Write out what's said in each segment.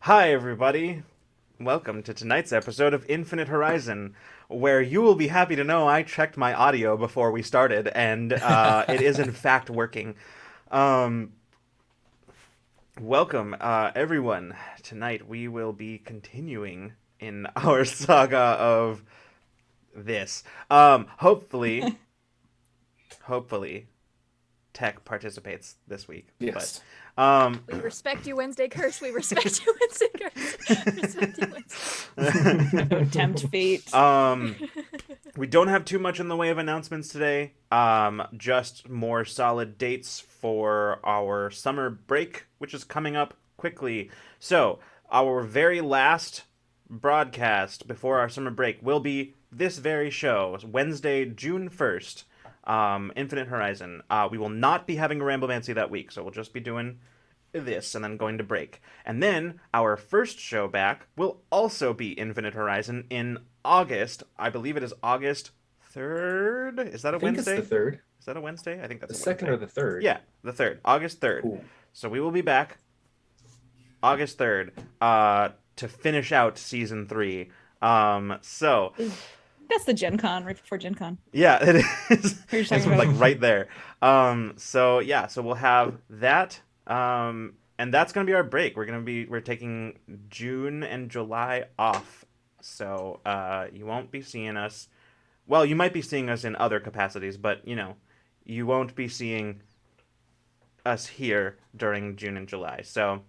Hi, everybody. Welcome to tonight's episode of Infinite Horizon, where you will be happy to know I checked my audio before we started, and it is in fact working. Um, Welcome, everyone. Tonight we will be continuing in our saga of this. Hopefully, Tech participates this week. Yes. We respect you, Wednesday Curse. We respect you, Wednesday Curse. Respect you, Wednesday. Don't tempt fate. We don't have too much in the way of announcements today. Just more solid dates for our summer break, which is coming up quickly. So, our very last broadcast before our summer break will be this very show, Wednesday, June 1st. Infinite Horizon. We will not be having a Ramblemancy that week, so we'll just be doing this and then going to break. And then our first show back will also be Infinite Horizon in August. I believe it is August 3rd. Is that a I think Wednesday? it's the third. Is that a Wednesday? I think that's The a second Wednesday. or the third. Yeah, the 3rd. August 3rd. Cool. So we will be back August 3rd to finish out Season 3. So... That's the Gen Con, right before Gen Con. Yeah, it is. You're It's talking like about- right there. So we'll have that. And that's gonna be our break. We're taking June and July off. So you won't be seeing us. Well, you might be seeing us in other capacities, but you won't be seeing us here during June and July. So.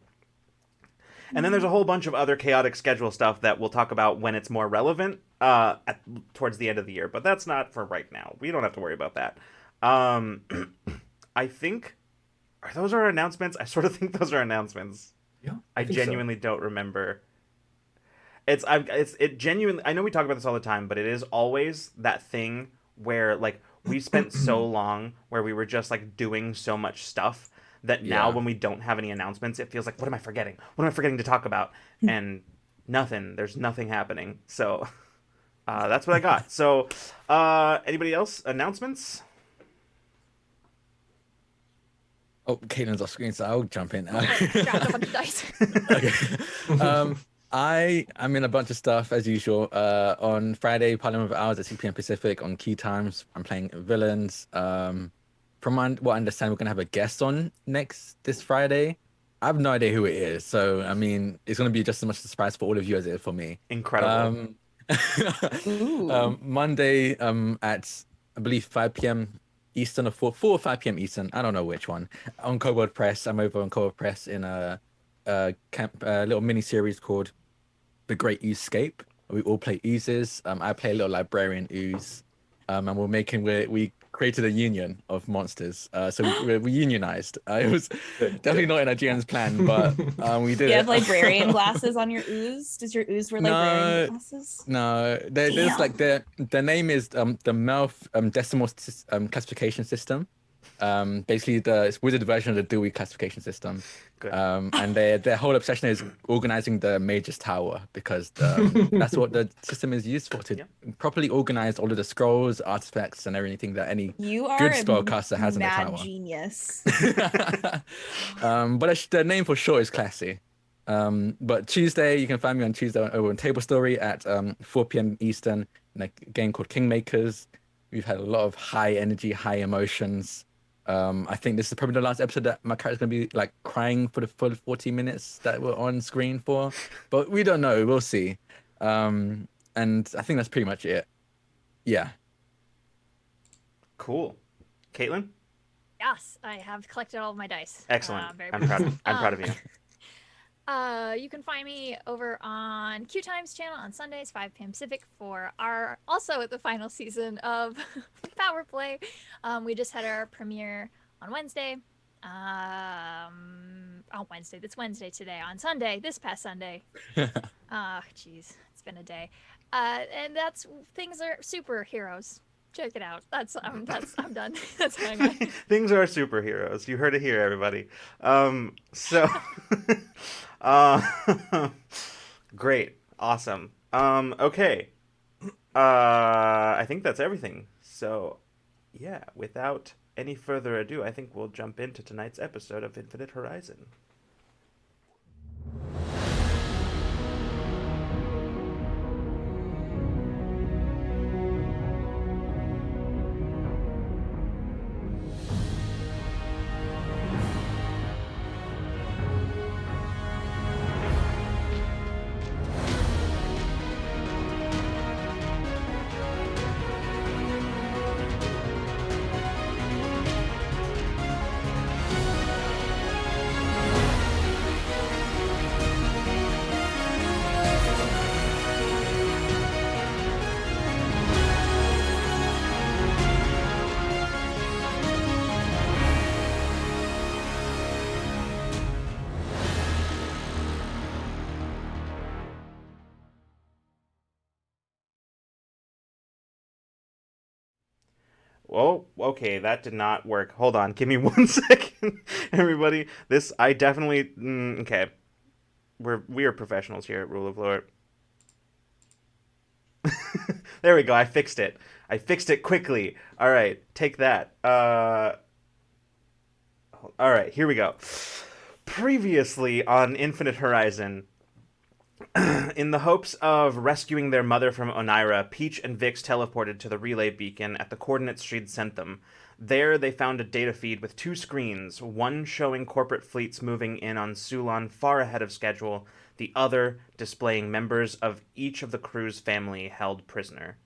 And then there's a whole bunch of other chaotic schedule stuff that we'll talk about when it's more relevant towards the end of the year. But that's not for right now. We don't have to worry about that. I think... Are those our announcements? I sort of think those are announcements. Yeah. I think genuinely don't remember. It genuinely... I know we talk about this all the time, but it is always that thing where, like, we spent so long where we were just, like, doing so much stuff that now when we don't have any announcements, it feels like, what am I forgetting? What am I forgetting to talk about? And nothing. There's nothing happening. So that's what I got. So anybody else? Announcements? Oh, Caitlin's off screen, so I'll jump in. Strapped a bunch of dice. Okay. I'm in a bunch of stuff as usual. On Friday, Parliament of Hours at 6 p.m. Pacific on Key Times. I'm playing villains. From what I understand, we're gonna have a guest on this Friday. I have no idea who it is, so I mean, it's gonna be just as much a surprise for all of you as it is for me. Incredible. Monday, at I believe 5 p.m. Eastern or 4 or 5 p.m. Eastern. I don't know which one. On Coworld Press, I'm over on Coworld Press in a little mini series called The Great Oozescape. We all play oozes. I play a little librarian ooze, and we created a union of monsters. So we unionized. It was definitely not in our GM's plan, but we did You it. have librarian glasses on your ooze? Does your ooze wear librarian glasses? No, there's like the name is the Melf decimal classification system. Basically it's wizard version of the Dewey classification system. Good. And their whole obsession is organizing the Mage's Tower because that's what the system is used for, to properly organize all of the scrolls, artifacts, and everything that any You are good a spellcaster has in the mad tower. genius. But the name for sure is classy. But Tuesday, you can find me on Tuesday over on Table Story at 4 p.m. Eastern in a game called Kingmakers. We've had a lot of high energy, high emotions. I think this is probably the last episode that my character's gonna be like crying for the full 40 minutes that we're on screen for, but we don't know. We'll see. And I think that's pretty much it. Yeah. Cool. Caitlin? Yes, I have collected all of my dice. Excellent. Very I'm proud. proud of you. You can find me over on Q Times channel on Sundays, 5 p.m. Pacific, for our also the final season of Power Play. We just had our premiere on Wednesday. On Wednesday. That's Wednesday today. On Sunday, this past Sunday. Jeez, it's been a day. And that's Things Are Superheroes. Check it out. I'm done. That's all I got. Things are superheroes. You heard it here, everybody. Great. Awesome. Okay. I think that's everything. So, yeah, without any further ado, I think we'll jump into tonight's episode of Infinite Horizon. Oh, okay, that did not work. Hold on, give me 1 second, everybody. I definitely okay. We are professionals here at Rule of Lore. There we go. I fixed it. I fixed it quickly. All right, take that. All right, here we go. Previously on Infinite Horizon, in the hopes of rescuing their mother from Onira, Peach and Vix teleported to the relay beacon at the coordinates she'd sent them. There, they found a data feed with 2 screens, one showing corporate fleets moving in on Sulan far ahead of schedule, the other displaying members of each of the crew's family held prisoner.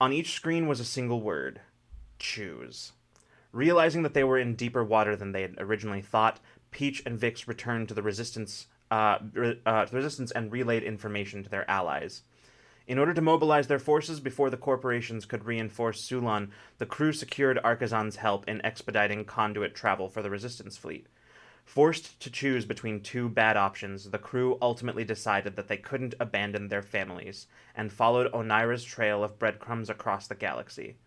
On each screen was a single word: choose. Realizing that they were in deeper water than they had originally thought, Peach and Vix returned to the Resistance and relayed information to their allies. In order to mobilize their forces before the corporations could reinforce Sulan, the crew secured Archazan's help in expediting conduit travel for the Resistance fleet. Forced to choose between 2 bad options, the crew ultimately decided that they couldn't abandon their families, and followed Onira's trail of breadcrumbs across the galaxy.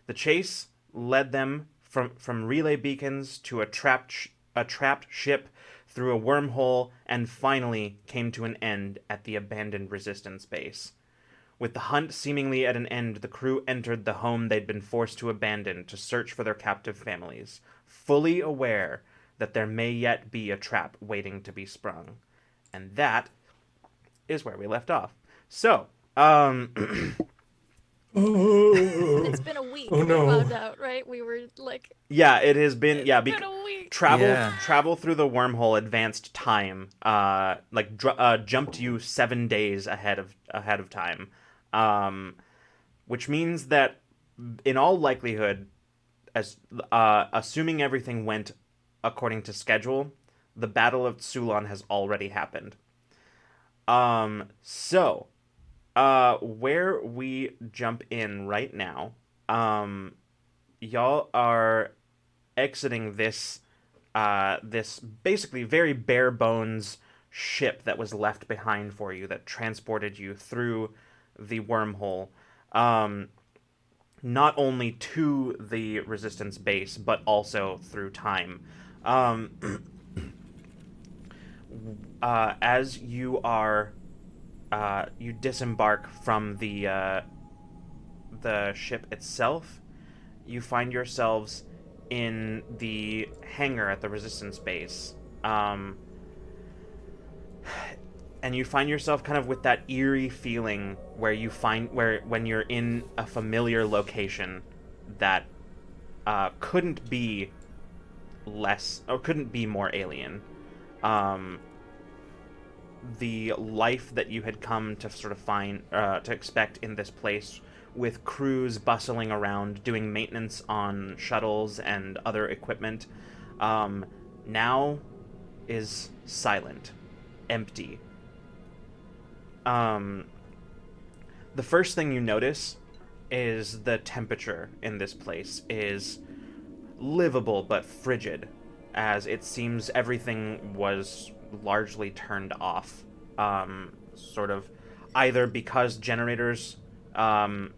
The chase led them from relay beacons to a trapped ship, through a wormhole, and finally came to an end at the abandoned Resistance base. With the hunt seemingly at an end, the crew entered the home they'd been forced to abandon to search for their captive families, fully aware that there may yet be a trap waiting to be sprung. And that is where we left off. So, It's been a week. Oh, no. We found out, right? We were like, yeah, it has been it's been a week. travel through the wormhole advanced time, jumped you 7 days ahead of time, which means that in all likelihood, as assuming everything went according to schedule, the Battle of Sulan has already happened. So, where we jump in right now, y'all are exiting this basically very bare bones ship that was left behind for you, that transported you through the wormhole, not only to the Resistance base but also through time. As you are you disembark from the ship itself, you find yourselves in the hangar at the Resistance base. And you find yourself kind of with that eerie feeling where when you're in a familiar location that couldn't be more alien. The life that you had come to sort of to expect in this place, with crews bustling around doing maintenance on shuttles and other equipment, now is silent, empty. The first thing you notice is the temperature in this place is livable but frigid, as it seems everything was largely turned off, sort of either because generators ran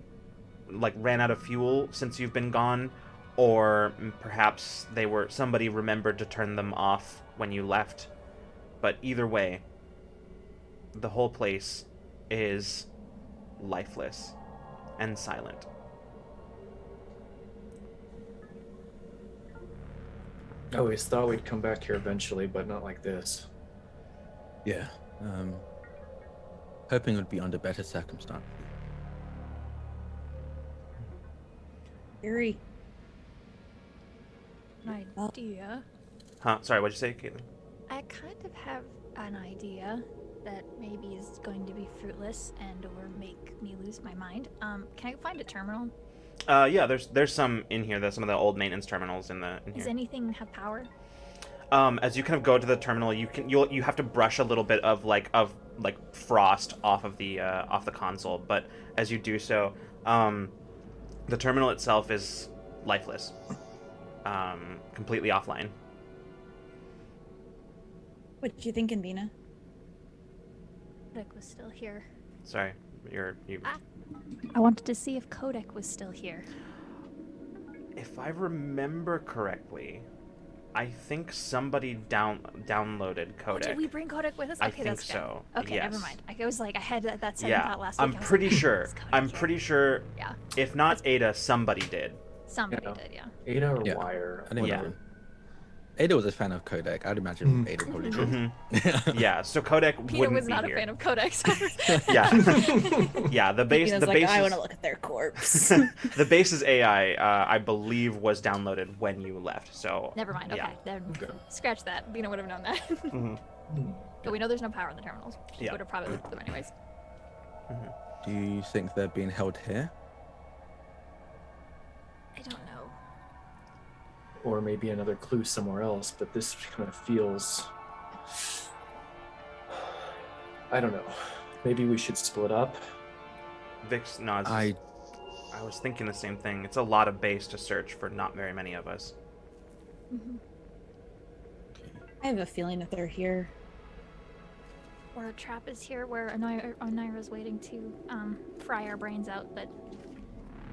out of fuel since you've been gone, or perhaps somebody remembered to turn them off when you left. But either way, the whole place is lifeless and silent. I always thought we'd come back here eventually, but not like this. Yeah. Hoping it would be under better circumstances. Eerie. An idea. Huh? Sorry, what'd you say, Caitlin? I kind of have an idea that maybe is going to be fruitless and or make me lose my mind. Can I find a terminal? Yeah, there's some in here. There's some of the old maintenance terminals in here. Does anything have power? As you kind of go to the terminal, you have to brush a little bit of frost off of the console. But as you do so, the terminal itself is lifeless, completely offline. What you thinking, Vina? Codec was still here. Sorry, you. I wanted to see if Codec was still here. if I remember correctly, I think somebody downloaded Oh, Codec. did we bring Codec with us? I Okay, think that's good. so. Okay, Yes. never mind. I was like, I had that same Yeah, thought last week. I'm I was pretty like, sure. is Codec I'm here? pretty sure. Yeah, If not Ada, somebody did. somebody Yeah. did. Yeah. Ada or Yeah. Wire. I think Yeah. whatever. Ada was a fan of Codec. I'd imagine Ada probably did. Mm-hmm. Yeah. So Codec Peter wouldn't was be not here. a fan of Codec. So Yeah. Yeah. The base. He was The like, base. I want Is, to look at their corpse. the base's AI, I believe, was downloaded when you left. So. Never mind. Okay, Yeah. then Okay. scratch that. Bina would have known that. Mhm. But we know there's no power in the terminals. She Yeah. would have probably looked at them anyways. Do you think they're being held here? I don't know. Or maybe another clue somewhere else, but this kind of feels. I don't know. Maybe we should split up. Vix nods. I I was thinking the same thing. It's a lot of base to search for not very many of us. I have a feeling that they're here. Or a trap is here where Onira's waiting to fry our brains out, but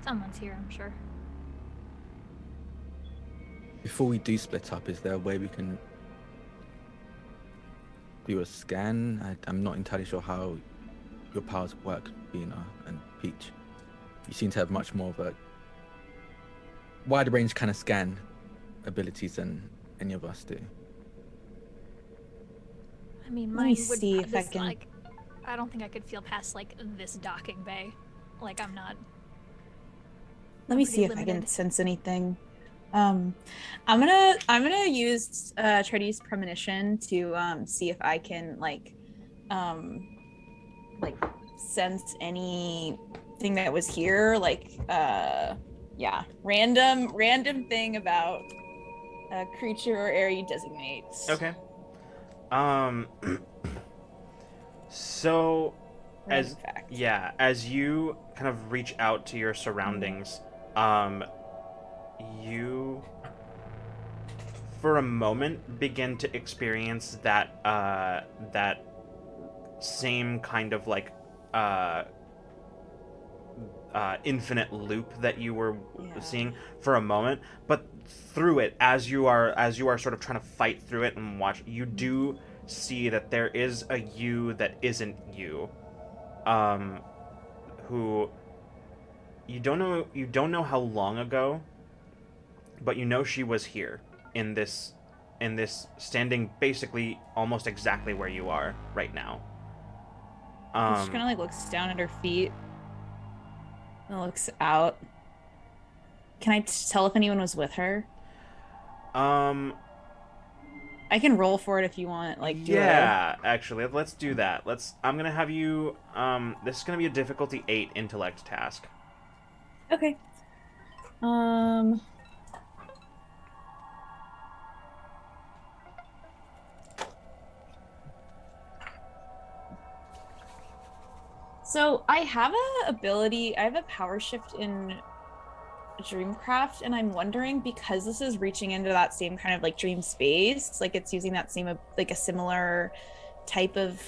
someone's here, I'm sure. Before we do split up, is there a way we can do a scan? I'm not entirely sure how your powers work, Bina and Peach. You seem to have much more of a wider range kind of scan abilities than any of us do. I mean, Let me mine would see if I this, can- like, I don't think I could feel past like this docking bay. Like I'm not. Let me pretty see if I can limited. sense anything. I'm gonna use try to use premonition to see if I can like sense anything that was here, like yeah, random thing about a creature or area you designate. Okay. So, Random fact. as you kind of reach out to your surroundings, you, for a moment, begin to experience that same kind of like infinite loop that you were Yeah. seeing for a moment, but through it, as you are sort of trying to fight through it and watch, you do see that there is a you that isn't you, who you don't know how long ago, but you know she was here in this standing basically almost exactly where you are right now. She kind of like looks down at her feet and looks out. Can I tell if anyone was with her? I can roll for it if you want. Like, do yeah, actually, let's do that. I'm gonna have you. This is gonna be a difficulty 8 intellect task. Okay. So I have a ability. I have a power shift in Dreamcraft, and I'm wondering, because this is reaching into that same kind of like dream space, like it's using that same like a similar type of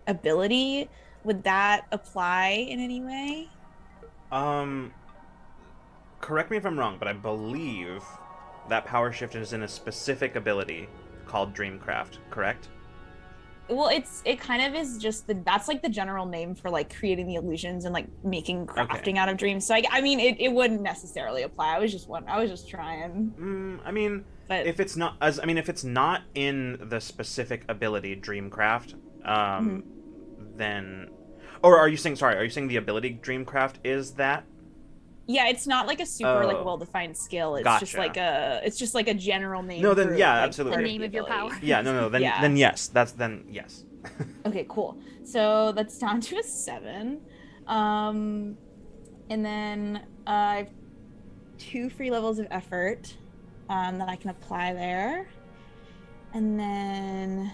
ability. Would that apply in any way? Correct me if I'm wrong, but I believe that power shift is in a specific ability called Dreamcraft. Correct? Well, it kind of is just that's like the general name for like creating the illusions and like making crafting out of dreams. So I mean, it wouldn't necessarily apply. I was just trying. I mean, But if it's not in the specific ability Dreamcraft, then, or are you saying the ability Dreamcraft is that? yeah, it's not like a super like Oh. well-defined skill. It's just Gotcha. like a general name. No, then for, yeah, like, absolutely. The part of name the of your ability. power. Yeah, no, then Yeah. then yes, yes. Okay, cool. So that's down to a 7. And then I have 2 free levels of effort that I can apply there. And then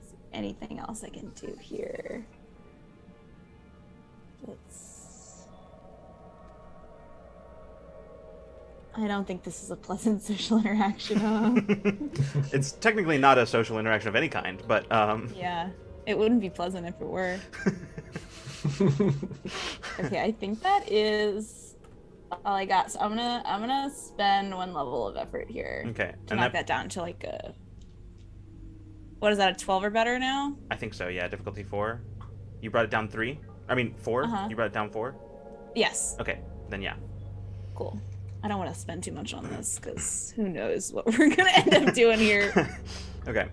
is there anything else I can do here? I don't think this is a pleasant social interaction. It's technically not a social interaction of any kind, but Yeah, it wouldn't be pleasant if it were. Okay, I think that is all I got. So I'm gonna spend 1 level of effort here Okay, to and knock that down to like a, what is that, a 12 or better now? I think so. Yeah, difficulty 4. You brought it down 3. I mean 4. Uh-huh. You brought it down 4. Yes. Okay, then yeah. Cool. I don't want to spend too much on this because who knows what we're gonna end up doing here. Okay.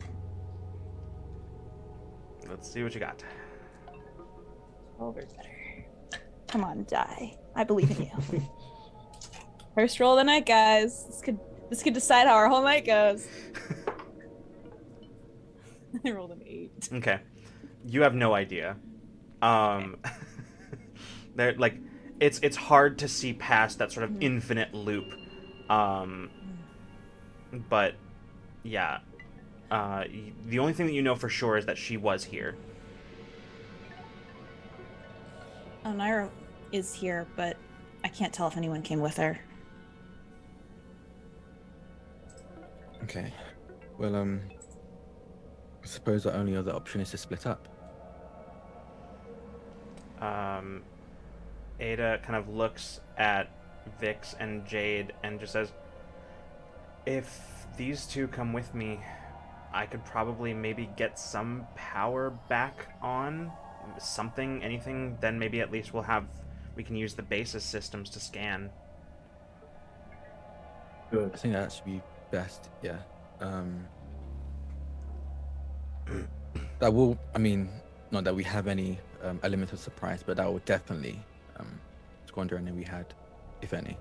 Let's see what you got. 12 or better. Come on, die. I believe in you. First roll of the night, guys. This could decide how our whole night goes. I rolled an 8. Okay. You have no idea. They're like, it's hard to see past that sort of infinite loop. But yeah. The only thing that you know for sure is that she was here. Oh, Naira is here, but I can't tell if anyone came with her. Okay. Well, I suppose the only other option is to split up. Ada kind of looks at Vix and Jade and just says, if these two come with me, I could probably maybe get some power back on something, anything. Then maybe at least we can use the basis systems to scan. Good. I think that should be best. Yeah. That will. I mean, not that we have any element of surprise, but that will definitely squander any we had, if any.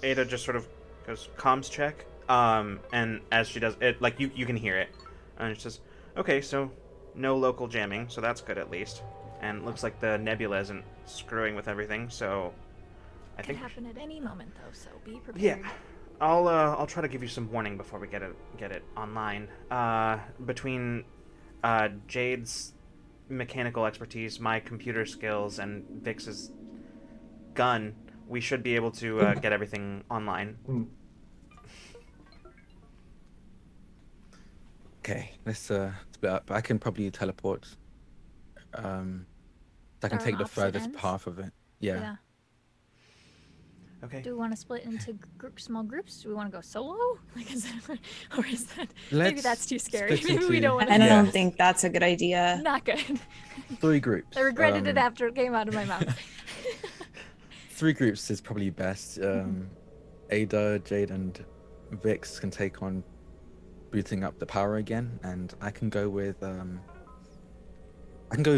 Ada just sort of goes comms check, and as she does it, like you can hear it, and it says, okay, so no local jamming, so that's good at least, and it looks like the nebula isn't screwing with everything, so I Could think happen at any moment though, so be prepared. yeah. I'll try to give you some warning before we get it online. Between Jade's mechanical expertise, my computer skills, and Vix's gun, we should be able to get everything online. Okay, let's split up. I can probably teleport. I can Are take on the opposite furthest ends? path of it. Yeah. Okay. Do we want to split into small groups? Do we want to go solo? Like, is that, or is that maybe that's Let's too scary? split Maybe we into- don't want to. I Yeah. don't think that's a good idea. Not good. 3 groups. I regretted it after it came out of my mouth. 3 groups is probably best. Ada, Jade, and Vix can take on booting up the power again, and I can go with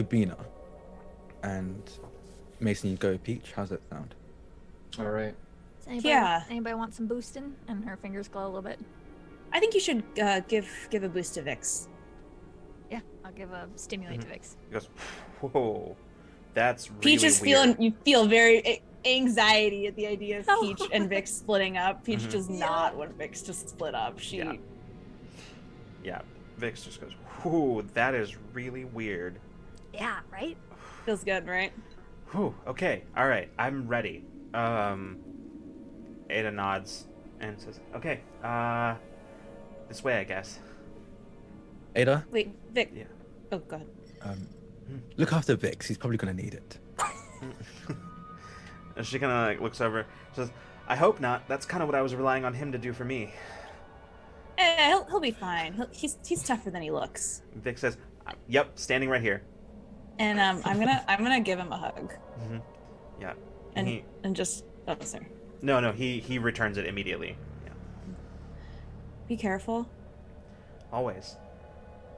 Bina, and Mason, you go with Peach. How's that sound? All right. Does Yeah. Anybody want some boosting? And her fingers glow a little bit. I think you should give a boost to Vix. Yeah, I'll give a stimulate to Vix. He goes, whoa, that's really Peach is weird. you feel very anxiety at the idea of Oh. Peach and Vix splitting up. Peach Mhm. does not want Vix to split up. She Yeah, Vix just goes, whoo, that is really weird. Yeah, right? feels good, right? Whew, okay, alright, I'm ready. Ada nods and says, okay, this way, I guess. Ada, Wait, Vic. Yeah. Oh god. look after Vix. He's probably gonna need it. And she kind of like looks over, says, I hope not. That's kind of what I was relying on him to do for me. He'll be fine. He's tougher than he looks. Vic says, yep, standing right here. And I'm gonna give him a hug Yeah. and just sorry. No, he returns it immediately. Yeah. Be careful Always.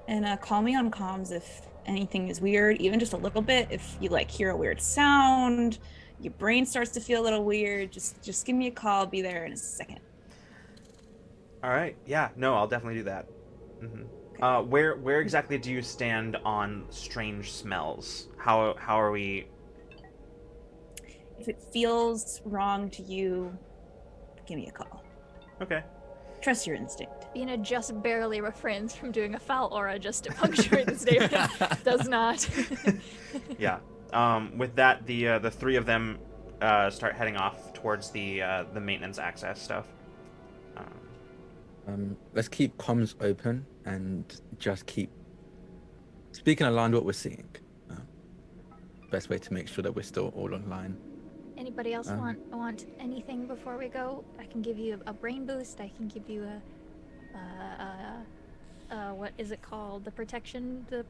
and call me on comms if anything is weird, even just a little bit. If you like hear a weird sound, your brain starts to feel a little weird, just give me a call. I'll be there in a second. All right. Yeah. No, I'll definitely do that. Where exactly do you stand on strange smells? How are we? If it feels wrong to you, give me a call. Okay. Trust your instinct. Bina just barely refrains from doing a foul aura just to punctuate the statement. Does not. Yeah. With that, the 3 of them start heading off towards the maintenance access stuff. Let's keep comms open and just keep speaking aligned what we're seeing. Best way to make sure that we're still all online. Anybody else want anything before we go? I can give you a brain boost. I can give you what is it called? The protection, the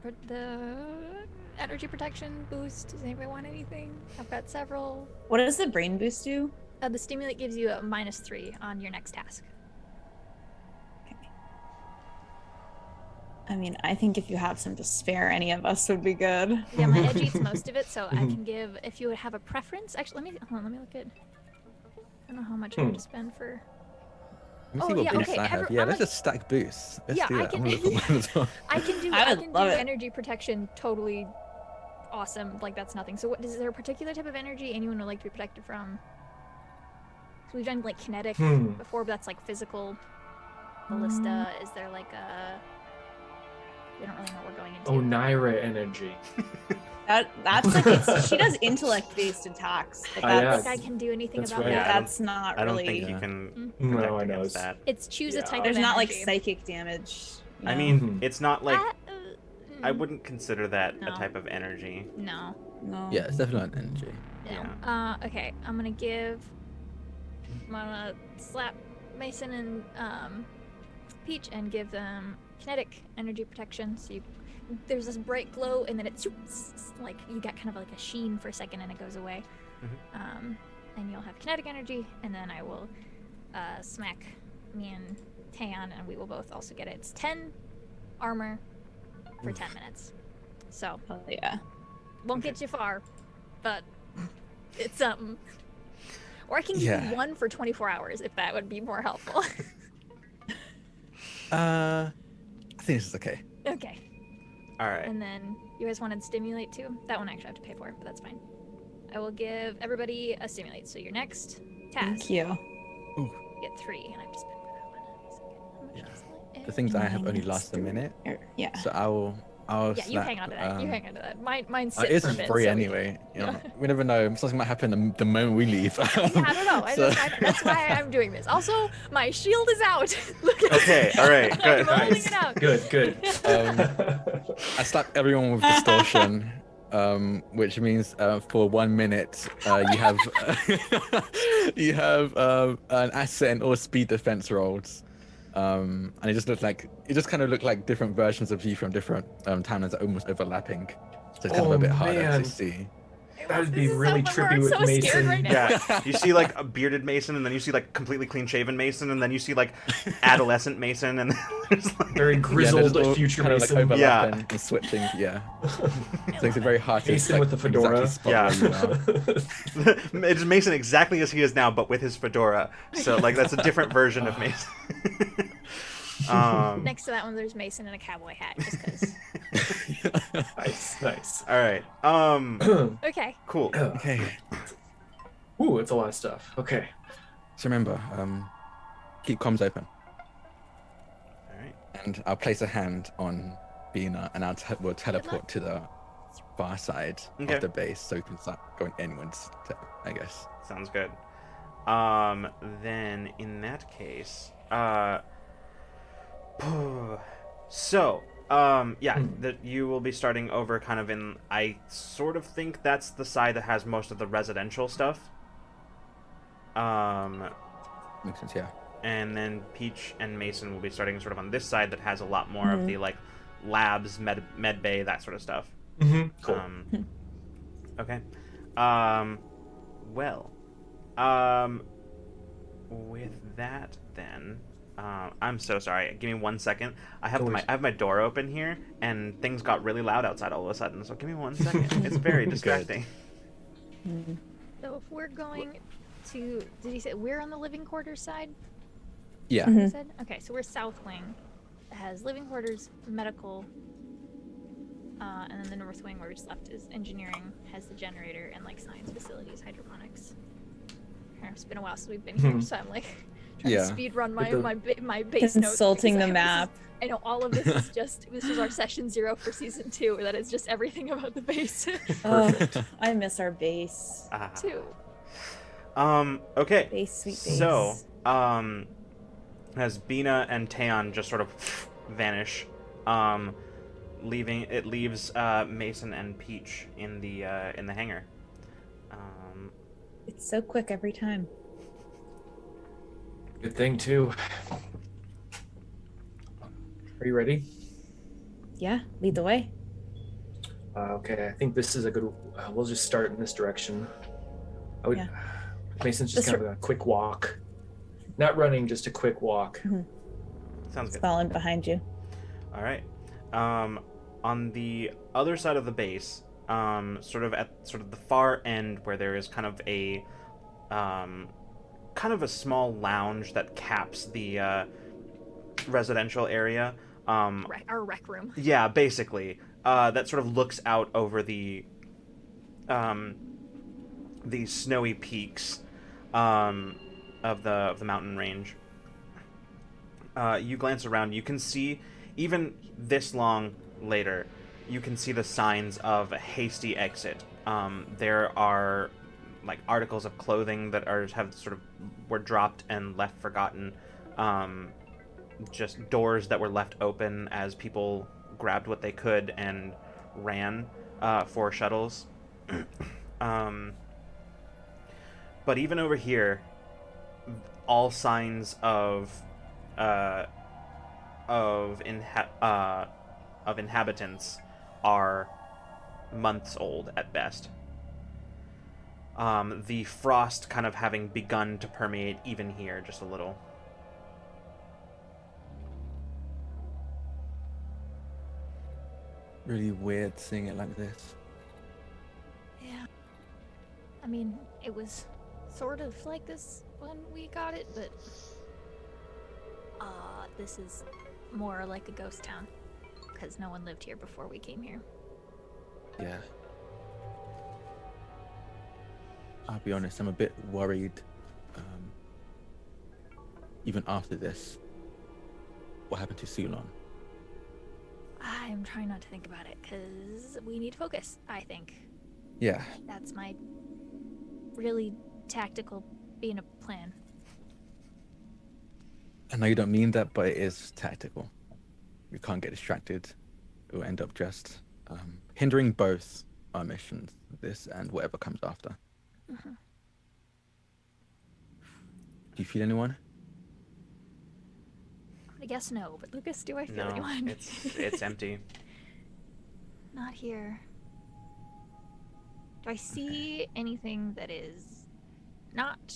energy protection boost. Does anybody want anything? I've got several. What does the brain boost do? The stimulant gives you a -3 on your next task. I mean, I think if you have some to spare, any of us would be good. Yeah, my edge eats most of it, so I can give. If you would have a preference, actually, let me look at. I don't know how much I have to spend for. Let me see what boosts okay. I have. Yeah, let's just stack boosts. Let's do that. I'm gonna look at mine as well. I can do love it. energy protection. Totally awesome. Like that's nothing. So, is there a particular type of energy anyone would like to be protected from? So we've done like kinetic before, but that's like physical. Ballista. Is there like a? We don't really know what we're going into. Oh, Naira energy. That's like she does intellect-based attacks. Like I don't think I can do anything That's about right. that. That's not I don't really. think you can. No, I know. against that. It's choose a type There's of not like energy. psychic damage. you I know? mean, it's not like I mm, wouldn't consider that a No. type of energy. No. no. Yeah, it's definitely an energy. No. Okay, I'm gonna slap Mason and Peach and give them kinetic energy protection. So there's this bright glow, and then it's like you get kind of like a sheen for a second, and it goes away. And you'll have kinetic energy, and then I will smack me and Taeyeon, and we will both also get it. It's 10 armor for 10 minutes. So Oh, yeah. won't get you far, but it's something. Or I can give you one for 24 hours if that would be more helpful. I think this is okay. Okay. All right. And then you guys wanted stimulate too? That one I actually have to pay for, but that's fine. I will give everybody a stimulate. So your next task, Thank you. you get 3, and I have to spend for that one. How much is that? The things I have only Minus last a 3. minute, Yeah. so I'll Yeah, you slap, hang on to that. You hang on to that. Mine's it sitting is for a bit, free so anyway. You know, we never know. Something might happen the moment we leave. Yeah, I don't know. So- That's why I'm doing this. Also, my shield is out. Look at Okay, all right, I'm good. holding Nice. it out. Good. I slap everyone with distortion, which means for 1 minute you have you have an asset and all speed defense rolls, and it just kind of looked like different versions of you from different timelines that are almost overlapping, so it's kind of a bit harder man. to see. That'd be This is really so fun. trippy We're with so scared Mason. right now. Yeah, you see like a bearded Mason, and then you see like completely clean-shaven Mason, and then you see like adolescent Mason, and there's like Very grizzled future kind of Mason. like overlapping Yeah. and switching. Yeah, so it's very hard to Mason with the fedora. exactly spot where you are. it's Mason exactly as he is now, but with his fedora. So like that's a different version of Mason. Next to that one, there's Mason in a cowboy hat, just because. Nice. All right. Okay. Cool. Okay, Ooh, it's a lot of stuff. Okay. so remember, keep comms open, All right. and I'll place a hand on Bina, and we'll teleport to the far side Okay. of the base, so we can start going inwards. I guess. Sounds good. Then in that case, so that you will be starting over kind of in. I sort of think that's the side that has most of the residential stuff. Makes sense. Yeah. And then Peach and Mason will be starting sort of on this side that has a lot more of the like labs, med bay, that sort of stuff. Cool. Okay. Well, with that then, I'm so sorry. Give me 1 second. I have my door open here, and things got really loud outside all of a sudden. So give me 1 second. It's very distracting. So if we're going to, did he say we're on the living quarters side? Yeah. You said? Okay, so we're south wing. It has living quarters, medical, and then the north wing where we just left is engineering, has the generator and like science facilities, hydroponics. It's been a while since we've been here, so I'm like trying to speed run my base notes. Consulting because the map. I know all of this is this was our session 0 for season 2. That is just everything about the base. I miss our base. Too. Okay. Base, sweet base. So, as Bina and Taeyeon just sort of vanish, leaves Mason and Peach in the hangar. It's so quick every time. Good thing too. Are you ready? Yeah, lead the way. Okay, I think this is a good. We'll just start in this direction. I would. Yeah. Mason's just This kind of a quick walk, not running, just a quick walk. Sounds It's good. falling behind you. All right. On the other side of the base, sort of at sort of the far end where there is kind of a small lounge that caps the residential area. Our rec room. Yeah, basically. That sort of looks out over the snowy peaks of the mountain range. You glance around. You can see, even this long later, you can see the signs of a hasty exit. There are like articles of clothing that were dropped and left forgotten. Just doors that were left open as people grabbed what they could and ran for shuttles. But even over here, all signs uh, of inhabitants are months old at best. The frost kind of having begun to permeate even here just a little. Really weird seeing it like this. Yeah. I mean, it was sort of like this when we got it, but this is more like a ghost town because no one lived here before we came here. Yeah. I'll be honest, I'm a bit worried. Even after this, what happened to Sulon? I'm trying not to think about it because we need focus, I think. Yeah. That's my really tactical being a plan. I know you don't mean that, but it is tactical. We can't get distracted. It will end up just hindering both our missions, this and whatever comes after. Mm-hmm. Do you feel anyone? I guess no, but Lucas, do I feel No, anyone? it's empty. Not here. Do I see anything that is not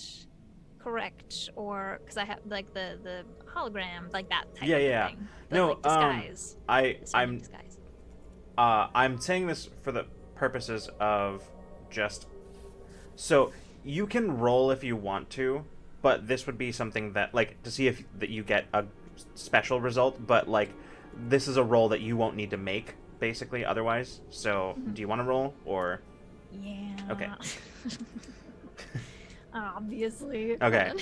correct, or because I have like the hologram, like that type Yeah, of yeah. thing? No, like, disguise. I'm Disguise. I'm saying this for the purposes of just so you can roll if you want to, but this would be something that like to see if that you get a special result, but like this is a roll that you won't need to make basically otherwise. So, do you want to roll or Yeah. Okay. Obviously. Okay.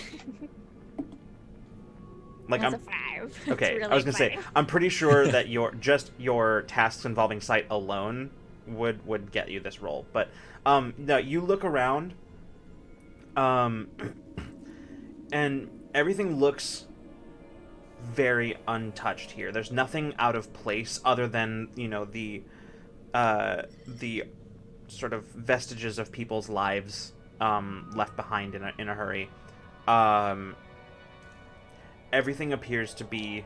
Like That's I'm a 5. okay. It's really I was gonna say exciting. I'm pretty sure that your tasks involving sight alone would get you this roll, but no, you look around, and everything looks very untouched here. There's nothing out of place other than the sort of vestiges of people's lives left behind in a hurry. Everything appears to be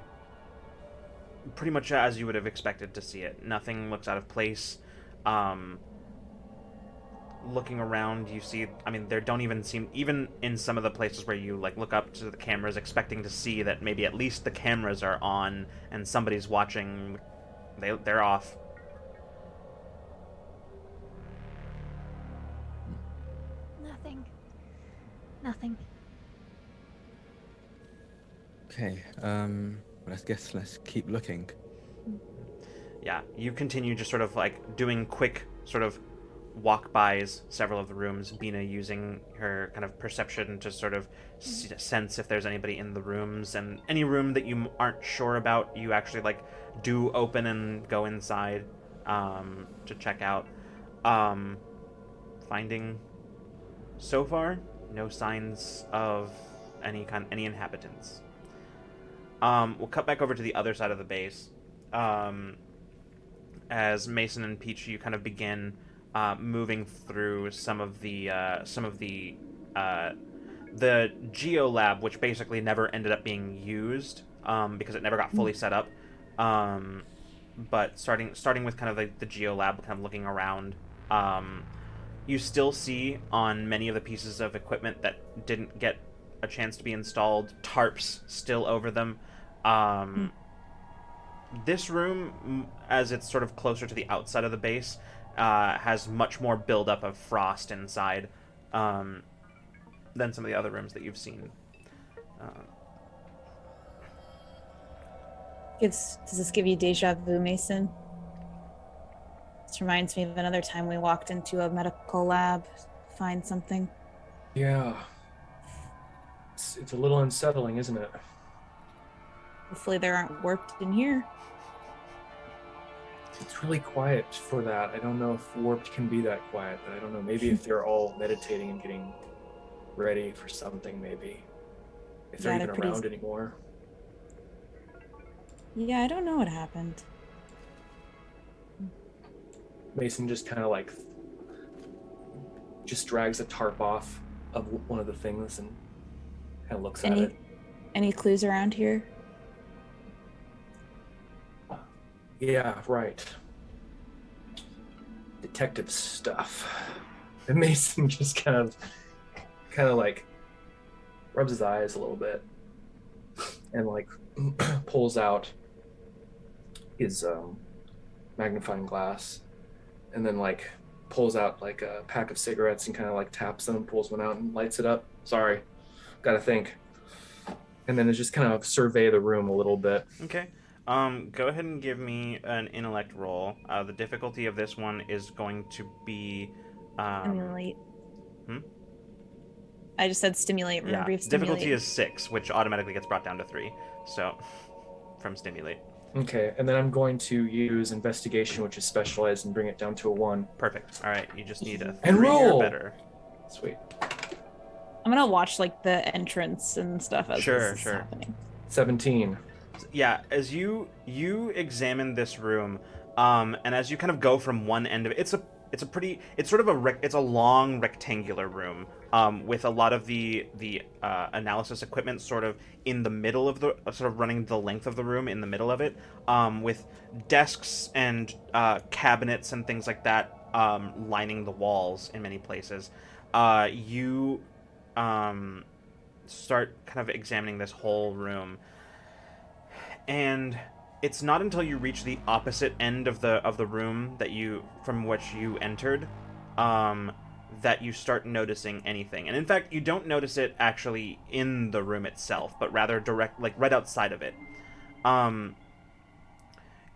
pretty much as you would have expected to see it. Nothing looks out of place. Looking around, you see, I mean, there don't even seem, even in some of the places where you like look up to the cameras expecting to see that maybe at least the cameras are on and somebody's watching, they're off. Nothing. Okay. Let's keep looking. Yeah, you continue just sort of like doing quick sort of walk-bys several of the rooms, Bina using her kind of perception to sort of sense if there's anybody in the rooms, and any room that you aren't sure about, you actually like do open and go inside to check out. Finding so far no signs of any inhabitants. We'll cut back over to the other side of the base. As Mason and Peach, you kind of begin moving through some of the the Geo Lab, which basically never ended up being used because it never got fully set up. But starting with kind of like the Geo Lab, kind of looking around, you still see on many of the pieces of equipment that didn't get a chance to be installed, tarps still over them. This room, as it's sort of closer to the outside of the base, has much more buildup of frost inside than some of the other rooms that you've seen. Does this give you deja vu, Mason? This reminds me of another time we walked into a medical lab to find something. Yeah. It's a little unsettling, isn't it? Hopefully there aren't warped in here. It's really quiet for that. I don't know if warped can be that quiet, but I don't know. Maybe if they're all meditating and getting ready for something, maybe. If they're even around anymore. Yeah, I don't know what happened. Mason just kind of like just drags a tarp off of one of the things and kind of looks at it. Any clues around here? Yeah, right. Detective stuff. And Mason just kind of like rubs his eyes a little bit and like pulls out his magnifying glass and then like pulls out like a pack of cigarettes and kind of like taps them, pulls one out and lights it up. Sorry, gotta think. And then it's just kind of survey the room a little bit. Okay. Go ahead and give me an intellect roll. The difficulty of this one is going to be... Stimulate. I just said stimulate. Remember, you have stimulate. Difficulty is 6, which automatically gets brought down to 3. So, from stimulate. Okay, and then I'm going to use investigation, which is specialized, and bring it down to a 1. Perfect. All right, you just need a 3 and roll! or better. Sweet. I'm gonna watch like the entrance and stuff as this is happening. 17. Yeah, as you examine this room, and as you kind of go from one end of it, it's a long rectangular room, with a lot of the analysis equipment sort of in the middle of sort of running the length of the room in the middle of it, with desks and cabinets and things like that lining the walls in many places. You start kind of examining this whole room. And it's not until you reach the opposite end of the room from which you entered, that you start noticing anything. And in fact, you don't notice it actually in the room itself, but rather right outside of it.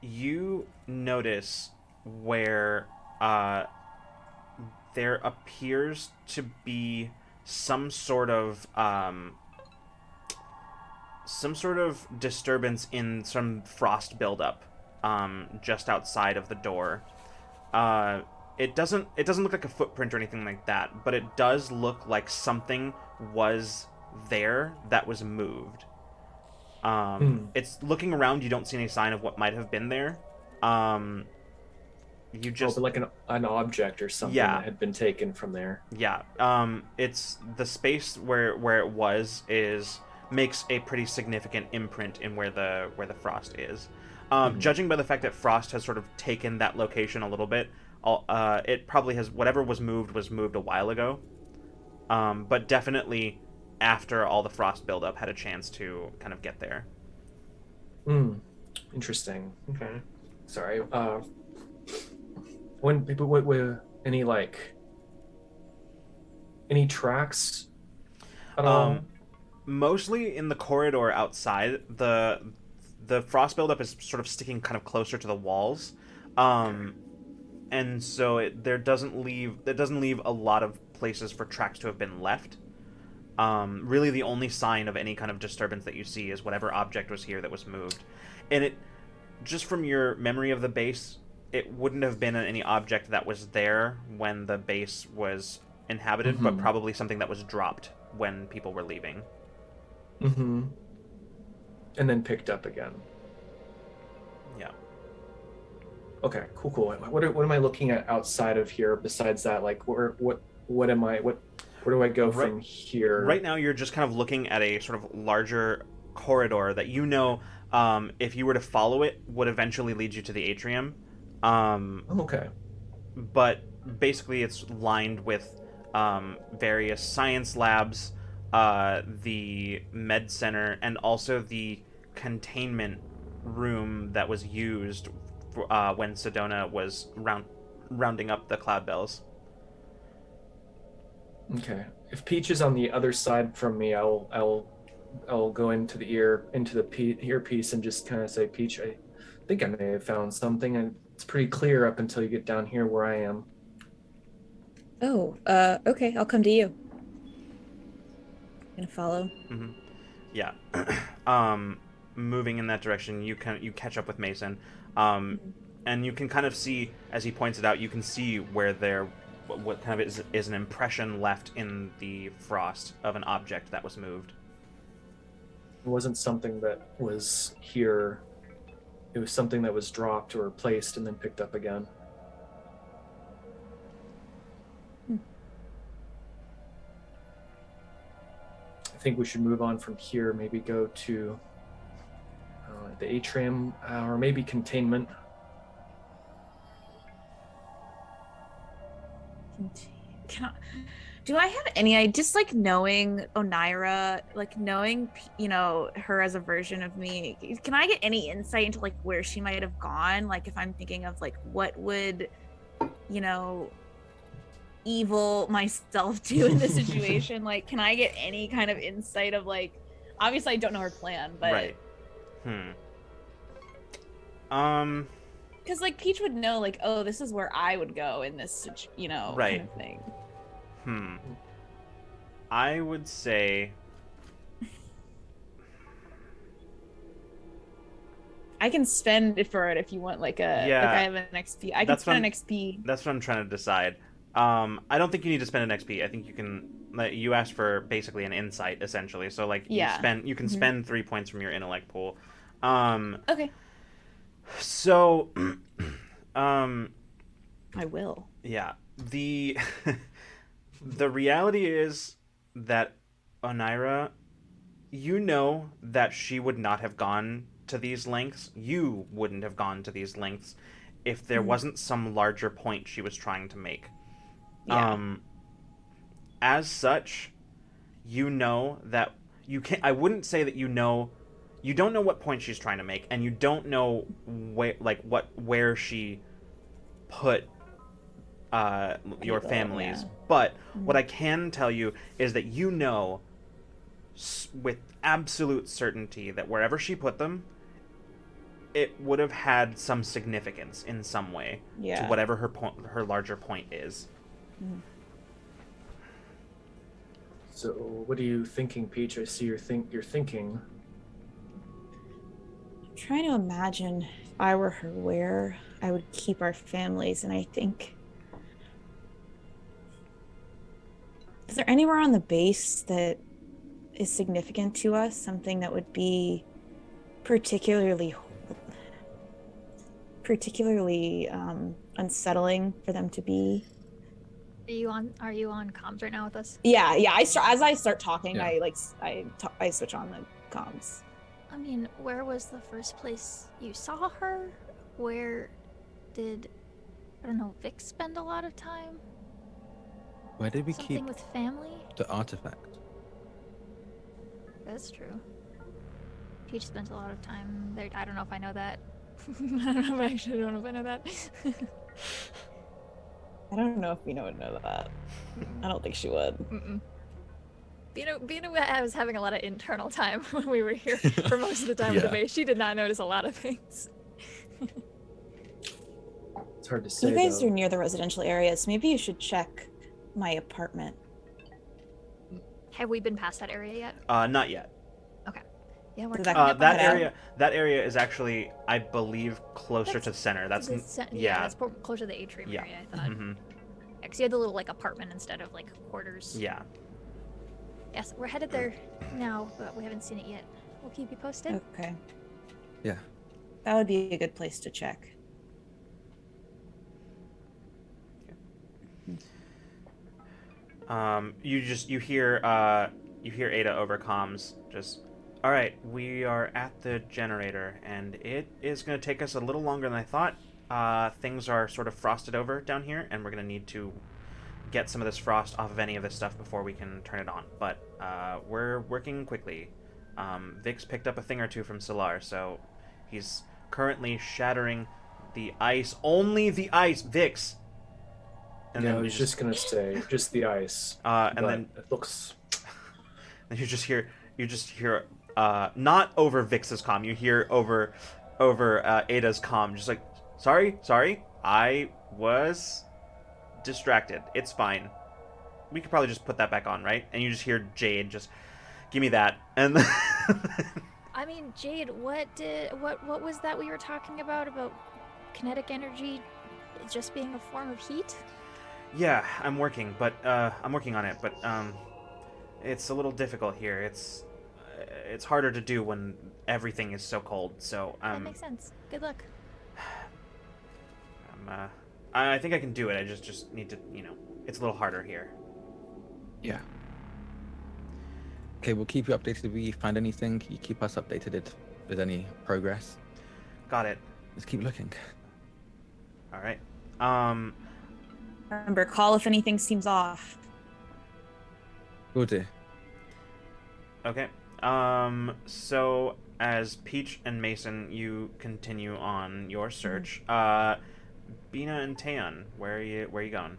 You notice where there appears to be some sort of disturbance in some frost buildup just outside of the door. It doesn't look like a footprint or anything like that, but it does look like something was there that was moved. It's looking around, you don't see any sign of what might have been there. You just like an object or something that had been taken from there. Yeah. It's the space where it was makes a pretty significant imprint in where the frost is. Judging by the fact that frost has sort of taken that location a little bit, it probably has whatever was moved a while ago. But definitely after all the frost buildup had a chance to kind of get there. Interesting. Okay. Sorry. When people what any tracks at all? Mostly in the corridor outside. The frost buildup is sort of sticking kind of closer to the walls, and so it doesn't leave a lot of places for tracks to have been left. Really, the only sign of any kind of disturbance that you see is whatever object was here that was moved, and it just from your memory of the base, it wouldn't have been any object that was there when the base was inhabited, but probably something that was dropped when people were leaving. And then picked up again. Yeah. Okay, cool. What am I looking at outside of here besides that? Like, what am I? Where do I go Right- from here? Right now, you're just kind of looking at a sort of larger corridor that if you were to follow it, would eventually lead you to the atrium. Okay. But basically, it's lined with various science labs, the med center, and also the containment room that was used when Sedona was rounding up the Cloud Bells. Okay. If Peach is on the other side from me, I'll go into the earpiece and just kind of say, Peach, I think I may have found something, and it's pretty clear up until you get down here where I am. Oh, okay, I'll come to you. Gonna follow. Mm-hmm. Yeah. Moving in that direction, you catch up with Mason, and you can kind of see, as he points it out, you can see where what kind of is an impression left in the frost of an object that was moved. It wasn't something that was here. It was something that was dropped or placed and then picked up again. I think we should move on from here. Maybe go to the atrium, or maybe containment. Do I have any idea, just like knowing Oneira, like knowing, her as a version of me, can I get any insight into like where she might have gone? Like if I'm thinking of like what would, evil myself do in this situation? Like, can I get any kind of insight of like, obviously I don't know her plan, but Right. because like Peach would know like, oh, this is where I would go in this, Right. kind of thing. I would say I can spend it for it if you want like a Yeah. like I have an XP. I can spend an XP. That's what I'm trying to decide. I don't think you need to spend an XP. I think you can. You asked for basically an insight, essentially. So like Yeah. you can spend 3 points from your intellect pool. Okay. So, I will. yeah. The the reality is that Oneira, you know that she would not have gone to these lengths. You wouldn't have gone to these lengths if there wasn't some larger point she was trying to make. Yeah. As such, you know that you can't. I wouldn't say that you don't know what point she's trying to make, and you don't know where she put your People, families. yeah. But what I can tell you is that you know with absolute certainty that wherever she put them, it would have had some significance in some way to whatever her larger point is. So, what are you thinking, Peach? I see you're thinking. I'm trying to imagine if I were her where I would keep our families, and I think, is there anywhere on the base that is significant to us? Something that would be particularly unsettling for them to be. Are you on comms right now with us? Yeah. As I start talking, Yeah. I switch on the comms. I mean, where was the first place you saw her? Where did, I don't know, Vic spend a lot of time? Where did we Something keep with family? the artifact? That's true. Peach spent a lot of time there. I don't know if I know that. I don't know. I actually don't know if I know that. I don't know if Bina would know that. I don't think she would. Bina was having a lot of internal time when we were here for most of the time at the base. She did not notice a lot of things. It's hard to say. You guys though. are near the residential areas. Maybe you should check my apartment. Have we been past that area yet? Not yet. Yeah, we're That- coming up on That it. area is actually, I believe, closer to the center. That's that's closer to the atrium area, I thought. Mm-hmm. Yeah, because you had the little like apartment instead of like quarters. Yeah. Yes, we're headed there now, but we haven't seen it yet. We'll keep you posted. Okay. Yeah. That would be a good place to check. You hear Ada over comms just, all right, we are at the generator, and it is going to take us a little longer than I thought. Things are sort of frosted over down here, and we're going to need to get some of this frost off of any of this stuff before we can turn it on. But we're working quickly. Vix picked up a thing or two from Solar, so he's currently shattering the ice. Only the ice, Vix. And Yeah, then I was just gonna say just the ice. and but then it looks. and you just hear not over Vix's comm, you hear over Ada's comm, just like, sorry, I was distracted. It's fine. We could probably just put that back on, right? And you just hear Jade just, give me that, and then I mean, Jade, what was that we were talking about kinetic energy just being a form of heat? yeah, I'm working on it, but it's a little difficult here. It's harder to do when everything is so cold. So That makes sense. Good luck. I think I can do it. I just need to, it's a little harder here. Yeah. Okay, we'll keep you updated if we find anything. You keep us updated if there's any progress. Got it. Let's keep looking. All right. Remember, call if anything seems off. Will do. Okay. So as Peach and Mason, you continue on your search. Bina and Taeyeon, where are you going?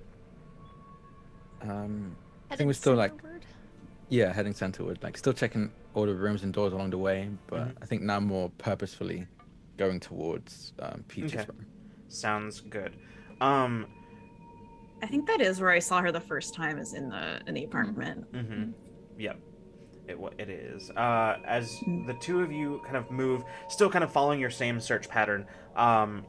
I think we're still heading centerward, still checking all the rooms and doors along the way, but I think now more purposefully going towards Peach's room. Sounds good. I think that is where I saw her the first time, is in the apartment. Mm-hmm. Yep. It is. As the two of you kind of move, still kind of following your same search pattern,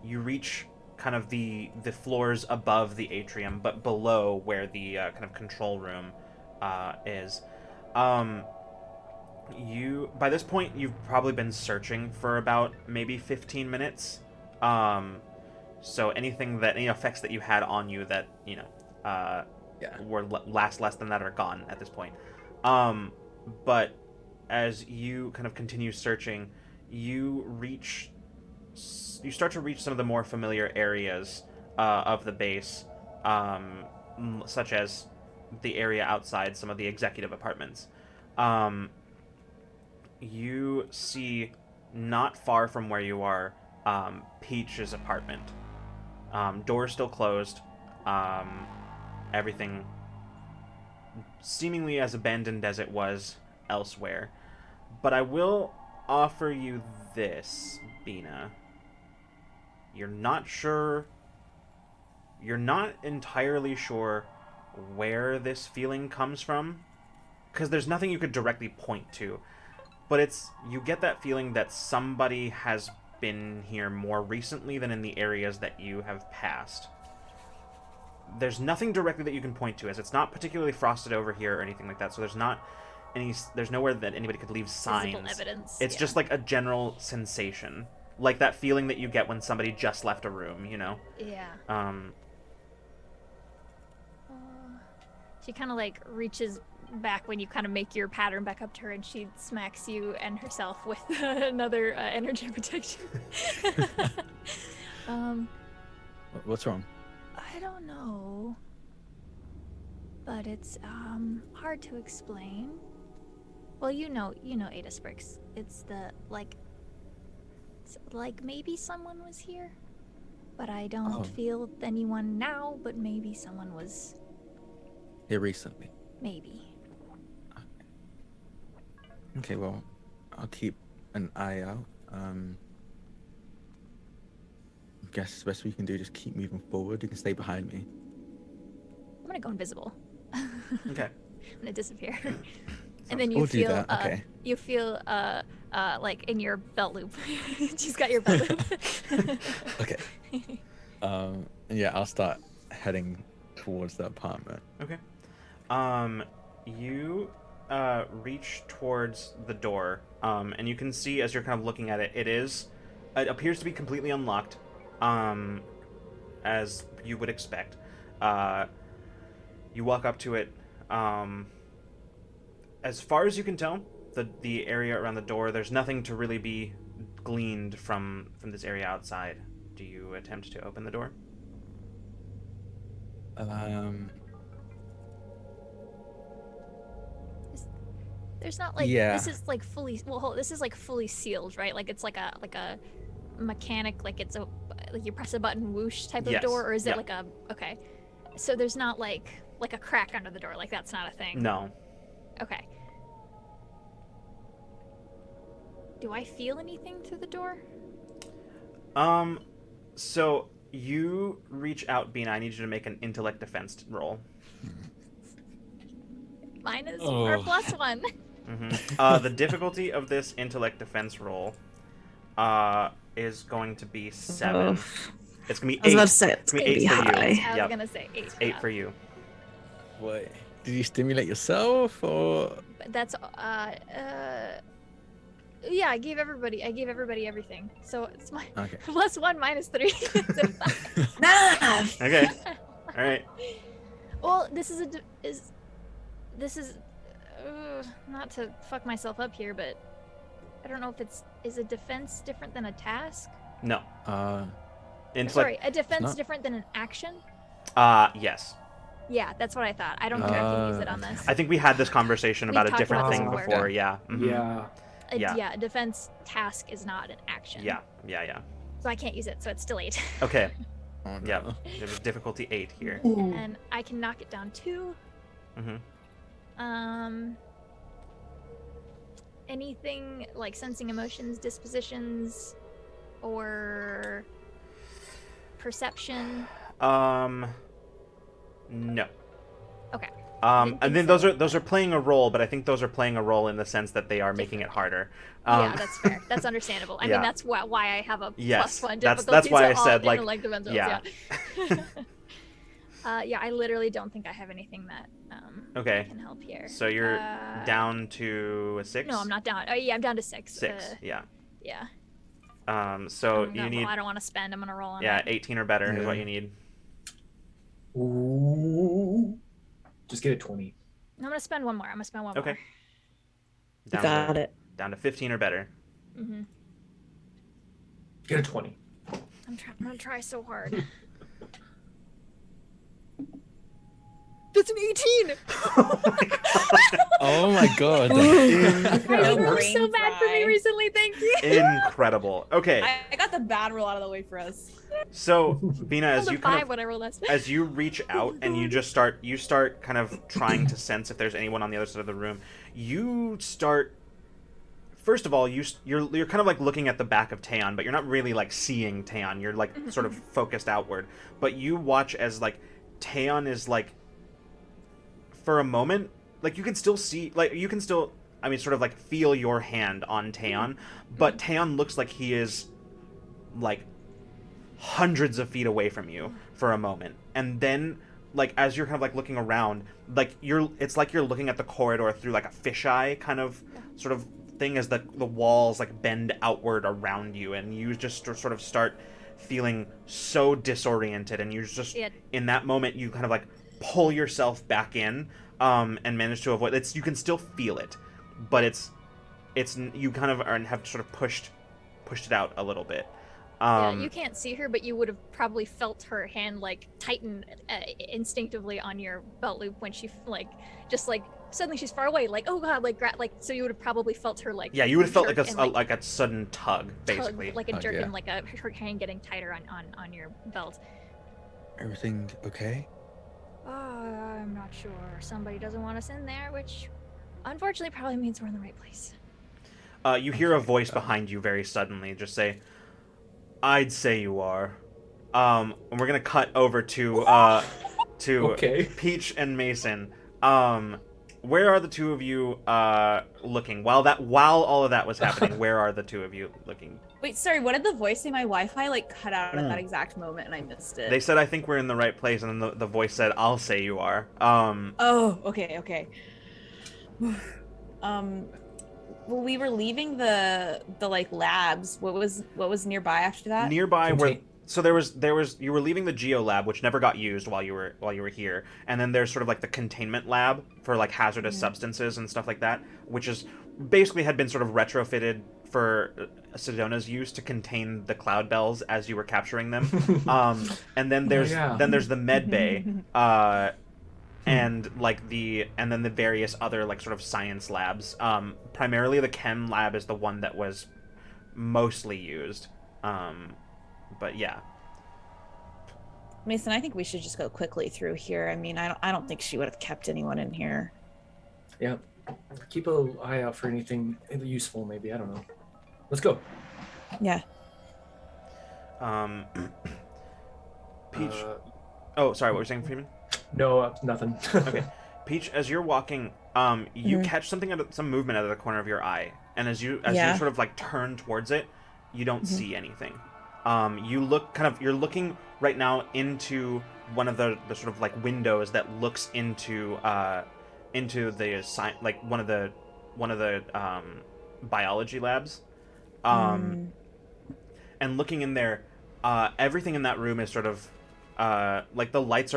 you reach kind of the floors above the atrium, but below where the kind of control room is. By this point, you've probably been searching for about maybe 15 minutes. So any effects that you had on you that, last less than that are gone at this point. But as you kind of continue searching, you start to reach some of the more familiar areas of the base, such as the area outside some of the executive apartments. You see, not far from where you are, Peach's apartment. Door's still closed. Everything seemingly as abandoned as it was elsewhere. But I will offer you this, Bina. You're not entirely sure where this feeling comes from, because there's nothing you could directly point to. But you get that feeling that somebody has been here more recently than in the areas that you have passed. There's nothing directly that you can point to, as it's not particularly frosted over here or anything like that, so there's nowhere that anybody could leave signs. Visible evidence. It's just like a general sensation. Like that feeling that you get when somebody just left a room, Yeah. She kind of reaches back when you kind of make your pattern back up to her, and she smacks you and herself with another energy protection. What's wrong? I don't know, but it's hard to explain. Well, you know Ada Spriggs. It's maybe someone was here, but I don't feel anyone now. But maybe someone was here recently. Maybe. Okay, well, I'll keep an eye out. I guess the best we can do is just keep moving forward. You can stay behind me. I'm gonna go invisible. Okay. I'm gonna disappear. And then you feel you feel in your belt loop. She's got your belt loop. Okay. Yeah, I'll start heading towards the apartment. Okay. You reach towards the door, and you can see as you're kind of looking at it, it appears to be completely unlocked, as you would expect. You walk up to it, As far as you can tell, the area around the door, there's nothing to really be gleaned from this area outside. Do you attempt to open the door? There's not like Yeah. this is like fully this is like fully sealed, right? Like it's like a mechanic, like it's a like you press a button whoosh type of Yes. door, or is Yep. it like a okay? So there's not like a crack under the door, like that's not a thing. No. Okay. Do I feel anything through the door? So you reach out, Bina. I need you to make an intellect defense roll. Minus Oh. or plus one. The difficulty of this intellect defense roll is going to be 7. It's gonna be 8. I was about to say it's gonna gonna be be 8 for you. high. I was Yep. gonna say 8. 8 for you. What? Did you stimulate yourself or? But that's yeah, I gave everybody everything. So it's my Okay. plus 1 minus 3. Math! Okay. All right. Well, this is not to fuck myself up here, but I don't know if is a defense different than a task? No. Intellect. Sorry, a defense not. different than an action? Yes. Yeah, that's what I thought. I don't think I can use it on this. I think we had this conversation We about a talked different about this thing before. before. Yeah. Mhm. Yeah. yeah. A defense task is not an action. Yeah. Yeah. So I can't use it, so it's still 8. Okay. Oh, no. Yeah. There's difficulty 8 here. And I can knock it down 2. Mm-hmm. Anything like sensing emotions, dispositions, or perception? No. Okay. And think then so. those are playing a role, but I think those are playing a role in the sense that they are making it harder. Yeah, that's fair. That's understandable. I yeah. mean, that's why I have a Yes, plus 1 that's difficulty. why I so all said, like, intellect defense rolls, yeah. Yeah, I literally don't think I have anything that Okay. can help here. So you're down to a 6. No, I'm not down. Oh yeah, I'm down to 6. 6. Yeah. Yeah. So I'm you gonna need roll. I don't want to spend. I'm gonna roll on yeah it. 18 or better is Yeah. what you need. Ooh. Just get a 20. I'm gonna spend one more. I'm gonna spend one Okay. more. You got it. Down to 15 or better. Mm-hmm. Get a 20. I'm gonna try so hard. That's an 18. Oh my god. You No were brain so bad for me fry. recently. Thank you. Incredible. Okay. I got the bad roll out of the way for us. So Bina, I as rolled you a kind 5 of when I rolled last. as you reach out and you start kind of trying to sense if there's anyone on the other side of the room, you start. First of all, you're kind of like looking at the back of Taeon, but you're not really like seeing Taeon. You're like sort of focused outward, but you watch as like Taeon is like, for a moment, like you can still see, like you can still, I mean, sort of like feel your hand on Taeon, but Taeon looks like he is like hundreds of feet away from you for a moment, and then like as you're kind of like looking around, like it's like you're looking at the corridor through like a fisheye kind of sort of thing, as the walls like bend outward around you, and you just sort of start feeling so disoriented, and you just in that moment you kind of like pull yourself back in and manage to avoid it. You can still feel it, but it's you kind of have sort of pushed it out a little bit. Yeah, you can't see her, but you would have probably felt her hand like tighten instinctively on your belt loop when she like just like suddenly she's far away, like oh god, like so you would have probably felt her like yeah, you would have felt jerk like and, like a sudden tug, basically. like a Tug, jerk yeah. and like her hand getting tighter on your belt. Everything okay? I'm not sure. Somebody doesn't want us in there, which unfortunately probably means we're in the right place. You hear a voice behind you very suddenly just say, "I'd say you are." And we're gonna cut over to Okay. Peach and Mason. Where are the two of you looking? While all of that was happening, where are the two of you looking? Wait, sorry, what did the voice say? My Wi-Fi like cut out at that exact moment and I missed it. They said, "I think we're in the right place," and then the voice said, "I'll say you are." Oh, okay. Well, we were leaving the like labs. What was nearby after that? Nearby, So there was you were leaving the geo lab, which never got used while you were here, and then there's sort of like the containment lab for like hazardous substances and stuff like that, which is basically had been sort of retrofitted for Sedona's use to contain the cloud bells as you were capturing them. And then there's the med bay, and then the various other like sort of science labs. Primarily the chem lab is the one that was mostly used. But yeah. Mason, I think we should just go quickly through here. I mean, I don't think she would have kept anyone in here. Yeah. Keep an eye out for anything useful, maybe. I don't know. Let's go. Yeah. Peach. Oh, sorry. What were you saying, Freeman? No, nothing. Okay. Peach, as you're walking, you catch some movement out of the corner of your eye, and as you sort of like turn towards it, you don't see anything. You're looking right now into one of the sort of like windows that looks into the like one of the biology labs, and looking in there, everything in that room is sort of like the lights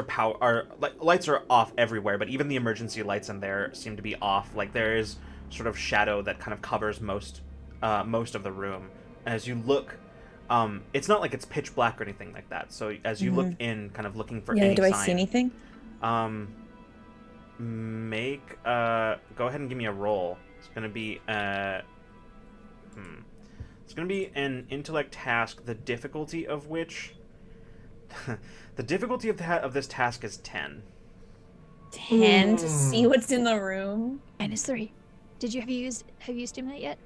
lights are off everywhere, but even the emergency lights in there seem to be off. Like there is sort of shadow that kind of covers most of the room. And as you look, it's not like it's pitch black or anything like that. So as you look in, kind of looking for any do sign, I see anything? go ahead and give me a roll. It's gonna be it's gonna be an intellect task, the difficulty of which the difficulty of this task is 10. 10 to see what's in the room. -3. Have you used stimulate yet?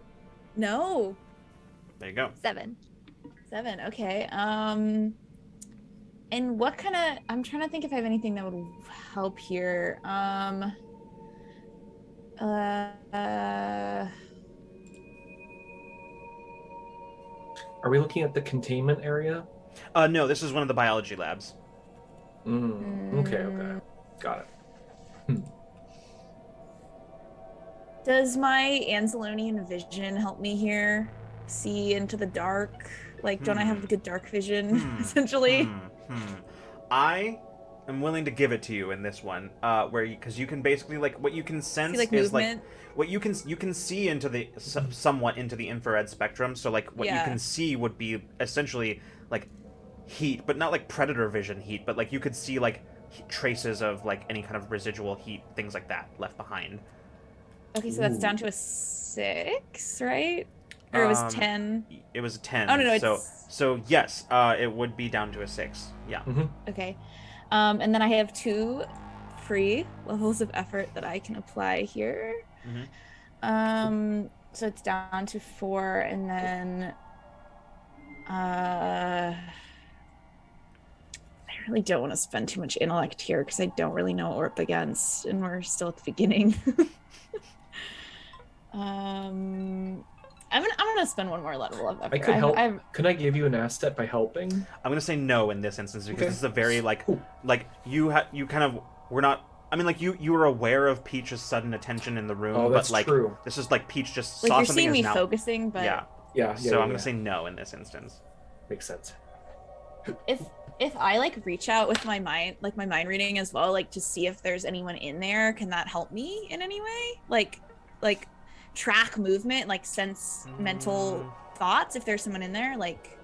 No. There you go. 7. 7. Okay. And what kind of? I'm trying to think if I have anything that would help here. Are we looking at the containment area? No, this is one of the biology labs. Okay. Got it. Does my Anzalonian vision help me here? See into the dark? Like, don't I have good dark vision, essentially? I am willing to give it to you in this one, because you can basically like what you can sense like is movement? like what you can see into the somewhat into the infrared spectrum. So like what you can see would be essentially like heat, but not like predator vision heat, but like you could see like traces of like any kind of residual heat, things like that left behind. Okay, so that's down to a 6, right? Or it was 10? It was 10. Oh, no, So yes, it would be down to a 6. Yeah. Okay. And then I have 2 free levels of effort that I can apply here. So it's down to 4, and then I really don't want to spend too much intellect here because I don't really know what we're up against, and we're still at the beginning. I'm gonna spend 1 more level of effort. I could help. Can I give you an asset by helping? I'm gonna say no in this instance because this is a very like you kind of were not. I mean, like you were aware of Peach's sudden attention in the room, Oh, that's but like true. this is like Peach just Like saw you're something seeing and me is now focusing, but yeah. So I'm gonna say no in this instance. Makes sense. if I like reach out with my mind, like my mind reading as well, like to see if there's anyone in there, can that help me in any way? Like track movement, like sense mental thoughts if there's someone in there, like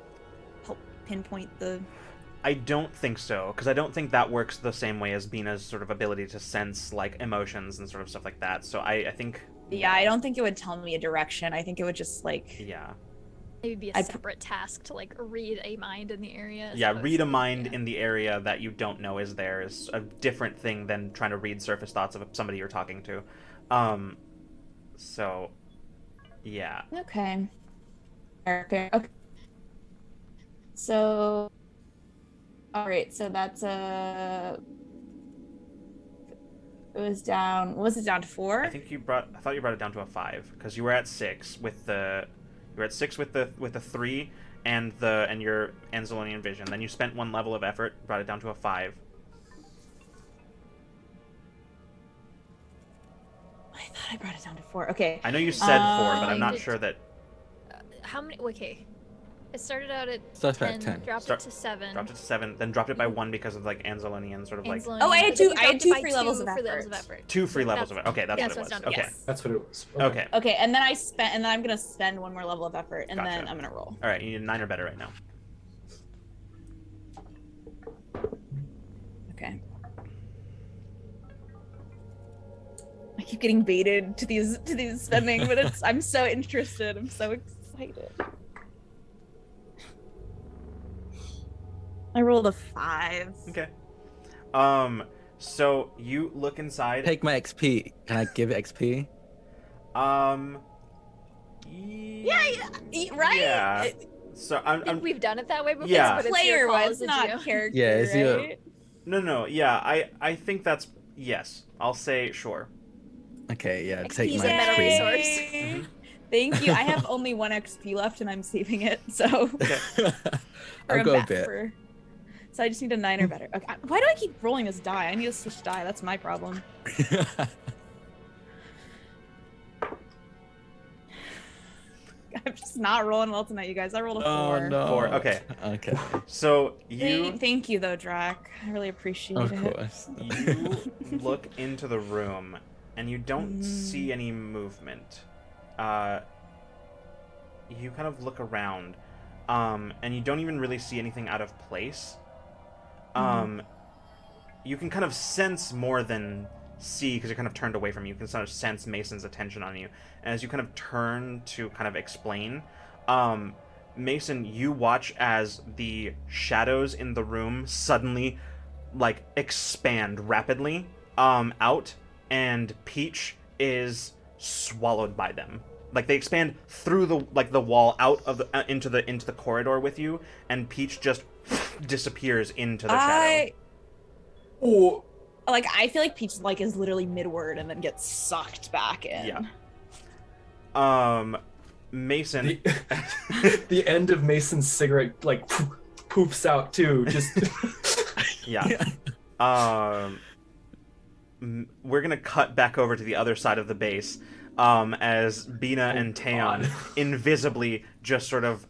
help pinpoint the... I don't think so, because I don't think that works the same way as Bina's sort of ability to sense like emotions and sort of stuff like that. So I think I don't think it would tell me a direction. I think it would just like It would be a separate task to like read a mind in the area. Read a mind in the area that you don't know is there is a different thing than trying to read surface thoughts of somebody you're talking to. So, yeah. Okay. Okay. So, all right. So that's it was down. What was it down to 4? I thought you brought it down to a 5 because you were at 6 with the. You were at 6 with the 3 and your Anzalonian vision. Then you spent 1 level of effort, brought it down to a 5. I thought I brought it down to 4. Okay. I know you said 4, but I'm not sure that. How many? Okay. It started out at Started 10, at 10. dropped it to 7. Dropped it to 7, then dropped it by 1 because of like Anzalonian sort of like Anzalone, Oh, I had but then two- you I had dropped two it by free levels 2 of free levels of effort. effort. 2 free levels of it. Okay, that's yeah, what so it it's was. down to Okay. yes. That's what it was. Okay. Okay, and then I'm gonna spend 1 more level of effort, and Gotcha. then I'm gonna roll. All right, you need a 9 or better right now. Okay. I keep getting baited to these spending, but I'm so interested. I'm so excited. I rolled a 5. Okay. So you look inside. Take my XP. Can I give it XP? Right? Yeah. So I think we've done it that way before, Yeah. but it's your Player call wise, as a not GM. character. Yeah, it's your- right? No. Yeah, I think that's yes. I'll say sure. Okay, yeah. XP Take is my a meta XP. resource. Mhm. Thank you. I have only 1 XP left, and I'm saving it. So I'll go a bit. So I just need a 9 or better. Okay. Why do I keep rolling this die? I need to switch die. That's my problem. I'm just not rolling well tonight, you guys. I rolled a 4. Oh no. 4. Okay. Okay. So you Thank you, though, Drac. I really appreciate Of it. course. you look into the room and you don't see any movement. You kind of look around, and you don't even really see anything out of place. You can kind of sense more than see because you're kind of turned away from you. You can sort of sense Mason's attention on you. And as you kind of turn to kind of explain, Mason, you watch as the shadows in the room suddenly like expand rapidly out, and Peach is swallowed by them. Like they expand through the wall out of the into the corridor with you, and Peach just disappears into the shadow. Oh, I feel like Peach is literally mid-word and then gets sucked back in. Yeah. Mason. the end of Mason's cigarette poops out too. Just Yeah. We're gonna cut back over to the other side of the base, as Bina and Taeon God. invisibly just sort of,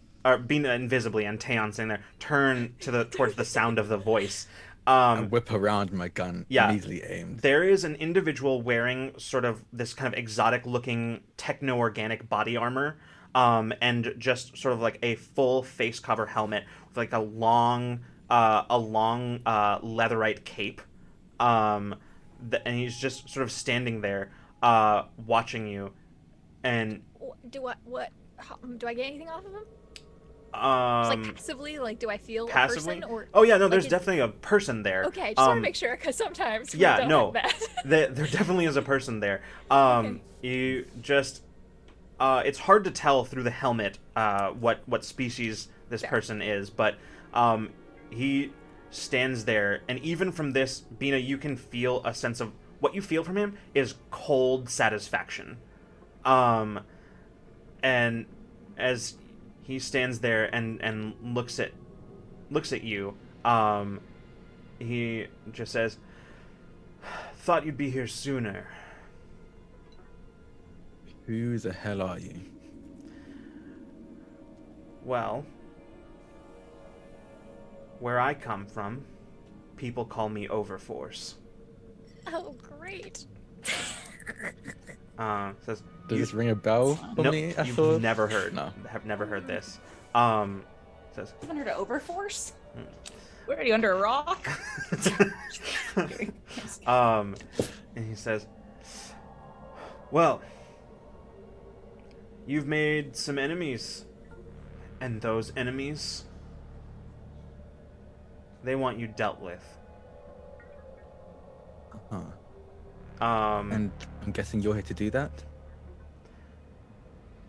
Bina invisibly and Taeon sitting there turn towards the sound of the voice. I whip around my gun, Yeah. immediately aimed. There is an individual wearing sort of this kind of exotic-looking techno-organic body armor, and just sort of like a full face cover helmet with like a long leatherite cape, and he's just sort of standing there, watching you, and Do I get anything off of him? Just, passively, do I feel passively. a person or? Oh yeah, no, there's is- definitely a person there. Okay, I just want to make sure because sometimes we Yeah, don't no, have that. there definitely is a person there. Okay. You just, it's hard to tell through the helmet what species this Fair. person is, but he stands there, and even from this, Bina, you can feel a sense of what you feel from him is cold satisfaction. And as he stands there and looks at you, he just says, "Thought you'd be here sooner." Who the hell are you? Well, where I come from, people call me Overforce. Oh, great. Says, Does this ring a bell for no, me? I you've thought? never heard. No. Have never heard this. Says, Haven't heard of Overforce? Where are you, under a rock? and he says, "Well, you've made some enemies, and those enemies, they want you dealt with." Huh. And And I'm guessing you're here to do that?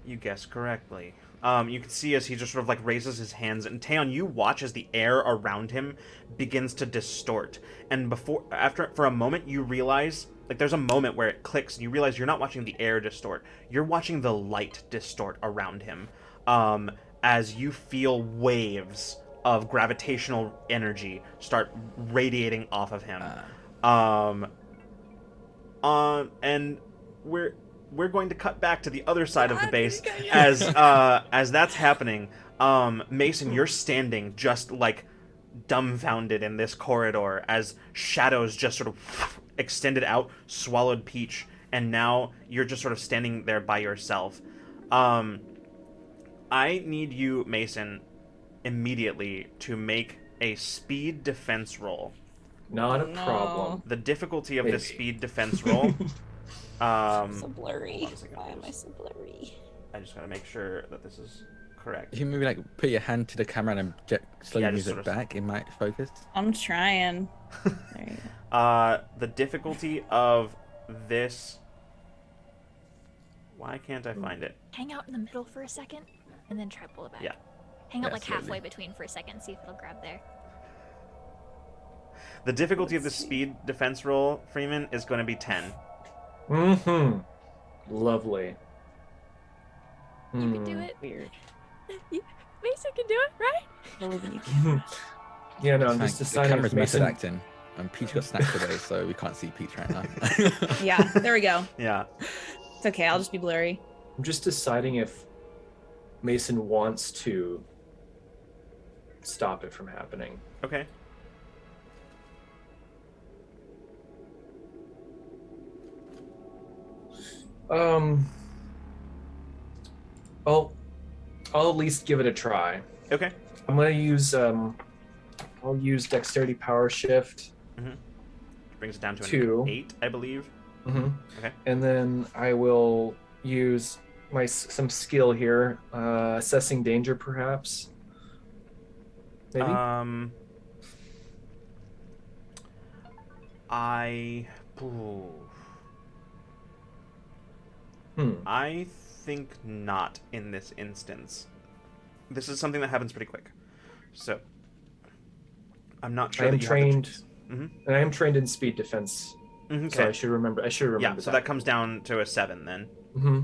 you guessed correctly. You can see as he just sort of raises his hands, and Taeon, you watch as the air around him begins to distort. And for a moment, you realize, there's a moment where it clicks, and you realize you're not watching the air distort. You're watching the light distort around him, as you feel waves of gravitational energy start radiating off of him. And we're going to cut back to the other side of the base as that's happening. Mason, you're standing just like dumbfounded in this corridor as shadows just sort of extended out, swallowed Peach, and now you're just sort of standing there by yourself. I need you, Mason, immediately to make a speed defense roll. Not a No. problem. The difficulty of Maybe. this speed defense roll. So blurry. hold on a second, Why am I so blurry? I just gotta make sure that this is correct. If you maybe like put your hand to the camera and slowly Yeah, move just it sort of- back, it might focus. I'm trying. There you go. The difficulty of this. Why can't I find it? Hang out in the middle for a second, and then try pull it back. Yeah. Hang out like Absolutely. halfway between for a second, see if it'll grab there. The difficulty of the speed defense roll, Freeman, is going to be 10. Mm-hmm. Lovely. You can do it. Weird. Mason can do it, right? Believe in you. Yeah, no, I'm Thank- just the deciding camera's if Mason... method acting, and Peach got snatched away, so we can't see Peach right now. Yeah, there we go. Yeah. It's okay. I'll just be blurry. I'm just deciding if Mason wants to stop it from happening. Okay. I'll at least give it a try. Okay. I'm gonna use I'll use dexterity power shift. Brings it down to Two. an 8, I believe. Mm-hmm. Okay. And then I will use some skill here, assessing danger, perhaps. Maybe. I think not in this instance. This is something that happens pretty quick. So, I'm not sure I am that you trained, have the choice. and I am trained in speed defense, Okay. so I should remember. Yeah, so that comes down to a 7 then. Mm-hmm.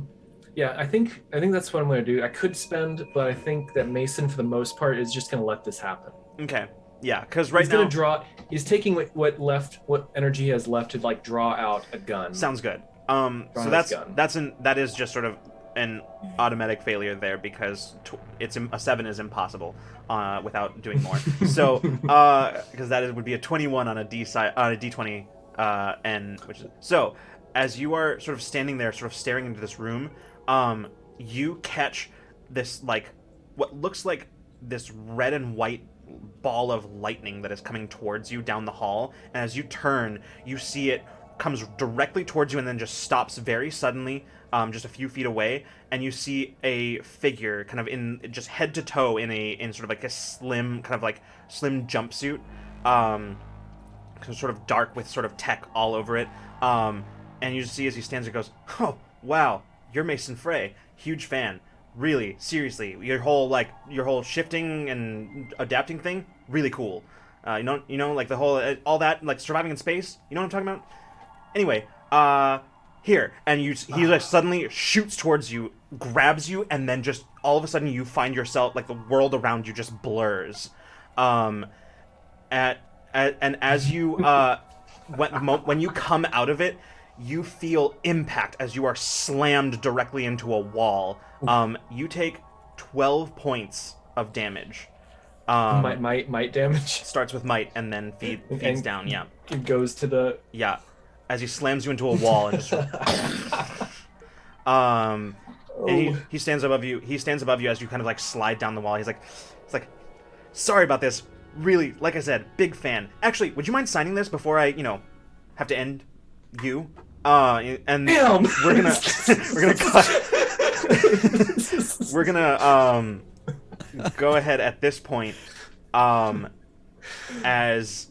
Yeah, I think that's what I'm going to do. I could spend, but I think that Mason, for the most part, is just going to let this happen. Okay. Yeah, because right he's now going to draw. He's taking what energy he has left to like draw out a gun. sounds good. Drawing So his gun. that is just sort of an automatic failure there because a 7 is impossible without doing more. So because would be a 21 on a D20 and which is so as you are sort of standing there, sort of staring into this room, you catch this like what looks like this red and white ball of lightning that is coming towards you down the hall, and as you turn, you see it comes directly towards you and then just stops very suddenly, just a few feet away, and you see a figure kind of in just head to toe in sort of like a slim jumpsuit, sort of dark with sort of tech all over it, and you just see as he stands there goes, "Oh wow, you're Mason Frey, huge fan. Really, seriously, your whole shifting and adapting thing, really cool. You know, like the whole all that like surviving in space. You know what I'm talking about? Anyway, here," and he like suddenly shoots towards you, grabs you, and then just all of a sudden you find yourself like the world around you just blurs. And as you when you come out of it, you feel impact as you are slammed directly into a wall. You take 12 points of damage. Might damage. Starts with might and then feeds down. Yeah. It goes to the As he slams you into a wall and just and he stands above you. He stands above you as you kind of like slide down the wall. He's like, "Sorry about this. Really, like I said, big fan. Actually, would you mind signing this before I, have to end you?" And Damn! we're gonna cut. We're gonna go ahead at this point, as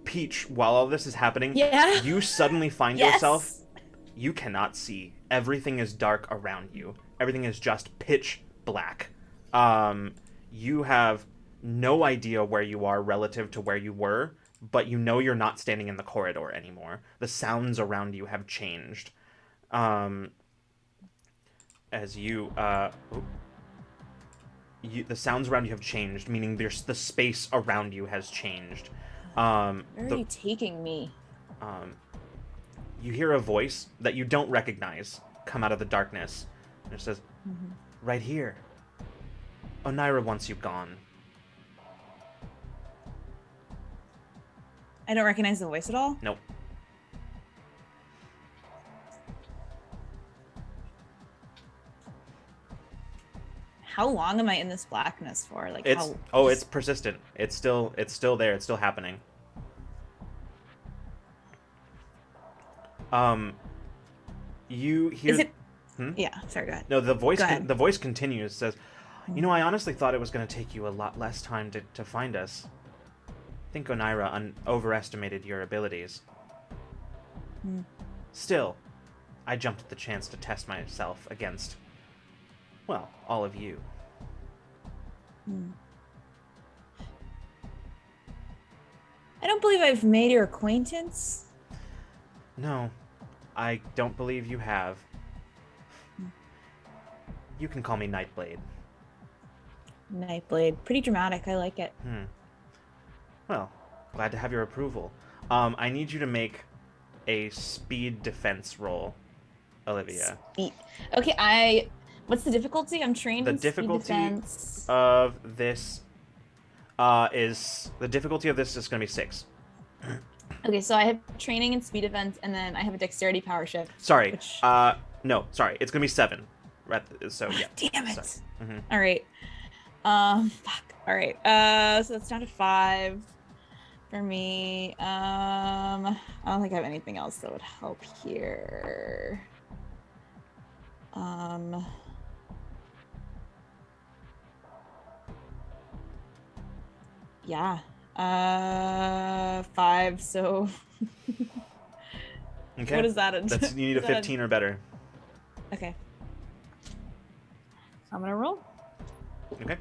Peach, while all this is happening, Yeah. you suddenly find Yes. yourself. You cannot see. Everything is dark around you. Everything is just pitch black. You have no idea where you are relative to where you were, but you know you're not standing in the corridor anymore. The sounds around you have changed. As the sounds around you have changed, meaning the space around you has changed. Where are you taking me? You hear a voice that you don't recognize come out of the darkness. And it says, "Right here. Oneira wants you gone. I don't recognize the voice at all. Nope. How long am I in this blackness for? Like It's how? it's persistent. It's still there. It's still happening. You hear. Is it? Hmm? Yeah. Sorry. Go ahead. No, the voice Go ahead. the voice continues. Says, "You know, I honestly thought it was going to take you a lot less time to find us. I think Oneira overestimated your abilities. Hmm. Still, I jumped at the chance to test myself against, well, all of you." Hmm. I don't believe I've made your acquaintance. No, I don't believe you have. You can call me Nightblade. Nightblade. Pretty dramatic. I like it. Well, glad to have your approval. I need you to make a speed defense roll, Olivia. Okay. What's the difficulty? I'm trained The in difficulty speed defense. of this is going to be 6. Okay, so I have training in speed defense, and then I have a dexterity power shift. Sorry. Which... No, sorry. It's going to be 7. So yeah. Damn it. Mm-hmm. All right. Fuck. All right. So that's down to 5 for me. I don't think I have anything else that would help here. Yeah. 5. So. Okay. What is that? You need a 15 or better. Okay. I'm gonna roll. Okay.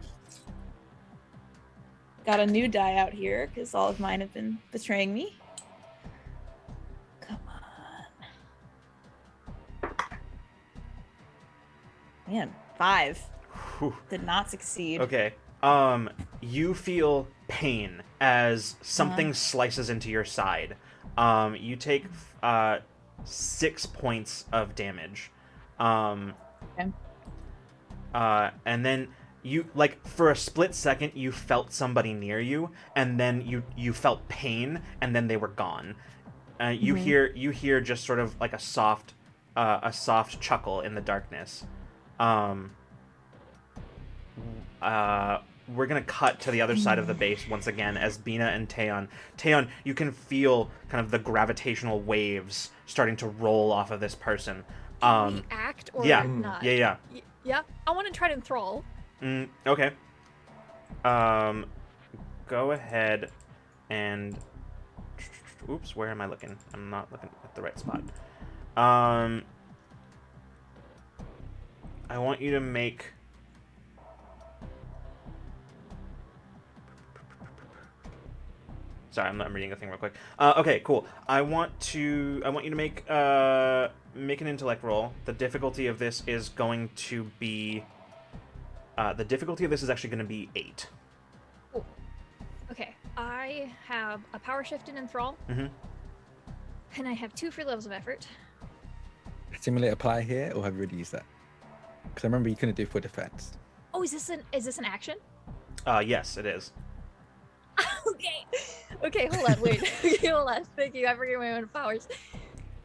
Got a new die out here because all of mine have been betraying me. Come on. Man, 5. Whew. Did not succeed. Okay. You feel pain as something slices into your side. You take 6 points of damage. Okay. And then you, like, for a split second, you felt somebody near you, and then you felt pain, and then they were gone. You hear just sort of like a soft chuckle in the darkness. We're gonna cut to the other side of the base once again as Bina and Taeon. Taeon, you can feel kind of the gravitational waves starting to roll off of this person. Can we act or Yeah. not? Yeah. Yeah. I want to try to enthrall. Okay. Go ahead and... Oops, where am I looking? I'm not looking at the right spot. I want you to make... Sorry, I'm reading the thing real quick. Okay, cool. I want you to make an intellect roll. The difficulty of this is going to be... the difficulty of this is actually going to be 8. Cool. Okay, I have a power shift in enthrall. Mm-hmm. And I have 2 free levels of effort. Simulate apply here, or have you already used that? Because I remember you couldn't do for defense. Oh, is this an action? Yes, it is. Okay, hold on, wait. Okay, hold on. Thank you. I forget my own powers.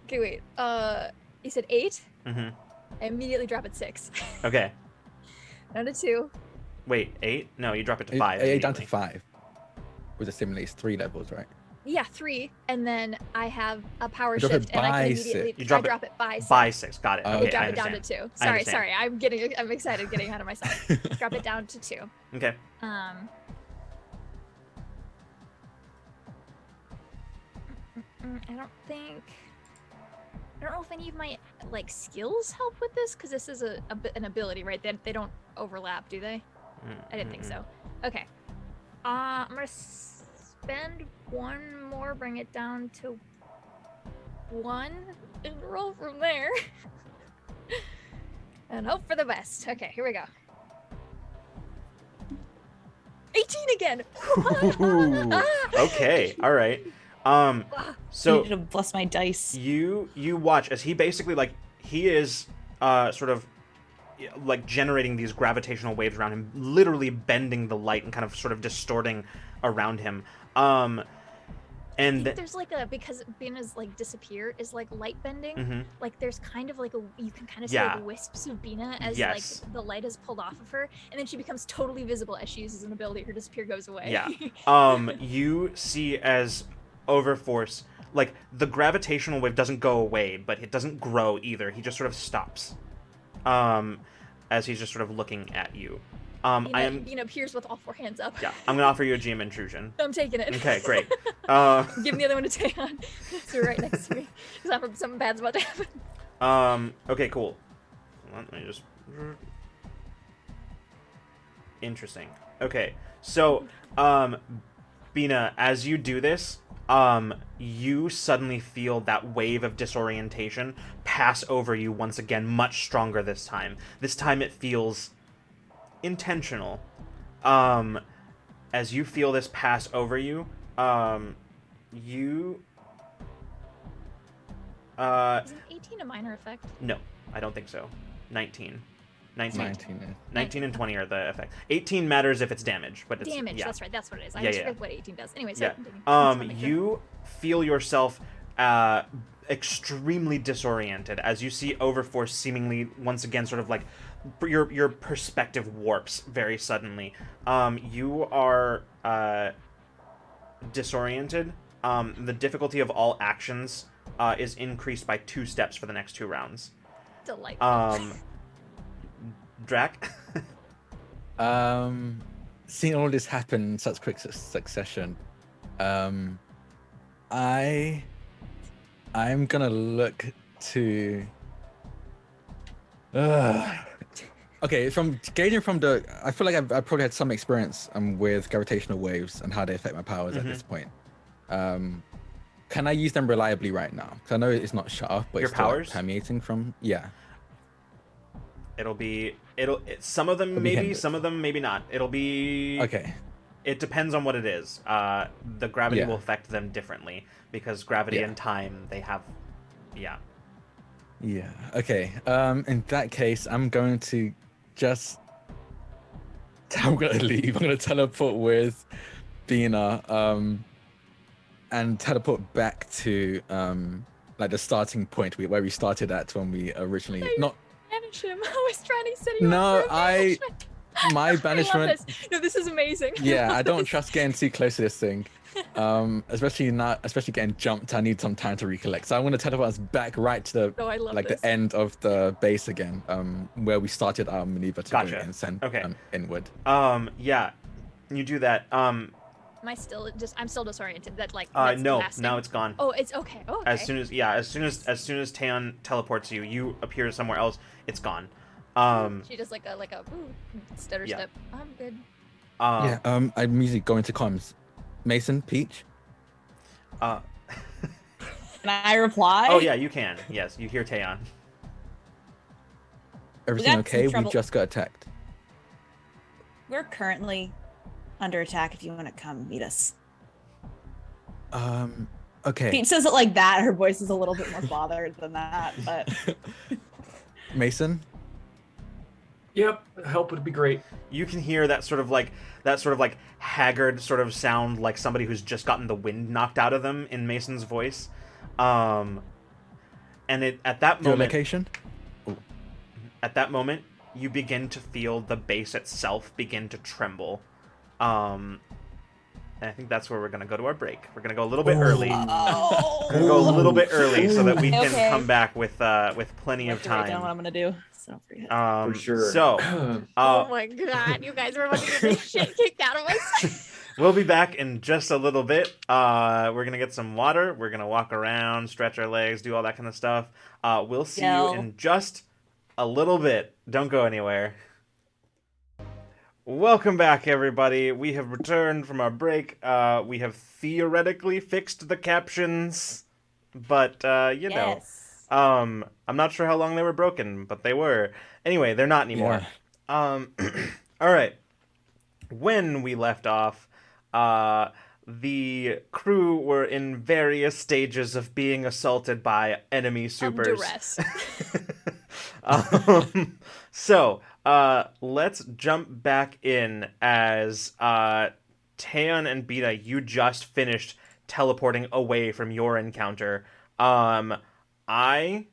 Okay, wait. You said 8? Mm-hmm. I immediately drop it 6. Okay. Down to 2. Wait, 8? No, you drop it to 5. Down to 5. With the simulates 3 levels, right? Yeah, 3, and then I have a power You drop it shift, and I by can immediately You drop it drop it by 6. By 6, got it. Oh, Okay, Drop I it down to understand. 2. I understand. Sorry. I'm excited, getting ahead of myself. Drop it down to 2. Okay. I don't know if any of my skills help with this, because this is an ability, right? They don't overlap, do they? I didn't think so. Okay. I'm gonna spend 1 more, bring it down to 1, and roll from there. And hope for the best. Okay, here we go. 18 again. Okay, all right. So I need to bless my dice. you watch as he basically he is sort of like generating these gravitational waves around him, literally bending the light and kind of sort of distorting around him. I And think there's like because Bina's like disappear is like light bending. Like there's kind of like you can kind of see like wisps of Bina as like the light is pulled off of her, and then she becomes totally visible as she uses an ability. Her disappear goes away. Yeah. You see as Overforce, like the gravitational wave doesn't go away, but it doesn't grow either. He just sort of stops. As he's just sort of looking at you. Bina appears with all 4 hands up. Yeah, I'm gonna offer you a GM intrusion. I'm taking it. Okay, great. Give the other one to Taeyeon. So right next to me. Because something bad's about to happen. Okay, cool. Let me just. Interesting. Okay, so, Bina, as you do this, you suddenly feel that wave of disorientation pass over you once again, much stronger this time. This time it feels intentional. As you feel this pass over you, you... Isn't 18 a minor effect? No, I don't think so. 19. 19. 19 and 20 are the effect. 18 matters if it's damage, but it's damage. Yeah. That's right. That's what it is. I just forget what 18 does. Anyway, so Yeah. continue. You feel yourself extremely disoriented as you see Overforce seemingly once again sort of like your perspective warps very suddenly. You are disoriented. The difficulty of all actions is increased by 2 steps for the next 2 rounds. Delightful. Drac? Seeing all this happen in such quick succession, I'm gonna look to. Okay, from gauging from the, I feel like I've probably had some experience with gravitational waves and how they affect my powers at this point. Can I use them reliably right now? Because I know it's not shut off, but Your it's still, powers? like, permeating from. Yeah. Some of them It'll be maybe, hindered. some of them maybe not. It'll be Okay. It depends on what it is. The gravity Yeah. will affect them differently because gravity Yeah. and time they have. Yeah. Yeah. Okay. In that case, I'm going to just. I'm gonna leave. I'm gonna teleport with Bina, and teleport back to like the starting point where we started at when we originally not. Banish him. I was trying to set you No, up for a banishment. my I love banishment. this. No, this is amazing. Yeah, I don't trust getting too close to this thing. Especially getting jumped. I need some time to recollect. So I'm gonna teleport us back right to the No, I love like this. the end of the base again, where we started our maneuver to Gotcha. go and send Okay. inward. Yeah. You do that. Am I still I'm still disoriented. That like No, that's lasting. now it's gone. Oh, it's okay. Oh, okay. As soon as Taeyeon teleports you, you appear somewhere else. It's gone. She does like a ooh, stutter Yeah. step. I'm good. Yeah. I'm immediately going to comms. Mason, Peach. Uh, Can I reply? oh yeah, you can. Yes, you hear Taeyeon. Everything got some okay? We trouble. just got attacked. We're currently under attack if you want to come meet us. Okay. Pete says it like that. Her voice is a little bit more bothered than that, but Mason. Yep, help would be great. You can hear that sort of like haggard sort of sound, like somebody who's just gotten the wind knocked out of them in Mason's voice. And at that Your moment, location. at that moment, you begin to feel the base itself begin to tremble. And I think that's where we're gonna go to our break. We're gonna go a little bit early. We're gonna go a little bit early so that we can Okay. come back with plenty of I have to write down what time. I'm gonna do. So don't forget. For sure. So, Oh my god, you guys are about to get the shit kicked out of us. we'll be back in just a little bit. We're gonna get some water. We're gonna walk around, stretch our legs, do all that kind of stuff. We'll see you Yell. in just a little bit. Don't go anywhere. Welcome back, everybody. We have returned from our break. We have theoretically fixed the captions, but you know. Yes. I'm not sure how long they were broken, but they were. Anyway, they're not anymore. All right. When we left off, the crew were in various stages of being assaulted by enemy supers. Duress. So, let's jump back in as Taeyeon and Bina, you just finished teleporting away from your encounter. I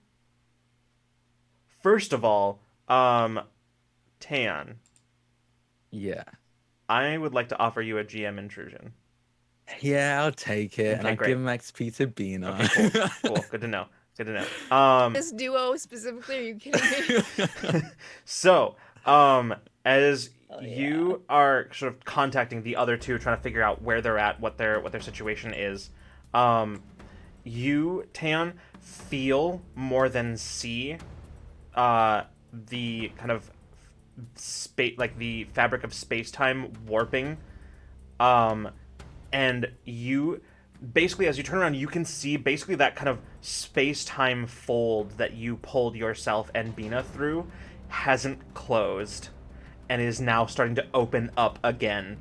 first of all, Taeyeon, Yeah. I would like to offer you a GM intrusion. Yeah, I'll take it. And Okay, I'll great. give Max Peter Bina. Okay, cool. Cool. Good to know. Good to know. This duo specifically, are you kidding me? So, as Oh, you are sort of contacting the other two, trying to figure out where they're at, what their situation is, you, Taeyeon, feel more than see the kind of space, like the fabric of space-time warping, and you basically, as you turn around, you can see basically that kind of space-time fold that you pulled yourself and Bina through hasn't closed and is now starting to open up again.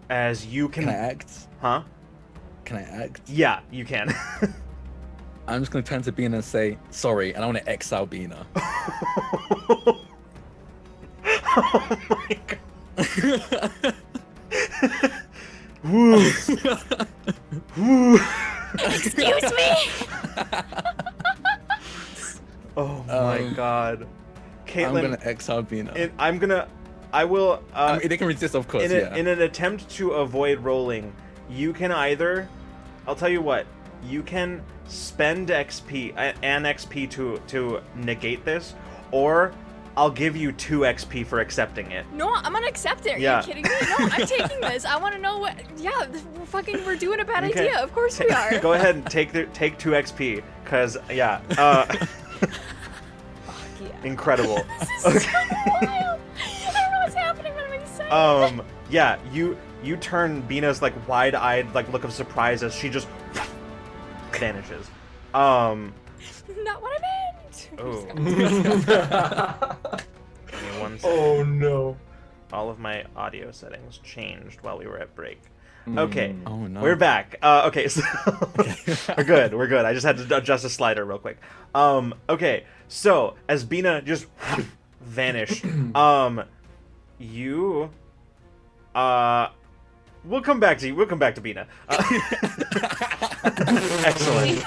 As you can I act? Huh? Can I act? Yeah, you can. I'm just gonna turn to Bina and say sorry, and I want to exile Bina. Oh my god. Woo. Woo. Excuse me. Oh my god. Caitlin, I'm gonna exile Bina. I will I mean, they can resist, of course. in an attempt to avoid rolling, you can either, I'll tell you what, you can spend XP, an XP to negate this, or I'll give you 2 XP for accepting it. No, I'm gonna accept it. Are Yeah. you kidding me? No, I'm taking this. I want to know what. Yeah, we're doing a bad Okay. idea. Of course we are. Go ahead and take 2 XP, cause yeah, Yeah. incredible. This is so wild. I don't know what's happening, but I'm excited. Yeah, you turn Bina's like wide-eyed like look of surprise as she just vanishes. Not what I meant. Oh. Give me 1 second. Oh no. All of my audio settings changed while we were at break. Okay, Oh no. we're back. Okay, so we're good. We're good. I just had to adjust a slider real quick. Okay, so as Bina just vanish, you, we'll come back to you. We'll come back to Bina. Excellent.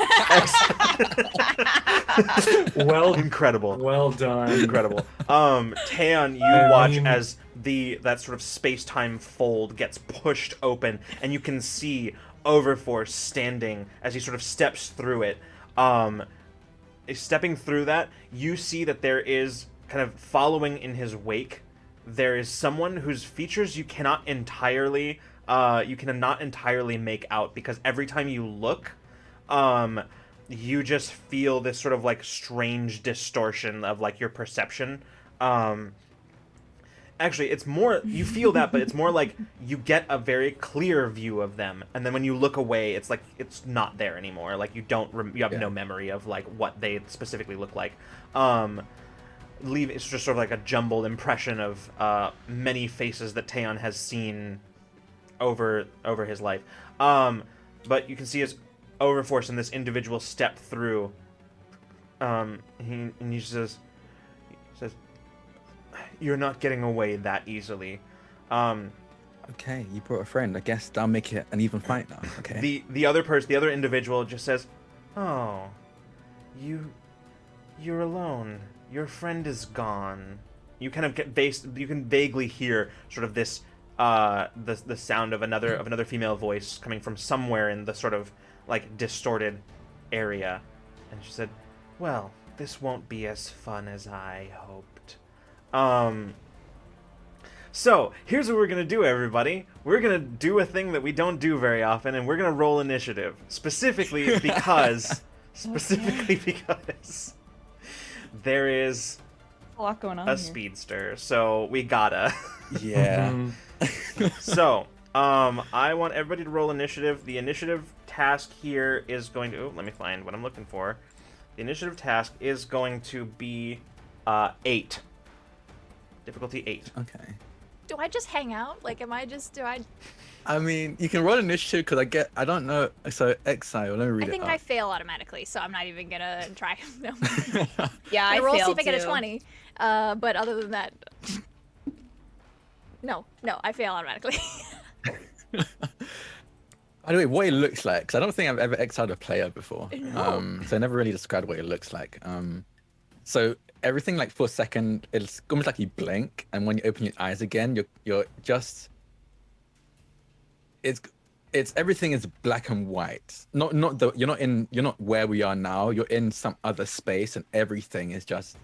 Well, Incredible. well done. Incredible. Taeyeon, you watch as that sort of space-time fold gets pushed open, and you can see Overforce standing as he sort of steps through it. Stepping through that, you see that there is kind of following in his wake. There is someone whose features you cannot entirely make out, because every time you look, you just feel this sort of like strange distortion of like your perception. Actually, it's more, you feel that, but it's more like you get a very clear view of them, and then when you look away, it's like it's not there anymore. Like you have no memory of like what they specifically look like. It's just sort of like a jumbled impression of many faces that Taeyeon has seen over his life. But you can see as Overforce and this individual step through. He says, "You're not getting away that easily." Okay, you brought a friend. I guess that'll make it an even fight now. Okay. The other individual just says, "Oh, you're alone. Your friend is gone." You kind of you can vaguely hear sort of this the sound of another female voice coming from somewhere in the sort of like distorted area, and she said, "Well, this won't be as fun as I hoped." So here's what we're gonna do, everybody. We're gonna do a thing that we don't do very often, and we're gonna roll initiative, specifically because there is A lot going on a here. speedster, so we gotta. Yeah. So, I want everybody to roll initiative. The initiative task here is going to... let me find what I'm looking for. The initiative task is going to be 8. Difficulty 8. Okay. Do I just hang out? Like, am I just? Do I? I mean, you can roll initiative because I don't know. So exile. Let me read I think it I up. fail automatically, so I'm not even gonna try. No. Yeah, I I roll see failed if I get a too. 20. But other than that, no, I fail automatically. By the way, what it looks like, because I don't think I've ever exiled a player before. No. So I never really described what it looks like. So everything like for a second, it's almost like you blink, and when you open your eyes again, you're just it's everything is black and white. Not the you're not where we are now. You're in some other space, and everything is just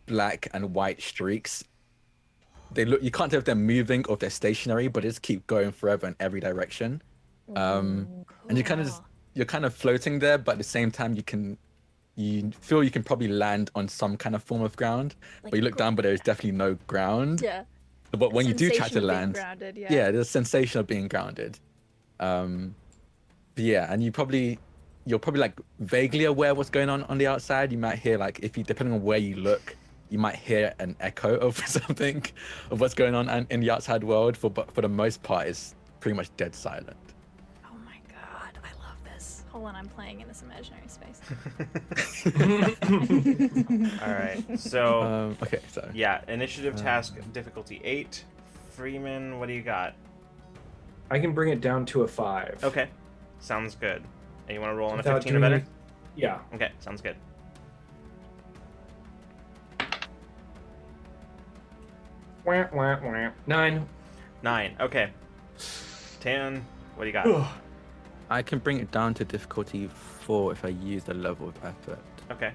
black and white streaks. They look you can't tell if they're moving or if they're stationary, but they just keep going forever in every direction. And you kind of Cool. you're kind of floating there, but at the same time you feel you can probably land on some kind of form of ground, Like but you look down, but there's definitely no ground. Yeah. But when you do try Sensation to of being land, grounded, yeah. yeah, there's a sensation of being grounded. But yeah, and you're probably like vaguely aware of what's going on the outside. You might hear like if you depending on where you look, you might hear an echo of something of what's going on in the outside world. But for the most part, it's pretty much dead silent. Oh my god, I love this. Hold on, I'm playing in this imaginary space. All right. So Okay, so yeah, initiative task difficulty 8. Freeman, what do you got? I can bring it down to a 5. Okay, sounds good. And you want to roll on a Without 15 or doing better? any- Yeah. Okay, sounds good. Wah, wah, wah. 9. 9. Okay. Tan, what do you got? Ugh. I can bring it down to difficulty 4 if I use the level of effort. Okay,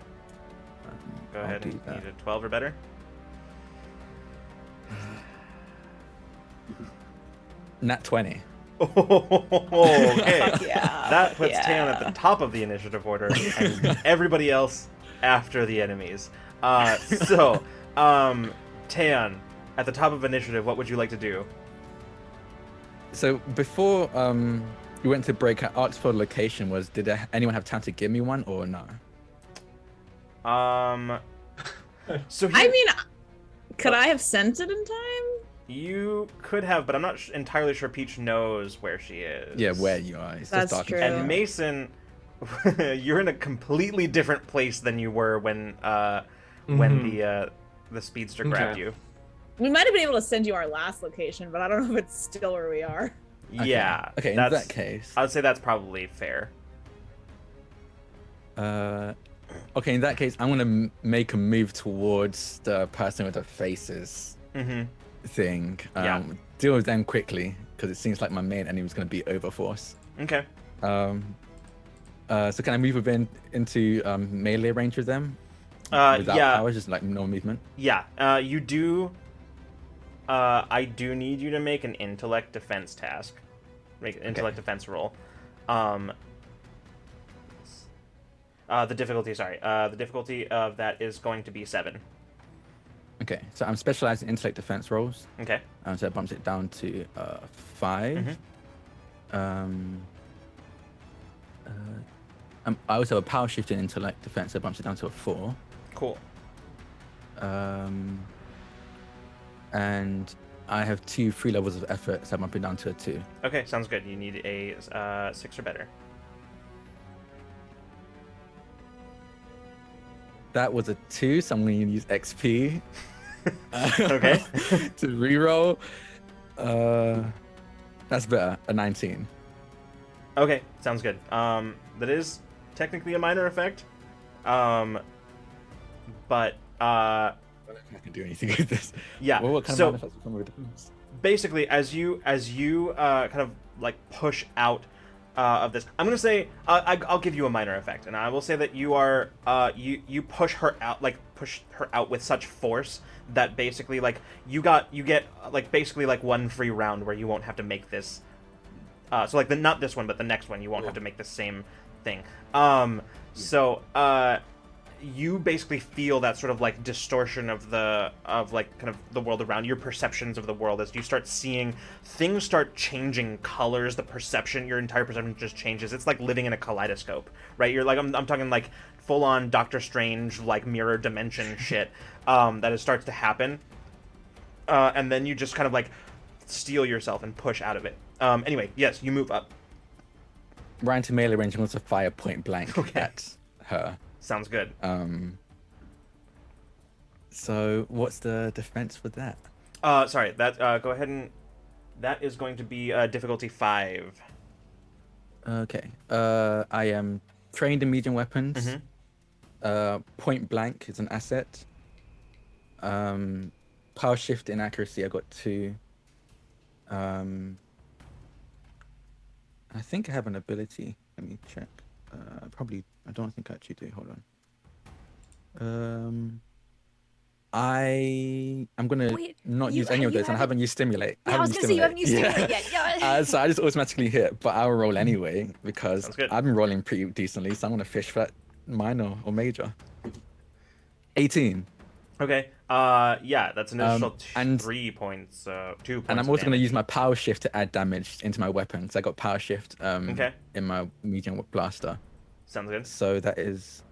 go I'll ahead do and that. need a 12 or better. Nat 20. Okay. Yeah. That puts Tan at the top of the initiative order and everybody else after the enemies. So, Tan, at the top of initiative, what would you like to do? So before you went to break, I asked for a location. Did anyone have time to give me one or no? So I mean, could I have sent it in time? you could have, but I'm not entirely sure Peach knows where she is. Yeah, where you are. It's That's just dark true. And Mason, you're in a completely different place than you were when the speedster grabbed Okay. you. We might have been able to send you our last location, but I don't know if it's still where we are. Yeah. Okay, in that's- that case. I would say that's probably fair. Okay, in that case, I'm gonna make a move towards the person with the faces Mm-hmm. thing. Yeah. Deal with them quickly because it seems like my main enemy was gonna be Overforce. Okay. So can I move into melee range with them? Without Yeah. power, just like no movement. Yeah. You do. I do need you to make an intellect defense task. Make an intellect defense roll. The difficulty. Sorry. The difficulty of that is going to be 7. Okay, so I'm specialized in intellect defense rolls. Okay. So that bumps it down to 5. Mhm. I also have a power shift in intellect defense, so it bumps it down to a 4. Cool. And I have 2 free levels of effort, so I'm bumping down to a 2. Okay. Sounds good. You need a 6 or better. That was a 2, so I'm going to use XP. Okay. To reroll. That's better. A 19. Okay. Sounds good. That is technically a minor effect. But I can do anything with this. yeah. Well, what kind So of effects come with this? basically, as you kind of like push out of this, I'm gonna say I'll give you a minor effect, and I will say that you are you push her out with such force that basically like you get like basically like 1 free round where you won't have to make this. So like not this one, but the next one, you won't have to make the same thing. So you basically feel that sort of like distortion of like kind of the world around your perceptions of the world as you start seeing things start changing colors. Your entire perception just changes. It's like living in a kaleidoscope, right? You're like I'm talking like full on Doctor Strange like mirror dimension shit that starts to happen. and then you just kind of like steel yourself and push out of it. Anyway, yes, you move up. Right into melee range and also fire point blank Okay. at her. Sounds good. So what's the defense for that? Sorry, that go ahead and that is going to be difficulty 5. Okay. I am trained in medium weapons. Mhm. Point blank is an asset. Power shift in accuracy, I got 2. I think I have an ability. Let me check. Probably. I don't think I actually do. Hold on. I'm gonna Wait, not you- use any of you those, and I haven't used stimulate. Yeah, I was gonna say you haven't used stimulate yet. Yeah. So I just automatically hit, but I'll roll anyway because Sounds good. I've been rolling pretty decently. So I'm gonna fish for that minor or major. 18. Okay. Yeah, that's an additional and- 3 points. 2 points. And I'm of also going to damage. use my power shift to add damage into my weapon. So I got power shift Okay. in my medium blaster. Sounds good. So that is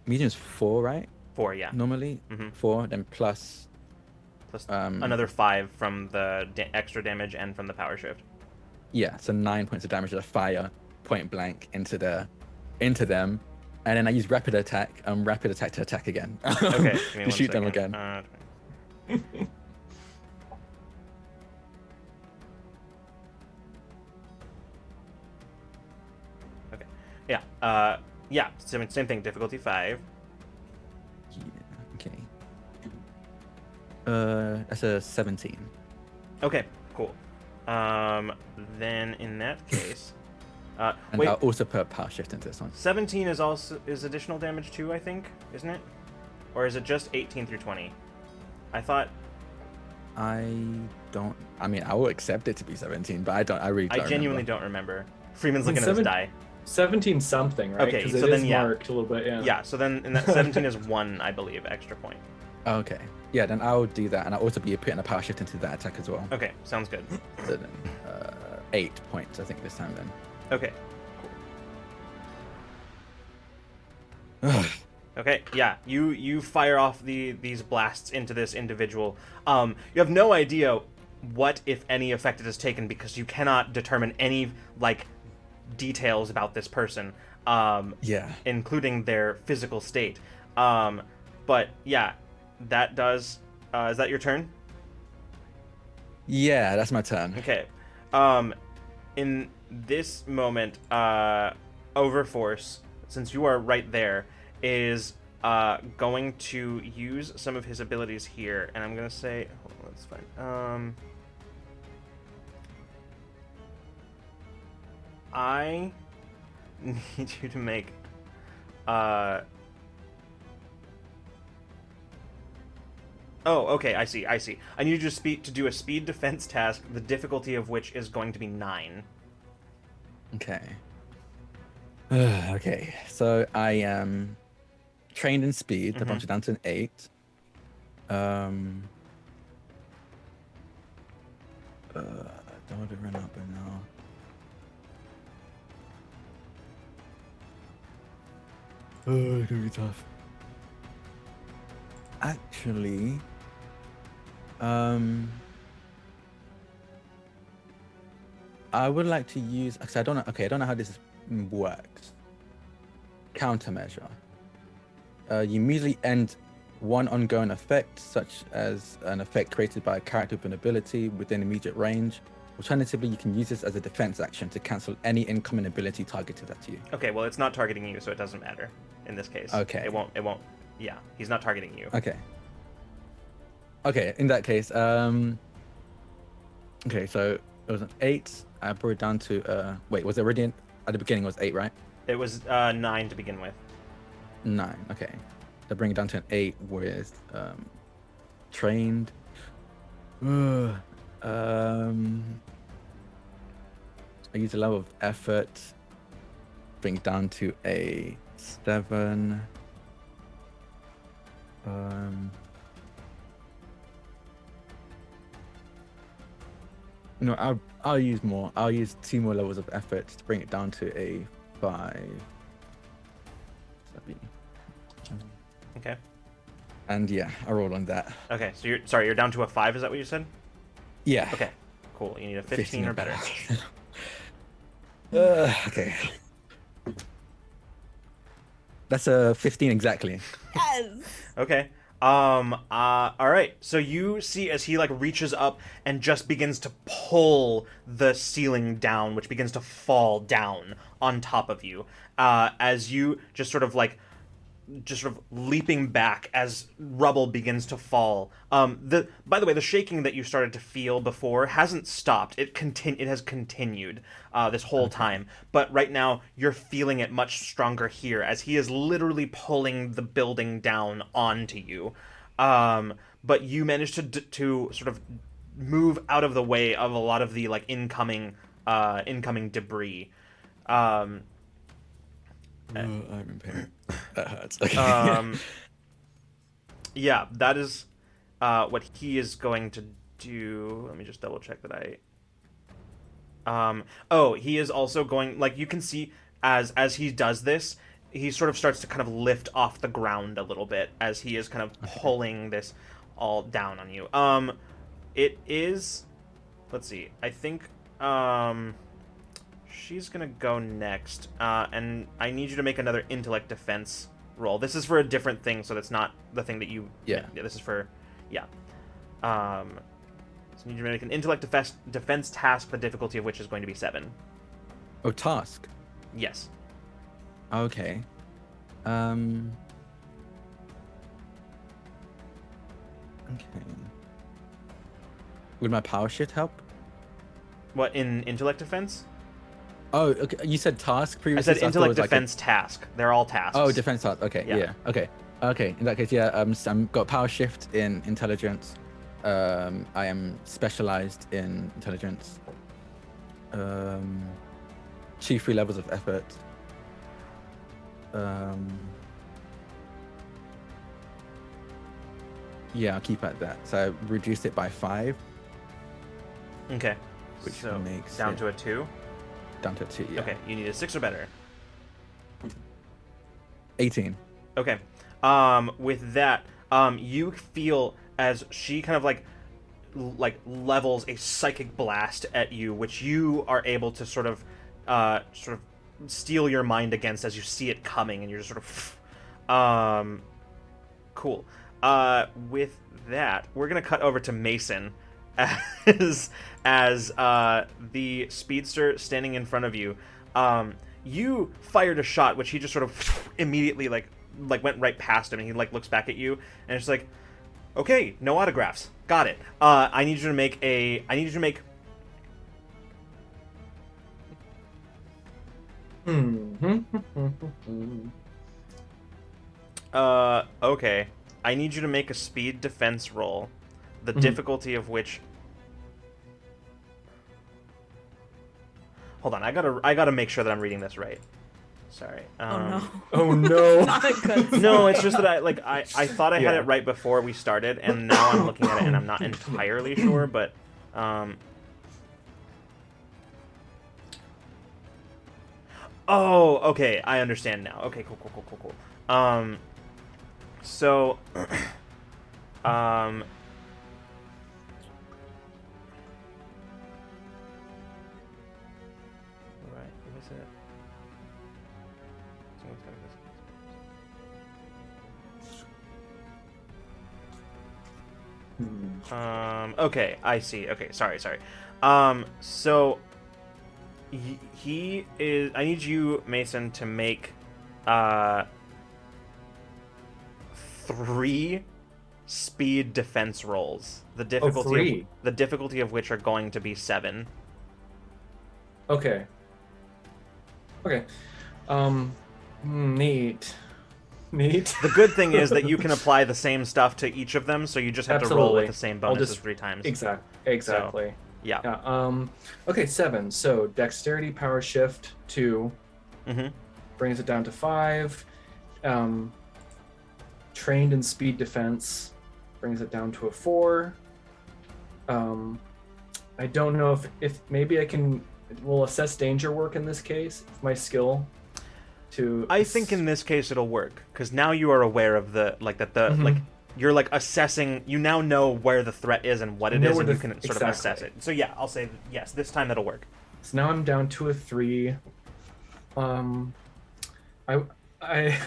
medium is 4, right? 4, yeah. Normally 4, then plus Plus another 5 from the extra damage and from the power shift. yeah, so 9 points of damage to fire point blank into them, and then I use rapid attack to attack again. Okay. Give me to 1 shoot them second. again. Okay. Yeah. Yeah. Same thing. Difficulty 5. Yeah, okay. That's a 17. Okay. Cool. Then in that case, And wait. I'll also put power shift into this one. 17 is additional damage too, I think, isn't it? Or is it just 18 through 20? I thought. I mean, I will accept it to be 17, but I really don't I genuinely remember. don't remember. Freeman's looking at his die. 17 something, right? Okay, Because so it then, is yeah. marked a little bit, yeah. Yeah. So then, in that 17 is 1, I believe, extra point. Okay. Yeah, then I'll do that, and I'll also be putting a power shift into that attack as well. Okay. Sounds good. So then, 8 points, I think, this time then. Okay. Okay, yeah, you fire off these blasts into this individual. You have no idea what, if any, effect it has taken because you cannot determine any like details about this person, Yeah. including their physical state. But yeah, that does. Is that your turn? Yeah, that's my turn. Okay. In this moment, Overforce, since you are right there, is going to use some of his abilities here, and I'm gonna say, hold on, that's fine. I need you to make Oh, okay, I see. I need you to do a speed defense task, the difficulty of which is going to be 9. Okay. Okay, so I am trained in speed. I bumped it down to an 8. Don't want to run up by now. Oh, it's gonna be tough. Actually, I would like to use. Actually, I don't know. Okay, I don't know how this works. Countermeasure. You immediately end one ongoing effect, such as an effect created by a character with an ability within immediate range. Alternatively, you can use this as a defense action to cancel any incoming ability targeted at you. Okay, well, it's not targeting you, so it doesn't matter in this case. Okay. It won't. Yeah, he's not targeting you. Okay. Okay, in that case, okay, so it was an 8. I brought it down to wait, was it already at the beginning? It was 8, right? It was 9 to begin with. 9. Okay, so bring it down to an 8 with trained. I use a level of effort. Bring it down to a 7. No, I'll use more. I'll use 2 more levels of effort to bring it down to a 5. Okay. And yeah, I rolled on that. Okay, so you're down to a 5. Is that what you said? Yeah. Okay, cool. You need a 15 or better. Okay. That's a 15 exactly. Yes. Okay. All right. So you see as he like reaches up and just begins to pull the ceiling down, which begins to fall down on top of you. As you just sort of leaping back as rubble begins to fall. By the way, the shaking that you started to feel before hasn't stopped. It has continued this whole time. But right now you're feeling it much stronger here as he is literally pulling the building down onto you. But you managed to sort of move out of the way of a lot of the like incoming debris. I'm in pain. That hurts. Okay. Yeah, that is what he is going to do. Let me just double check that he is also going, like, you can see as he does this, he sort of starts to kind of lift off the ground a little bit as he is kind of pulling this all down on you. It is, let's see, I think she's gonna go next, and I need you to make another intellect defense roll. This is for a different thing, so that's not the thing that you... Yeah. This is for... Yeah. So I need you to make an intellect defense task, the difficulty of which is going to be 7. Oh, task. Yes. Okay. Okay. Would my power shift help? What, in intellect defense? Oh, okay. You said task I previously. said so intellect thought it was defense task. They're all tasks. Oh, defense task. Okay. Yeah. Yeah. Okay. Okay. In that case, yeah. So I'm got power shift in intelligence. I am specialized in intelligence. 2 free levels of effort. Yeah, I'll keep at that. So I reduced it by 5. Okay. Which so makes down it to a 2? down to a 2, yeah. Okay, you need a 6 or better. 18. Okay. With that, you feel as she kind of like levels a psychic blast at you, which you are able to sort of steel your mind against as you see it coming, and you're just sort of cool. With that, we're gonna cut over to Mason as the speedster standing in front of you. You fired a shot, which he just sort of immediately like went right past him, and he like looks back at you, and it's like, okay, no autographs, got it. I need you to make okay. I need you to make a speed defense roll, the difficulty of which... Hold on, I gotta make sure that I'm reading this right. Sorry. Oh no. Oh no. Not a good No, it's just that I thought I had Yeah. it right before we started, and now I'm looking at it and I'm not entirely sure, but oh, okay, I understand now. Okay, cool. So right, what was it? Someone's got this. Okay, I see. Okay, sorry. So he is... I need you, Mason, to make 3 speed defense rolls. The difficulty of which are going to be 7. Okay. Neat. The good thing is that you can apply the same stuff to each of them, so you just have to roll with Absolutely. the same I'll bonuses just- 3 times. Exactly. Yeah. Yeah. Okay, 7. So dexterity power shift 2 Mm-hmm. brings it down to 5. Trained in speed defense brings it down to a 4. I don't know if maybe will assess danger work in this case. If my skill to... I think in this case it'll work, because now you are aware of the, like, that the, Mhm. like, you're like assessing. You now know where the threat is and what it is, and you can sort of assess exactly. it. So yeah, I'll say yes. This time that'll work. So now I'm down to a 3. I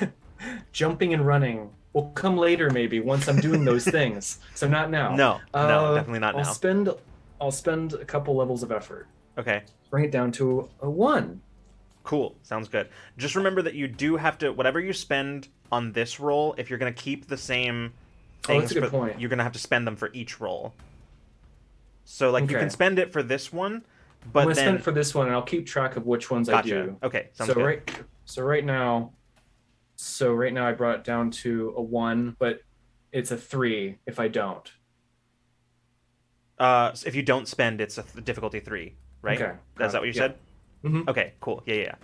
jumping and running will come later, maybe once I'm doing those things. So not now. No, definitely not now. I'll spend a couple levels of effort. Okay. Bring it down to a 1. Cool. Sounds good. Just remember that you do have to, whatever you spend on this roll, if you're going to keep the same things, that's a good point. you're going to have to spend them for each roll. So, like, you can spend it for this one, but I'm going to spend it for this one, and I'll keep track of which ones I do. Okay, sounds good. Right now I brought it down to a 1, but it's a 3 if I don't. So if you don't spend, it's a difficulty 3, right? Okay. Is that what you said? Mm-hmm. Okay, cool. Yeah.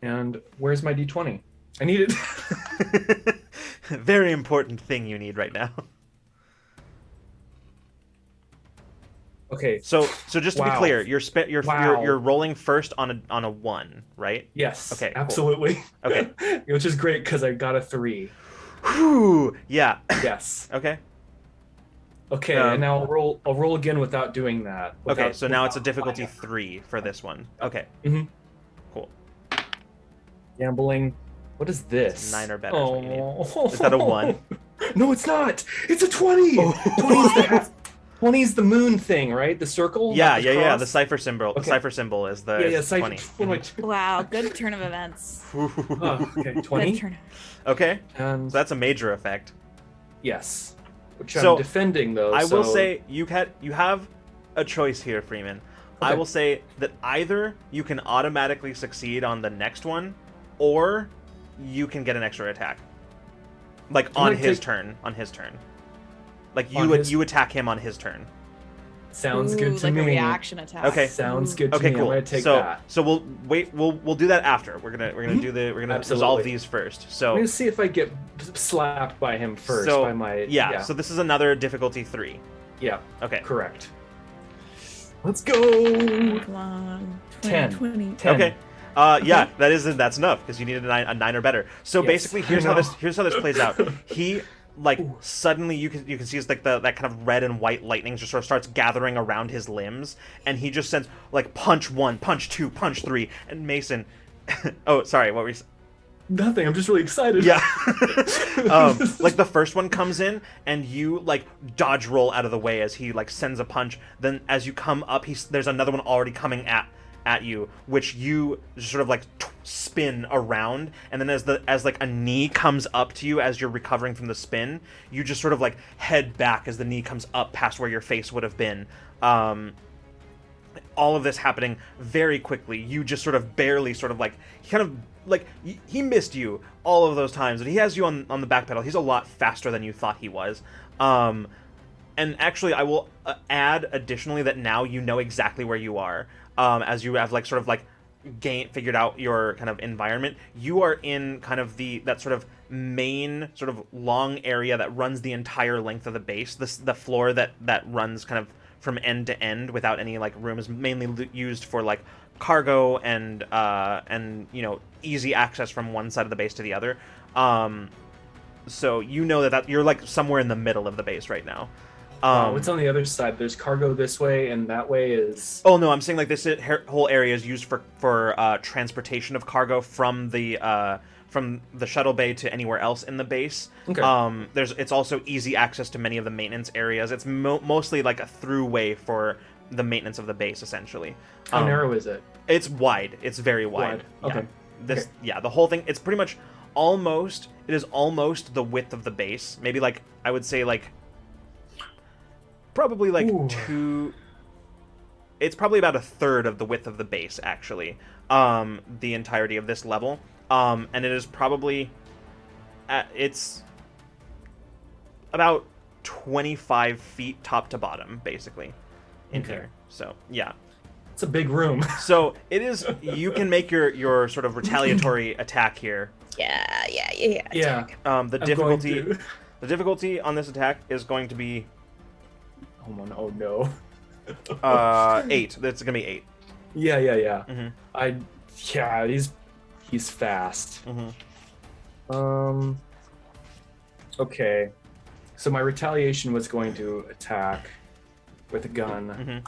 And where's my D20? I need it. Very important thing you need right now. Okay. So just to be clear, you're rolling first on a 1, right? Yes. Okay. Absolutely. Cool. Okay. Which is great because I got a 3. Whew. Yeah. Yes. Okay. Okay, and now I'll roll again without doing that. Okay, so now it's a difficulty 3 for this one. Okay. Mm-hmm. Cool. Gambling. What is this? 9 or better. Is that a 1? No, it's not. It's a 20. 20 is the moon thing, right? The circle. Yeah. The Cypher symbol. Okay. The Cypher symbol is the 20. Wow, good turn of events. Okay, 20. Okay. And so that's a major effect. Yes. Which I'm defending, though. I will say you have a choice here, Freeman. Okay. I will say that either you can automatically succeed on the next one, or you can get an extra attack. Like on his turn. Like you attack him on his turn. Sounds good to me. Like a reaction attack. Okay. Sounds good to me. Cool. I'm gonna take that. So we'll wait. We'll do that after. We're gonna resolve these first. So I'm gonna see if I get slapped by him first. By my So this is another difficulty 3. Yeah. Okay. Correct. Let's go. Come on. 10. 20. Okay. Yeah, that's enough because you needed a 9 or better. So basically, here's how this plays out. He suddenly you can see it's like that kind of red and white lightning just sort of starts gathering around his limbs, and he just sends like punch 1, punch 2, punch 3, and Mason. Oh, sorry, what were you? Nothing. I'm just really excited. Yeah. Like the first one comes in and you like dodge roll out of the way as he like sends a punch. Then as you come up, there's another one already coming at you, which you sort of like spin around, and then as like a knee comes up to you as you're recovering from the spin, you just sort of like head back as the knee comes up past where your face would have been. All of this happening very quickly. You just sort of barely sort of like he missed you all of those times, and he has you on the back pedal. He's a lot faster than you thought he was. And actually, I will add additionally that now you know exactly where you are. As you have figured out your kind of environment, you are in kind of that sort of main sort of long area that runs the entire length of the base. The floor that runs kind of from end to end without any like room is mainly used for like cargo and easy access from one side of the base to the other. So you know that you're like somewhere in the middle of the base right now. What's on the other side? There's cargo this way, and that way is... Oh, no, I'm saying like this whole area is used for transportation of cargo from the shuttle bay to anywhere else in the base. Okay. It's also easy access to many of the maintenance areas. It's mostly like a throughway for the maintenance of the base, essentially. How narrow is it? It's wide. It's very wide. Okay. Yeah. The whole thing, it's pretty much almost the width of the base. Maybe like, I would say like... Probably like it's probably about a third of the width of the base, actually, the entirety of this level, and it is probably it's about 25 feet top to bottom, basically, in here. So yeah, it's a big room. So it is. You can make your sort of retaliatory attack here. Yeah. The difficulty on this attack is going to be. Oh no. 8. That's gonna be 8. Yeah. Mm-hmm. He's fast. Mm-hmm. Okay. So my retaliation was going to attack with a gun.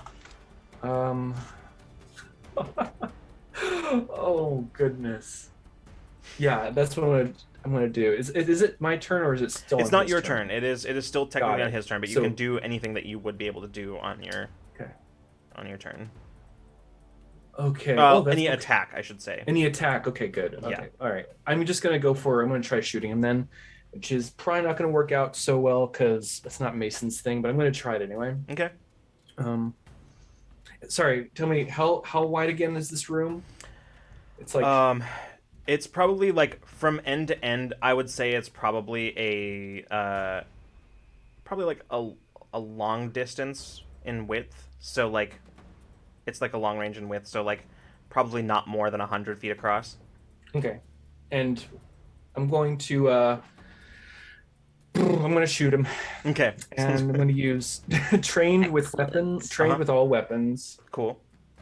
Mm-hmm. Oh goodness. Yeah, that's what I'm gonna do. Is it my turn or is it still? It's on not his your turn? turn. It is still technically Got on it. his turn, but you So- can do anything that you would be able to do on your Okay. turn. Okay. Any attack, I should say. Any attack? Okay, good. Okay, Yeah. all right. I'm just gonna go for. I'm gonna try shooting him then, which is probably not gonna work out so well because that's not Mason's thing. But I'm gonna try it anyway. Okay. Sorry. Tell me how wide again is this room? It's like It's probably like from end to end. I would say it's probably probably like a long distance in width. So like, it's like a long range in width. So like, probably not more than 100 feet across. okay, and I'm going to I'm gonna shoot him. Okay. And I'm going to use trained with weapons, trained with all weapons. Cool.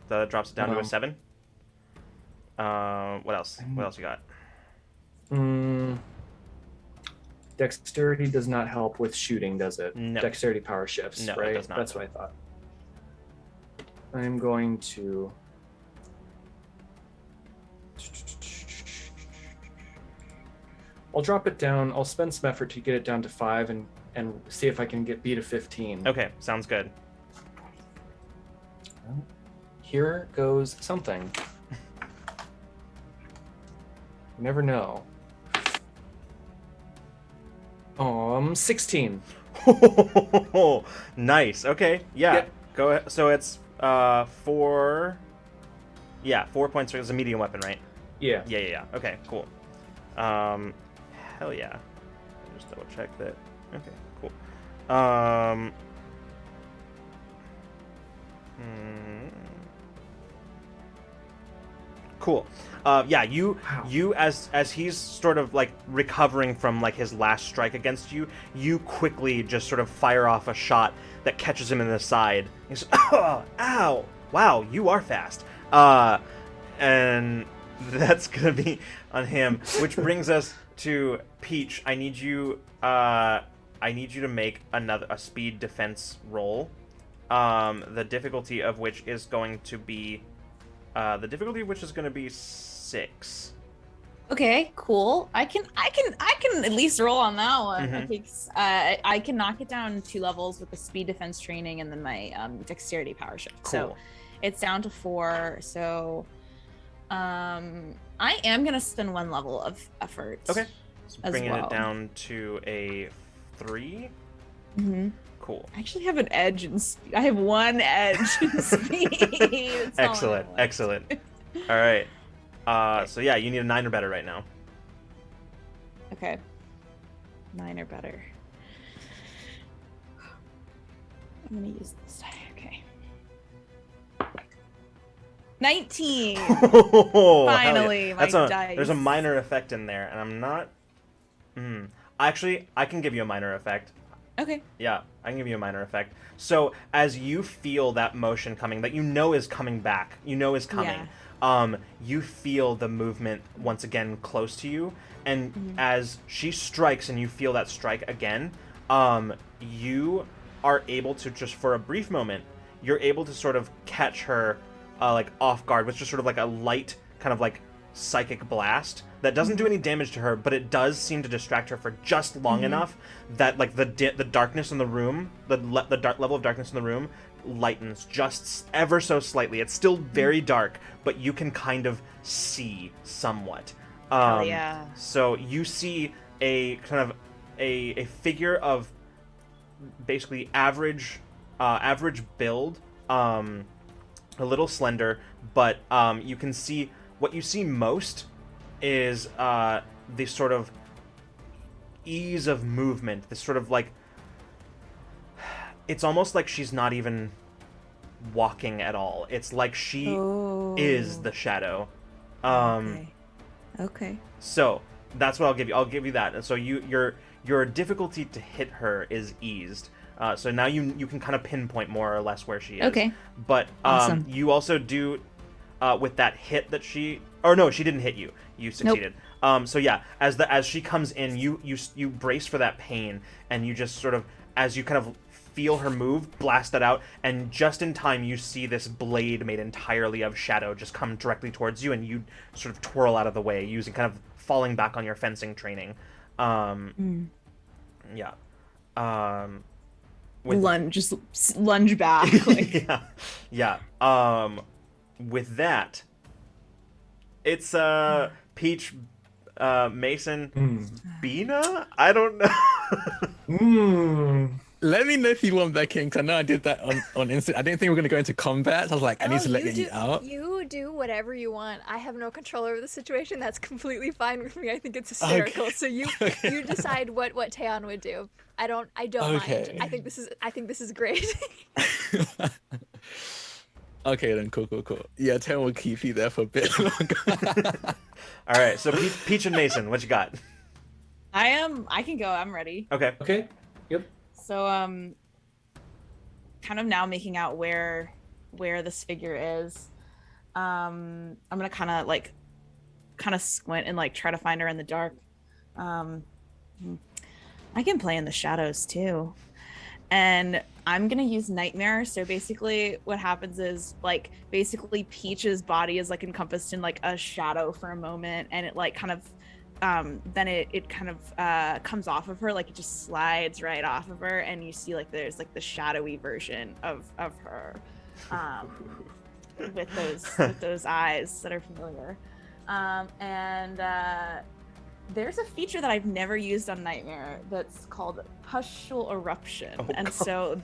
That drops it down to a 7. What else? What else you got? Dexterity does not help with shooting, does it? No. Dexterity power shifts, No, right? it does not. That's what I thought. I'm going to. I'll drop it down. I'll spend some effort to get it down to 5 and see if I can beat a 15. Okay, sounds good. Here goes something. You never know. 16. Nice. Okay. Yeah. Yep. Go ahead. So it's 4. Yeah, 4 points. It's a medium weapon, right? Yeah. Yeah. Okay. Cool. Hell yeah. Just double check that. Okay. Cool. Cool. Yeah, you as he's sort of like recovering from like his last strike against you, you quickly just sort of fire off a shot that catches him in the side. He's oh, ow, wow, you are fast. And that's gonna be on him, which brings us to Peach. I need you to make a speed defense roll. The difficulty of which is going to be 6. Okay, cool. I can at least roll on that one. Mhm. Okay, I can knock it down 2 levels with the speed defense training and then my dexterity power shift. Cool. So it's down to 4. So I am gonna spend 1 level of effort. Okay. So as bringing well. it down to a 3. Mm-hmm. Cool. I actually have an edge in speed. I have 1 edge in speed. That's all I want. Excellent. All right. So yeah, you need a 9 or better right now. Okay. 9 or better. I'm gonna use this die. Okay. 19. Hell yeah. Finally, my dice. There's a minor effect in there, and I'm not. Actually, I can give you a minor effect. Okay. Yeah, I can give you a minor effect. So as you feel that motion coming, that you know is coming back, is coming. You feel the movement once again close to you, and as she strikes and you feel that strike again, you are able to just for a brief moment, you're able to sort of catch her like off guard with just sort of like a light kind of like psychic blast that doesn't do any damage to her, but it does seem to distract her for just long enough that like the darkness in the room, the level of darkness in the room lightens just ever so slightly. It's still very dark, but you can kind of see somewhat. Hell yeah. So you see a kind of a figure of basically average build, a little slender, but you can see what you see most is this sort of ease of movement, this sort of like it's almost like she's not even walking at all. It's like she is the shadow. Okay. So that's what I'll give you. I'll give you that. And so your difficulty to hit her is eased. So now you can kind of pinpoint more or less where she is. Okay. But Awesome. you also do with that hit that she Or no, she didn't hit you. You succeeded. So yeah, as she comes in, you brace for that pain, and you just sort of, as you kind of feel her move, blast that out, and just in time you see this blade made entirely of shadow just come directly towards you, and you sort of twirl out of the way, using kind of falling back on your fencing training. Yeah. Lunge back. Like. Yeah. With that, it's Peach, Mason, Bina? I don't know. Let me know if you want back in, because I know I did that on instant. I didn't think we were going to go into combat. So I was like, I need to let you out. You do whatever you want. I have no control over the situation. That's completely fine with me. I think it's hysterical. Okay. So you decide what Taeyeon would do. I don't mind. I think this is great. Okay, then cool. Yeah, Taeyeon will keep you there for a bit longer. All right, so Peach and Mason, what you got? I can go. I'm ready. Okay. Yep. So kind of now making out where this figure is. I'm gonna kind of squint and like try to find her in the dark. I can play in the shadows too. And I'm gonna use Nightmare. So basically what happens is like basically Peach's body is like encompassed in like a shadow for a moment, and it like kind of then it kind of comes off of her, like it just slides right off of her, and you see like there's like the shadowy version of her with those eyes that are familiar. And there's a feature that I've never used on Nightmare that's called Pustule Eruption. So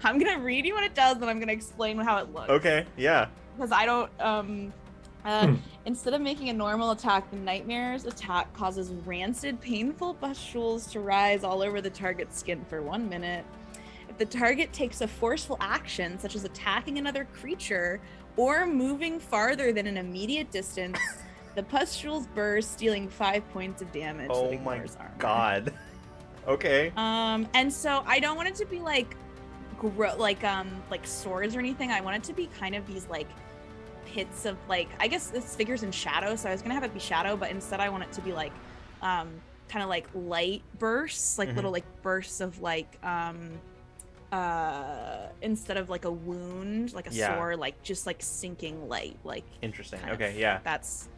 I'm gonna read you what it does, and I'm gonna explain how it looks. Okay, yeah. Because I don't instead of making a normal attack, the Nightmare's attack causes rancid, painful pustules to rise all over the target's skin for 1 minute. If the target takes a forceful action, such as attacking another creature or moving farther than an immediate distance, the pustules burst, dealing 5 points of damage. Oh my god. Okay. And so I don't want it to be like swords or anything. I want it to be kind of these like pits of like, I guess this figure's in shadow, so I was gonna have it be shadow, but instead I want it to be like kind of like light bursts, like little like bursts of like instead of like a wound, like a sore, like just like sinking light, like interesting. Okay, yeah, that's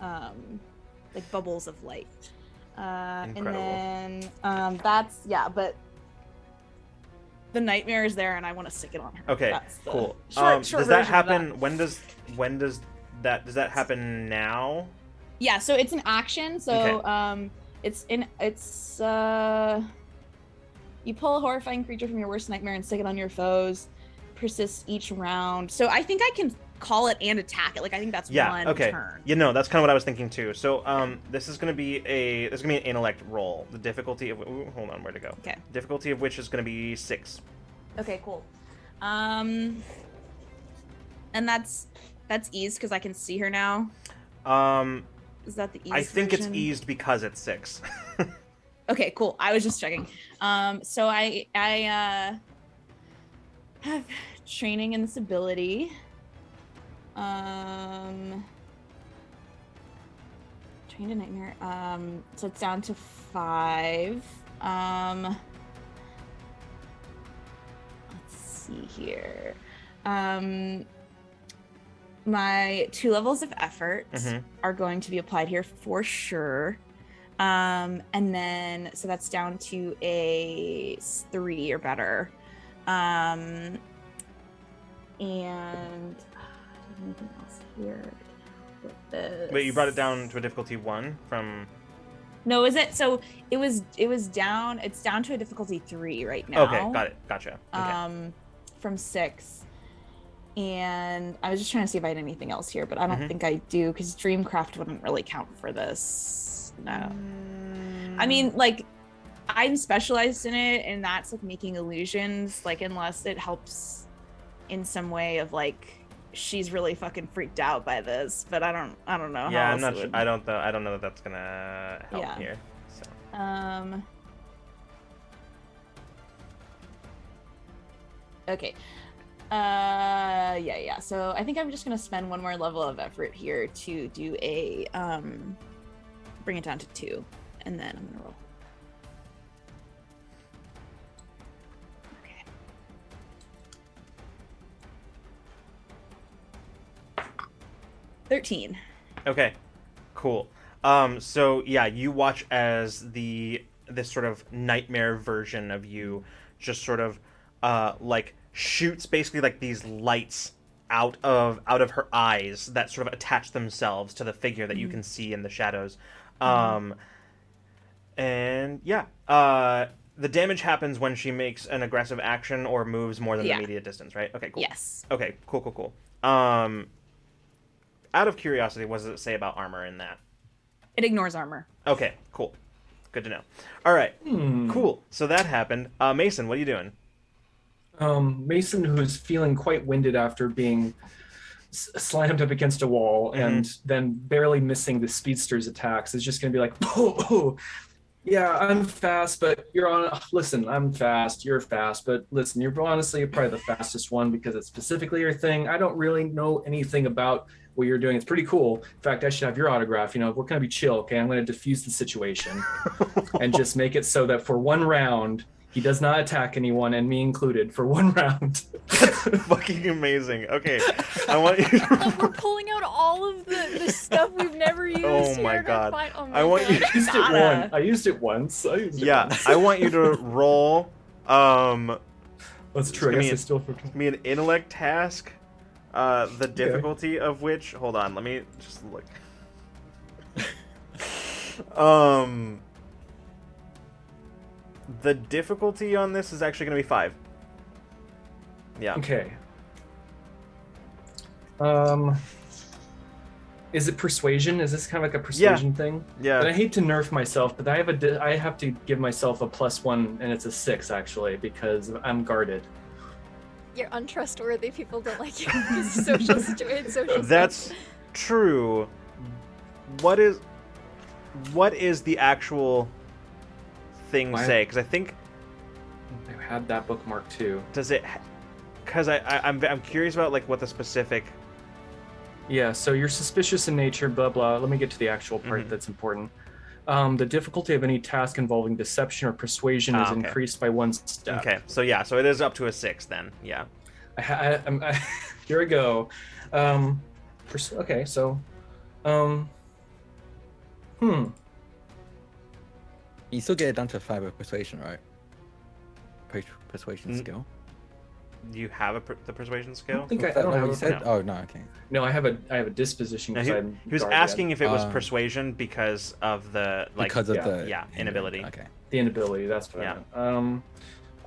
like bubbles of light. Incredible. And then that's but the Nightmare is there, and I want to stick it on her. Okay, cool. Short does that happen? When does that happen now? Yeah, so it's an action. So you pull a horrifying creature from your worst nightmare and stick it on your foes. Persists each round. So I think I can call it and attack it. Like I think that's one turn. You know, that's kind of what I was thinking too. So this is gonna be an intellect roll. The difficulty of hold on, where to go? Okay. Difficulty of which is gonna be 6. Okay, cool. And that's eased because I can see her now. Is that the eased I think version? it's eased because it's 6. Okay, cool. I was just checking. So I have training in this ability. Trained in Nightmare. So it's down to 5. Let's see here. My 2 levels of effort are going to be applied here for sure. And then so that's down to a 3 or better. And anything else here with this? Wait, you brought it down to a difficulty 1 from? No, is it? So it was down. It's down to a difficulty 3 right now. Okay, got it. Gotcha. Okay. From 6. And I was just trying to see if I had anything else here, but I don't think I do because Dreamcraft wouldn't really count for this. No. I mean, like, I'm specialized in it, and that's like making illusions. Like, unless it helps in some way of like she's really fucking freaked out by this, but I don't know. Yeah, how I'm not else sure. I don't know that that's gonna help here. So. Okay. Yeah. So I think I'm just gonna spend one more level of effort here to do a bring it down to 2, and then I'm gonna roll. Okay. 13. Okay, cool. So yeah, you watch as this sort of nightmare version of you just sort of like shoots basically like these lights out of her eyes that sort of attach themselves to the figure that you can see in the shadows. And yeah, the damage happens when she makes an aggressive action or moves more than the Yeah. immediate distance, right? Okay, cool. Yes. Okay, cool. Out of curiosity, what does it say about armor in that? It ignores armor. Okay, cool. Good to know. All right, cool. So that happened. Mason, what are you doing? Mason, who's feeling quite winded after being slammed up against a wall and then barely missing the speedster's attacks, is just going to be like, oh, yeah, I'm fast, but you're on. Listen, I'm fast. You're fast, but listen, you're probably the fastest one because it's specifically your thing. I don't really know anything about what you're doing. It's pretty cool. In fact, I should have your autograph. We're going to be chill. Okay, I'm going to diffuse the situation and just make it so that for one round, he does not attack anyone, and me included, for one round. That's fucking amazing. Okay, I want you to... We're pulling out all of the stuff we've never used. Oh here my to God. find- oh I want you God. I used it once. Yeah, I want you to roll. That's true. I guess I still forgot. Me an intellect task. The difficulty of which, hold on, let me just look. The difficulty on this is actually going to be 5. Yeah. Okay. Is it persuasion? Is this kind of like a persuasion thing? Yeah. And I hate to nerf myself, but I have to give myself a +1, and it's a 6 actually because I'm guarded. You're untrustworthy. People don't like you. It's social situation. That's true. What is the actual thing say? Because I think I had that bookmark too. does it? Because I'm curious about like what the specific. Yeah. So you're suspicious in nature. Blah blah. Let me get to the actual part that's important. The difficulty of any task involving deception or persuasion is okay. increased by 1 step. Okay, so yeah, so it is up to a 6 then. Yeah. Here we go. Okay, so, You still get it down to 5 with persuasion, right? Persuasion skill. Do you have the persuasion I skill? don't think I Is that don't what have you a, said? No. Oh no, okay. No, I have a disposition. No, Because he was asking if it was persuasion because of the like Because of the inability. Okay. the inability. That's what I meant.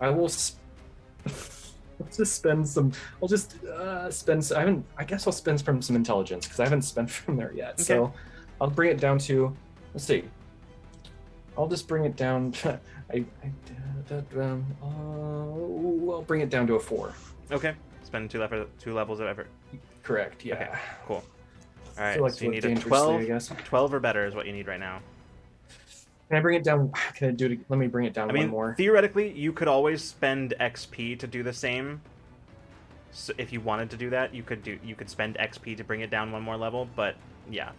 I will. Let's just spend some. I'll just spend. I guess I'll spend from some intelligence because I haven't spent from there yet. Okay. So I'll bring it down to. Let's see. I'll just bring it down. I'll bring it down to a 4. Okay. Spend 2 levels of effort. Correct. Yeah. Okay. Cool. All right. feel like So you to need look a dangerously, 12. I guess. 12 or better is what you need right now. Can I bring it down? Can I do it? Let me bring it down I mean, one more. theoretically, you could always spend XP to do the same. So if you wanted to do that, you could spend XP to bring it down 1 more level. But yeah,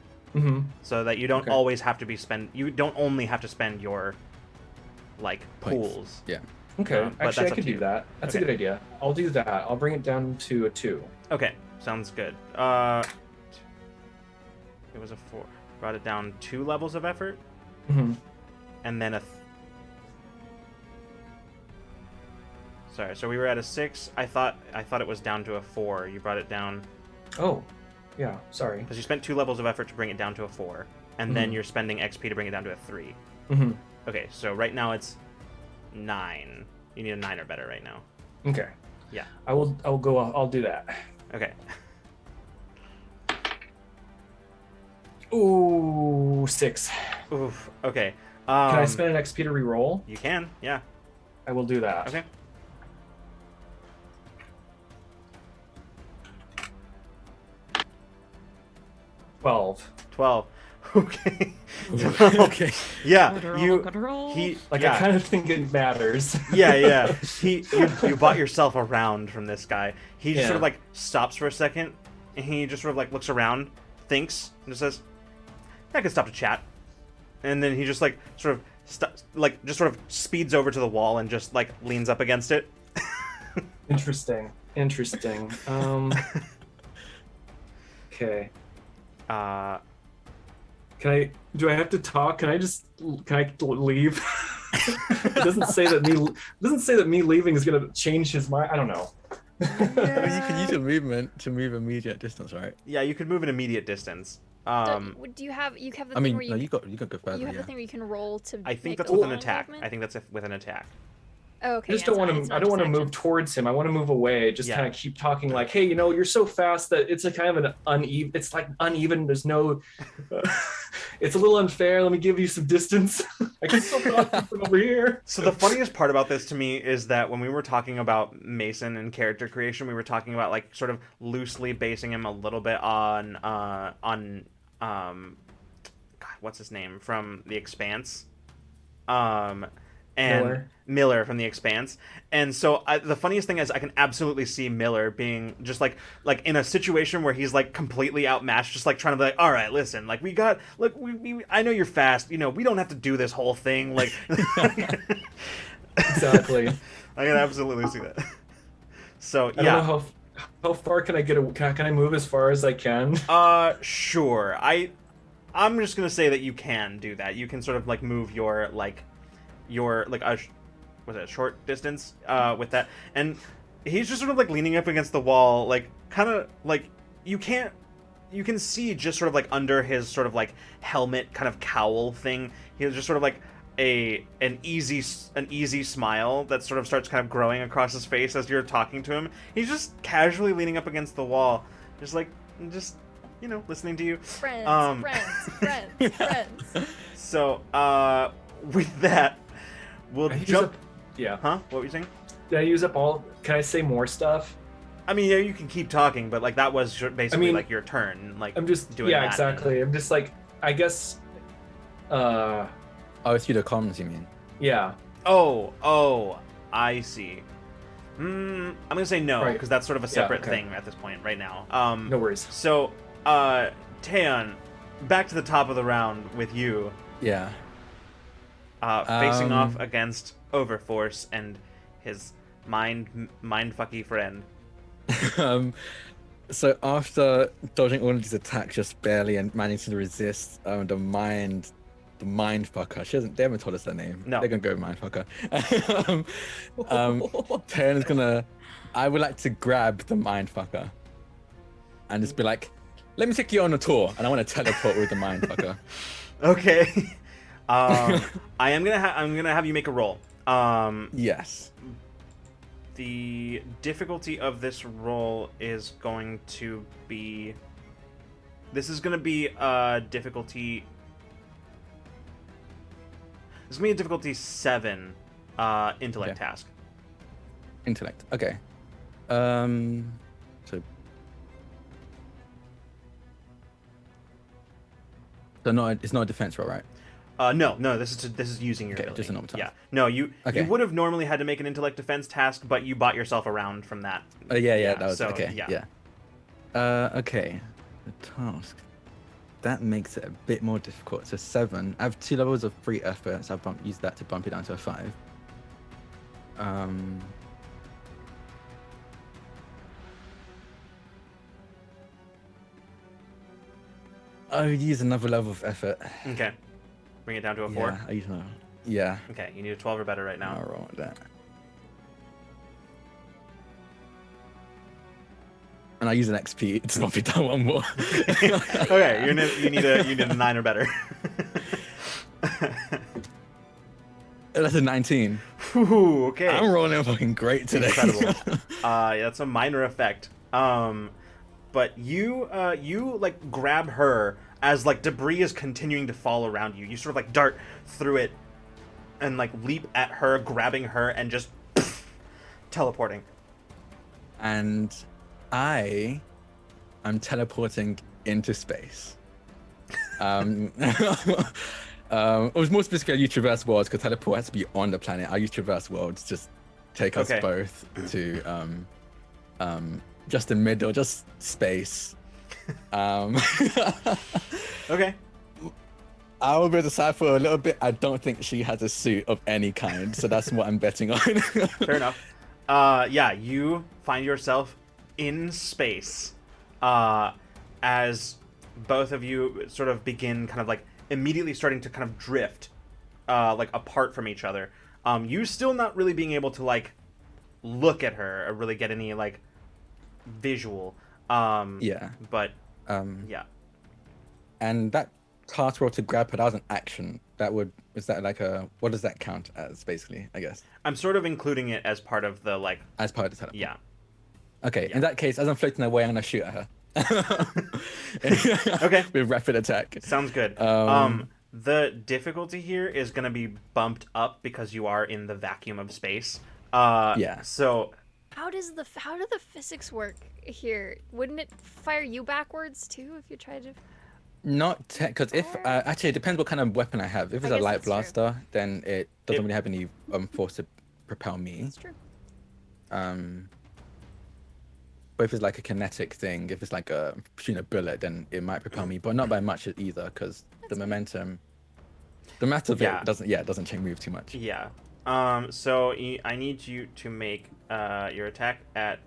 so that you don't always have to you don't only have to spend your like Points. pools. Yeah. Okay. but Actually, that's I up could to do you. that. That's Okay. a good idea. I'll do that. I'll bring it down to a 2. Okay, sounds good. It was a 4. Brought it down 2 levels of effort, and then Sorry, so we were at a 6. I thought it was down to a 4. You brought it down Oh, yeah. Sorry. because you spent 2 levels of effort to bring it down to a 4, and then you're spending XP to bring it down to a 3. Okay, so right now it's 9. You need a 9 or better right now. Okay. Yeah. I'll go. I'll do that. Okay. Ooh, 6. Oof. Okay. Can I spend an XP to reroll? You can. Yeah. I will do that. Okay. $12. 12. Okay. Okay. Yeah, Good roll, you. good roll. He. Like yeah. I kind of think it matters. Yeah. You bought yourself a round from this guy. He just sort of Yeah. like stops for a second, and he just sort of like looks around, thinks, and just says, "I could stop to chat." And then he just like sort of just sort of speeds over to the wall and just like leans up against it. Interesting. Okay. Uh, Do I have to talk? Can I leave? It doesn't say that me leaving is gonna change his mind. I don't know. I mean, you can use your movement to move immediate distance, right? yeah, you could move an immediate distance. Do you have the I thing mean, where no, you you got go further. you have Yeah. the thing where you can roll to I think make that's a with an long attack. movement? I think that's with an attack. Oh, okay. I just yeah, don't want it's to. not I don't want to just move action. towards him. I want to move away. Just Yeah. kind of keep talking. Like, hey, you're so fast that it's a kind of an uneven. It's like uneven. There's no. It's a little unfair. Let me give you some distance. I can still talk to you from over here. So the funniest part about this to me is that when we were talking about Mason and character creation, we were talking about like sort of loosely basing him a little bit on God, what's his name from The Expanse, and Miller from The Expanse. And so the funniest thing is I can absolutely see Miller being just like in a situation where he's like completely outmatched, just like trying to be like, all right, listen, like we I know you're fast, we don't have to do this whole thing, like. Exactly. I can absolutely see that. So I don't know how far can I get? Can I move as far as I can? Sure. I'm just gonna say that you can do that. You can sort of like move your was it a short distance with that, and he's just sort of like leaning up against the wall, like kind of like you can see just sort of like under his sort of like helmet kind of cowl thing. He's just sort of like an easy smile that sort of starts kind of growing across his face as you're talking to him. He's just casually leaning up against the wall, just listening to you. Friends. So with that, we'll Can I use jump. up- yeah. Huh? What were you saying? Did I use up all? Can I say more stuff? I mean, yeah, you can keep talking, but like that was basically like your turn. Like I'm just doing yeah, that. exactly. I'm just like I guess. Oh, through the comms, you mean? Yeah. Oh, I see. I'm gonna say no Right. because that's sort of a separate okay. thing at this point right now. No worries. So, Taeyeon, back to the top of the round with you, Yeah. facing off against Overforce and his mindfucky friend. So after dodging all of these attacks just barely and managing to resist the mindfucker. They haven't told us their name. No. They're gonna go mindfucker. Taeyeon is gonna. I would like to grab the mindfucker and just be like, "Let me take you on a tour," and I want to teleport with the mindfucker. Okay. I'm gonna have you make a roll. Yes. The difficulty of this roll is going to be. This is gonna be a difficulty. This is gonna be a difficulty 7, intellect Okay. task. Intellect. Okay. So. It's not a defense roll, right? No. This is using your Okay, ability. just a normal task. Yeah. No, you Okay. would have normally had to make an intellect defense task, but you bought yourself a round from that. Yeah, that was so, okay. yeah. Okay. The task. That makes it a bit more difficult. So 7. I have 2 levels of free effort, so I've used that to bump it down to a 5. I would use another level of effort. Okay. Bring it down to a 4. Yeah, I use another. Yeah. Okay, you need a 12 or better right now. I'll roll with that. And I use an XP to bump it down one more. Okay, you need a 9 or better. That's a 19. Whew, okay. I'm rolling fucking great today. Incredible. Yeah, that's a minor effect. But you like grab her as like debris is continuing to fall around you. You sort of like dart through it and like leap at her, grabbing her and just teleporting. And I'm teleporting into space. It was more specifically I use traverse worlds because teleport has to be on the planet. I use traverse worlds just take us Okay. both to just the middle, just space. Okay. I will be the Cypher a little bit. I don't think she has a suit of any kind, so that's what I'm betting on. Fair enough. Yeah, you find yourself in space as both of you sort of begin kind of like immediately starting to kind of drift like apart from each other. You still not really being able to like look at her or really get any like visual. Yeah. But yeah. And that task roll to grab her, that was an action. Is that like what does that count as, basically, I guess? I'm sort of including it as part of the like. As part of the teleport. Yeah. Okay, Yeah. in that case, as I'm floating away, I'm gonna shoot at her. Okay. With rapid attack. Sounds good. The difficulty here is going to be bumped up because you are in the vacuum of space. Yeah. So How do the physics work here? Wouldn't it fire you backwards too if you tried to? Not because if actually it depends what kind of weapon I have. If it's a guess light that's true. blaster, then it doesn't really have any force to propel me. That's true. But if it's like a kinetic thing, if it's like shooting a bullet, then it might propel me, but not by much either, because the momentum of Yeah. it doesn't change move too much. yeah. So I need you to make your attack at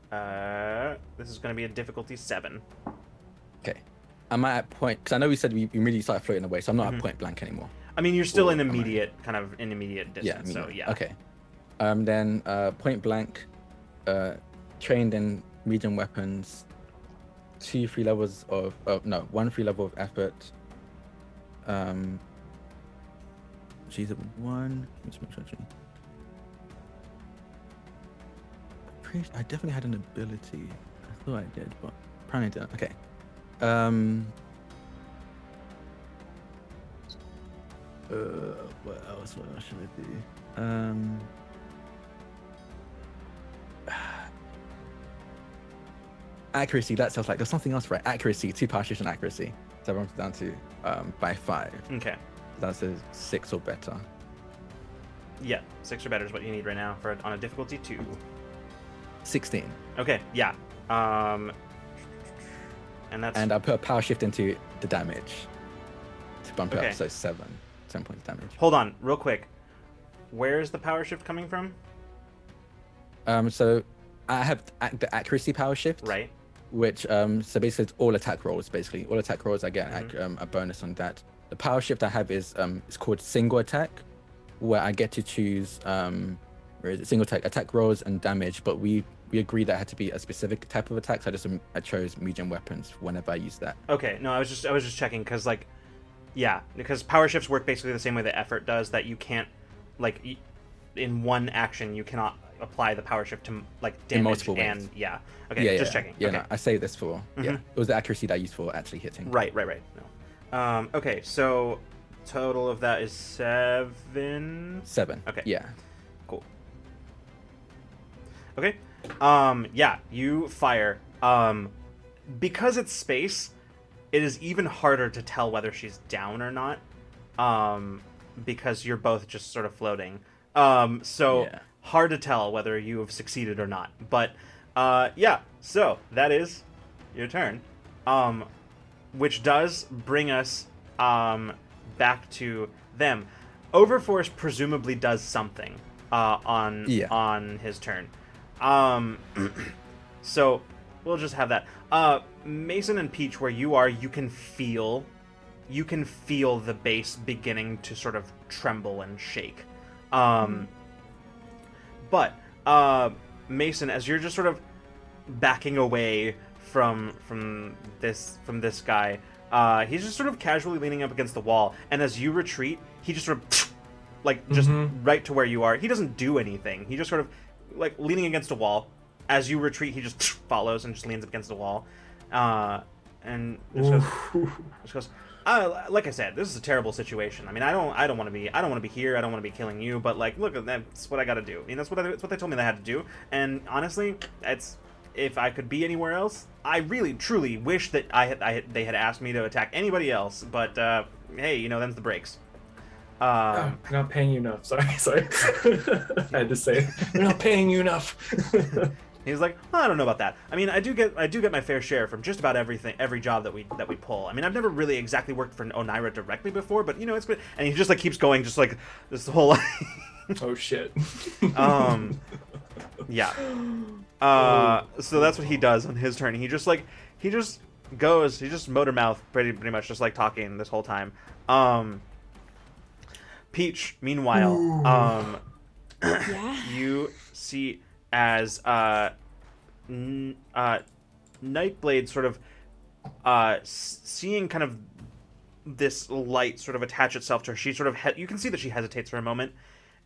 this is going to be a difficulty 7. Okay, am I at point? Because I know we said we immediately started floating away, so I'm not at point blank anymore. I mean, you're still Or in am I? immediate distance. So medium. yeah. Okay. Then point blank, trained in medium weapons, 1 free level of effort. She's at 1. Let's make sure. I definitely had an ability. I thought I did, but apparently I didn't. Okay. What else should I do? Accuracy, that sounds like there's something else, right? Accuracy, 2 power shifts and accuracy. So everyone's down to by 5. Okay. That's a 6 or better. Yeah, 6 or better is what you need right now on a difficulty 2. 16. Okay. Yeah. And that's. And I put a power shift into the damage to bump it Okay. up, so 7 points damage. Hold on, real quick. Where is the power shift coming from? So I have the accuracy power shift, Right. which so basically it's all attack rolls. Basically, all attack rolls I get a bonus on that. The power shift I have is it's called single attack, where I get to choose where is it, single attack rolls and damage. But we agreed that it had to be a specific type of attack, so I chose medium weapons whenever I use that. Okay. No, I was just checking because like, yeah, because power shifts work basically the same way that effort does. That you can't like in one action you cannot apply the power shift to like damage multiple ways. and yeah. Okay. Just checking. Yeah, Okay. no, I say this for Mhm. it was the accuracy that I used for actually hitting. Right. No. Okay. So total of that is 7. 7. Okay. Yeah. Cool. Okay. Yeah, you fire. Because it's space, it is even harder to tell whether she's down or not. Because you're both just sort of floating. So Yeah. hard to tell whether you have succeeded or not. But yeah, so that is your turn. Which does bring us back to them. Overforce presumably does something on his turn. So we'll just have that. Mason and Peach, where you are, you can feel the base beginning to sort of tremble and shake. But Mason, as you're just sort of backing away from this guy, he's just sort of casually leaning up against the wall, and as you retreat, he just sort of like just right to where you are. He doesn't do anything. He just sort of like leaning against a wall. As you retreat, he just follows and just leans up against the wall, and just goes. Like I said, this is a terrible situation. I mean, I don't want to be here. I don't want to be killing you. But like, look, that's what I got to do. I mean, that's what they told me they had to do. And honestly, if I could be anywhere else, I really truly wish that they had asked me to attack anybody else. But hey, you know, them's the breaks. I'm not paying you enough. Sorry. I had to say, they're not paying you enough. He's like, well, I don't know about that. I mean, I do get my fair share from just about every job that we pull. I mean, I've never really exactly worked for Oneira directly before, but you know, it's good. And he just like keeps going, just like this whole. Oh shit. Yeah. So that's what he does on his turn. He just goes. He just motor mouth pretty much, just like talking this whole time. Peach, meanwhile, Yeah. you see as Nightblade sort of seeing kind of this light sort of attach itself to her. She sort of you can see that she hesitates for a moment,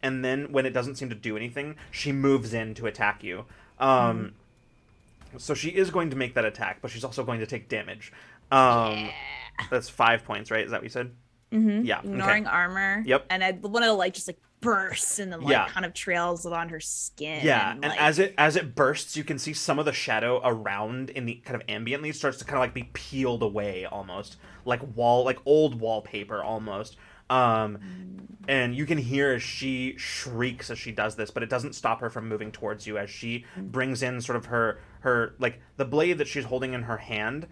and then when it doesn't seem to do anything, she moves in to attack you. So she is going to make that attack, but she's also going to take damage. That's 5 points, right? Is that what you said? Mm-hmm. Yeah. Ignoring okay. armor. Yep. And one of the light just like bursts and then like Yeah. kind of trails it on her skin. Yeah, and and like... as it bursts, you can see some of the shadow around in the kind of ambiently starts to kind of like be peeled away almost, like old wallpaper almost. And you can hear as she shrieks as she does this, but it doesn't stop her from moving towards you as she brings in sort of her like the blade that she's holding in her hand.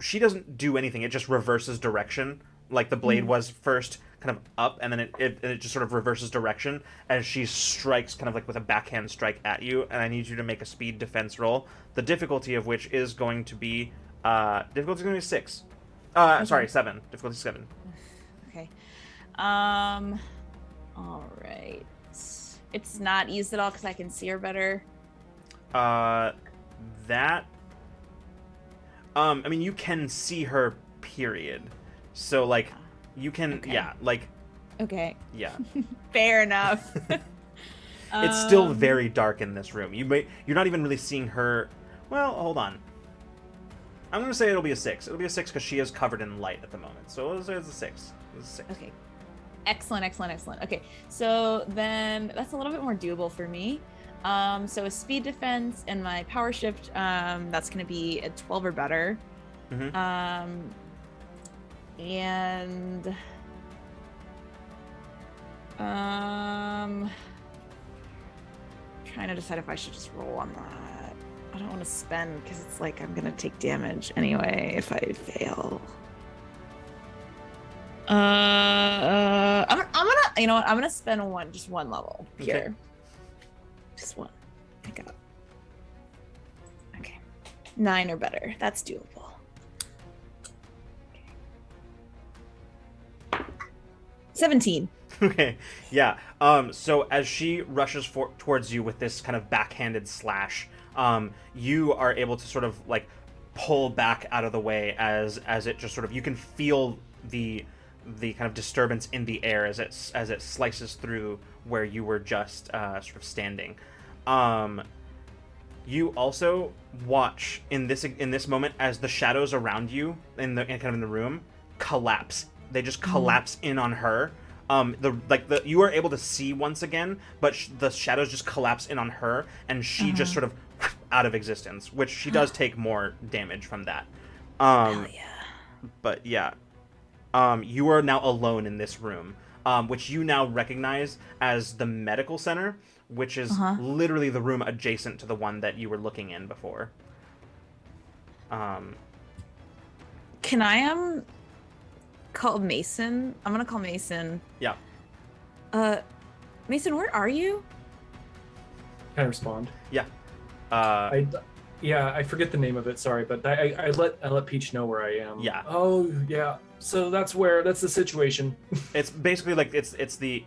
She doesn't do anything; it just reverses direction. Like the blade was first kind of up, and then it just sort of reverses direction as she strikes kind of like with a backhand strike at you. And I need you to make a speed defense roll, the difficulty of which is going to be 6. Okay. Sorry, 7. Difficulty 7. Okay. All right. It's not eased at all because I can see her better. That. I mean, you can see her. Period. So like, you can. Okay. Yeah. Like. Okay. Yeah. Fair enough. It's still very dark in this room. You're not even really seeing her. Well, hold on. I'm gonna say it'll be a 6. It'll be a 6 because she is covered in light at the moment. So it's a 6. It's a 6. Okay. Excellent. Okay. So then that's a little bit more doable for me. So a speed defense and my power shift, that's going to be a 12 or better. Mm-hmm. And trying to decide if I should just roll on that. I don't want to spend because it's like I'm going to take damage anyway if I fail. I'm gonna, you know what? I'm gonna spend just one level here. Okay. Just one. Pick up. Okay. 9 or better. That's doable. Okay. 17. Okay, yeah. So as she rushes towards you with this kind of backhanded slash, you are able to sort of like pull back out of the way as it just sort of, you can feel the kind of disturbance in the air as it slices through where you were just sort of standing. You also watch in this moment as the shadows around you in the room collapse. They just collapse in on her. You are able to see once again, but the shadows just collapse in on her, and she just sort of out of existence, which she does take more damage from that. Hell yeah. But yeah. You are now alone in this room, which you now recognize as the medical center, which is literally the room adjacent to the one that you were looking in before. Can I call Mason? I'm gonna call Mason. Yeah. Mason, where are you? Can I respond? Yeah. I forget the name of it. Sorry, but I let Peach know where I am. Yeah. Oh yeah. So that's the situation. It's basically like it's the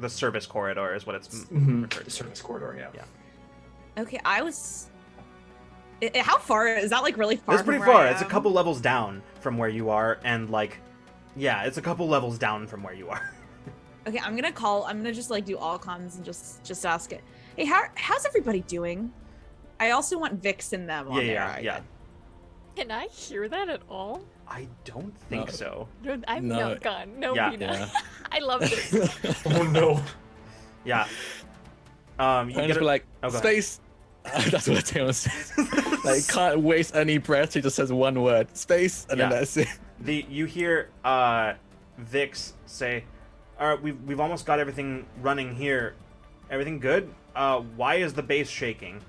service corridor is what it's referred The to. service corridor. Yeah. Yeah. Okay, how far is that? Like really far? It's pretty from where far. I It's a am? couple levels down from where you are, and like, yeah, it's a couple levels down from where you are. Okay, I'm gonna just like do all comms and just ask it. Hey, how's everybody doing? I also want Vix and them on there. Yeah. Can I hear that at all? I don't think No. so. No, I'm No. not gone. No, Yeah. Pina. Yeah. I love this. Oh no. Yeah. You I'll get just be like, Oh, go ahead. space, That's what Taylor says. Like, can't waste any breath. She just says one word, space, and then Yeah. that's it. You hear Vix say, "All right, we've almost got everything running here. Everything good? Why is the base shaking?"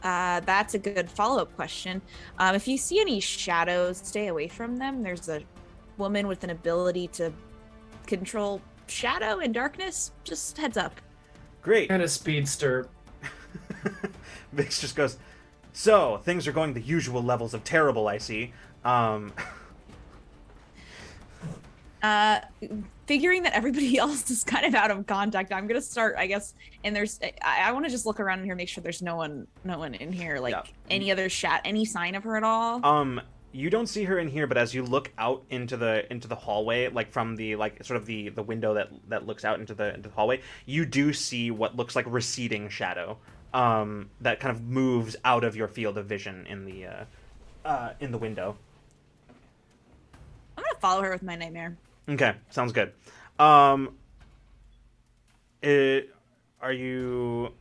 That's a good follow-up question. If you see any shadows, stay away from them. There's a woman with an ability to control shadow and darkness. Just heads up. Great. And a speedster. Vix just goes, "So things are going the usual levels of terrible, I see." Figuring that everybody else is kind of out of contact, I'm gonna start, I guess. And I want to just look around in here, make sure there's no one in here. Like any other any sign of her at all. You don't see her in here, but as you look out into the hallway, like from the sort of the window that looks out into the hallway, you do see what looks like receding shadow that kind of moves out of your field of vision in the window. I'm gonna follow her with my nightmare. Okay, sounds good. Are you?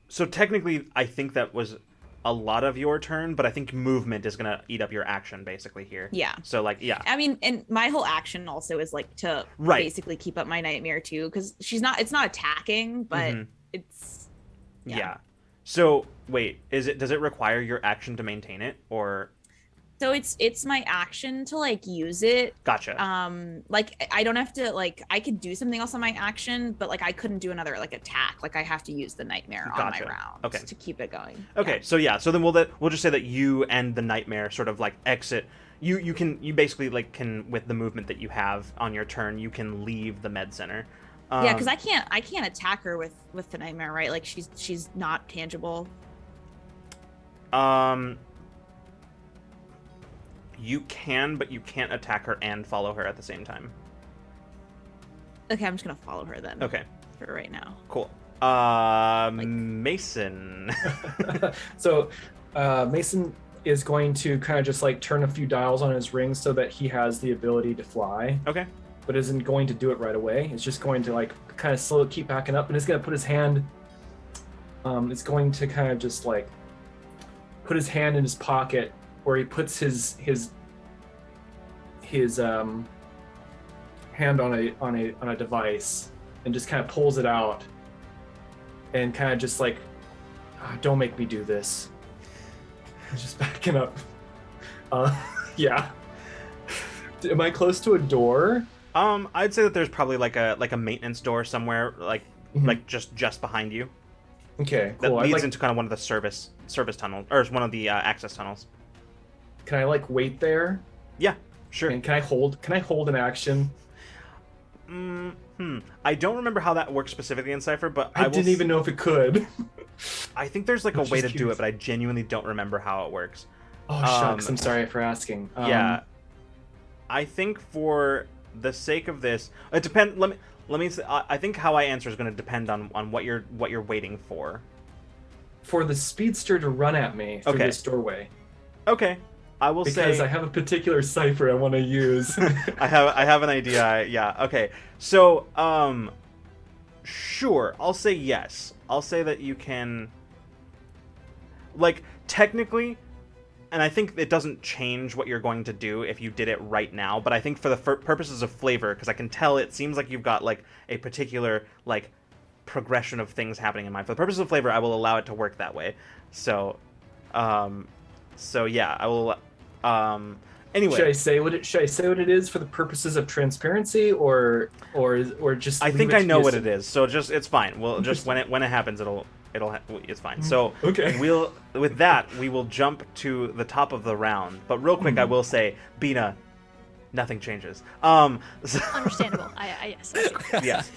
So technically, I think that was a lot of your turn, but I think movement is gonna eat up your action basically here. Yeah. So yeah. I mean, and my whole action also is like to basically keep up my nightmare too, because it's not attacking, but it's. Yeah. So wait, does it require your action to maintain it, or? So it's my action to like use it. Gotcha. Like I don't have to I could do something else on my action, but like I couldn't do another like attack. Like I have to use the nightmare on my round to keep it going. Okay, so so then we'll just say that you and the nightmare sort of like exit. You basically like can, with the movement that you have on your turn, you can leave the med center. Yeah, because I can't attack her with the nightmare, right? Like she's not tangible. You can, but you can't attack her and follow her at the same time. Okay, I'm just gonna follow her then. Okay. For right now. Cool. Mason. So, Mason is going to kind of just like turn a few dials on his ring so that he has the ability to fly. Okay. But isn't going to do it right away. It's just going to like kind of slowly keep backing up, and it's gonna put his hand. It's going to kind of just like put his hand in his pocket, where he puts his hand on a device and just kind of pulls it out and kind of just like, don't make me do this. Just backing up. Yeah. Am I close to a door? I'd say that there's probably like a maintenance door somewhere, like just behind you. Okay, cool. That leads into kind of one of the service tunnels, or one of the access tunnels. Can I like wait there? Yeah, sure. And can I hold an action? I don't remember how that works specifically in Cypher, but I didn't even know if it could. I think there's like a way to do it, but I genuinely don't remember how it works. Oh shucks, I'm sorry for asking. Yeah, I think for the sake of this, it depends. Let me. I think how I answer is going to depend on what you're waiting for. For the speedster to run at me through this doorway. Okay. I will say because I have a particular cipher I want to use. I have an idea. Yeah. Okay. So sure. I'll say yes. I'll say that you can. Like technically, and I think it doesn't change what you're going to do if you did it right now. But I think for the purposes of flavor, because I can tell it seems like you've got like a particular like progression of things happening in mind. For the purposes of flavor, I will allow it to work that way. So, yeah, I will. Anyway, should I say what it is for the purposes of transparency, or just? I think I know what it is. So it's fine. We'll just when it happens, it's fine. So okay. With that we will jump to the top of the round. But real quick, I will say, Bina, nothing changes. Understandable. Yes. Yes.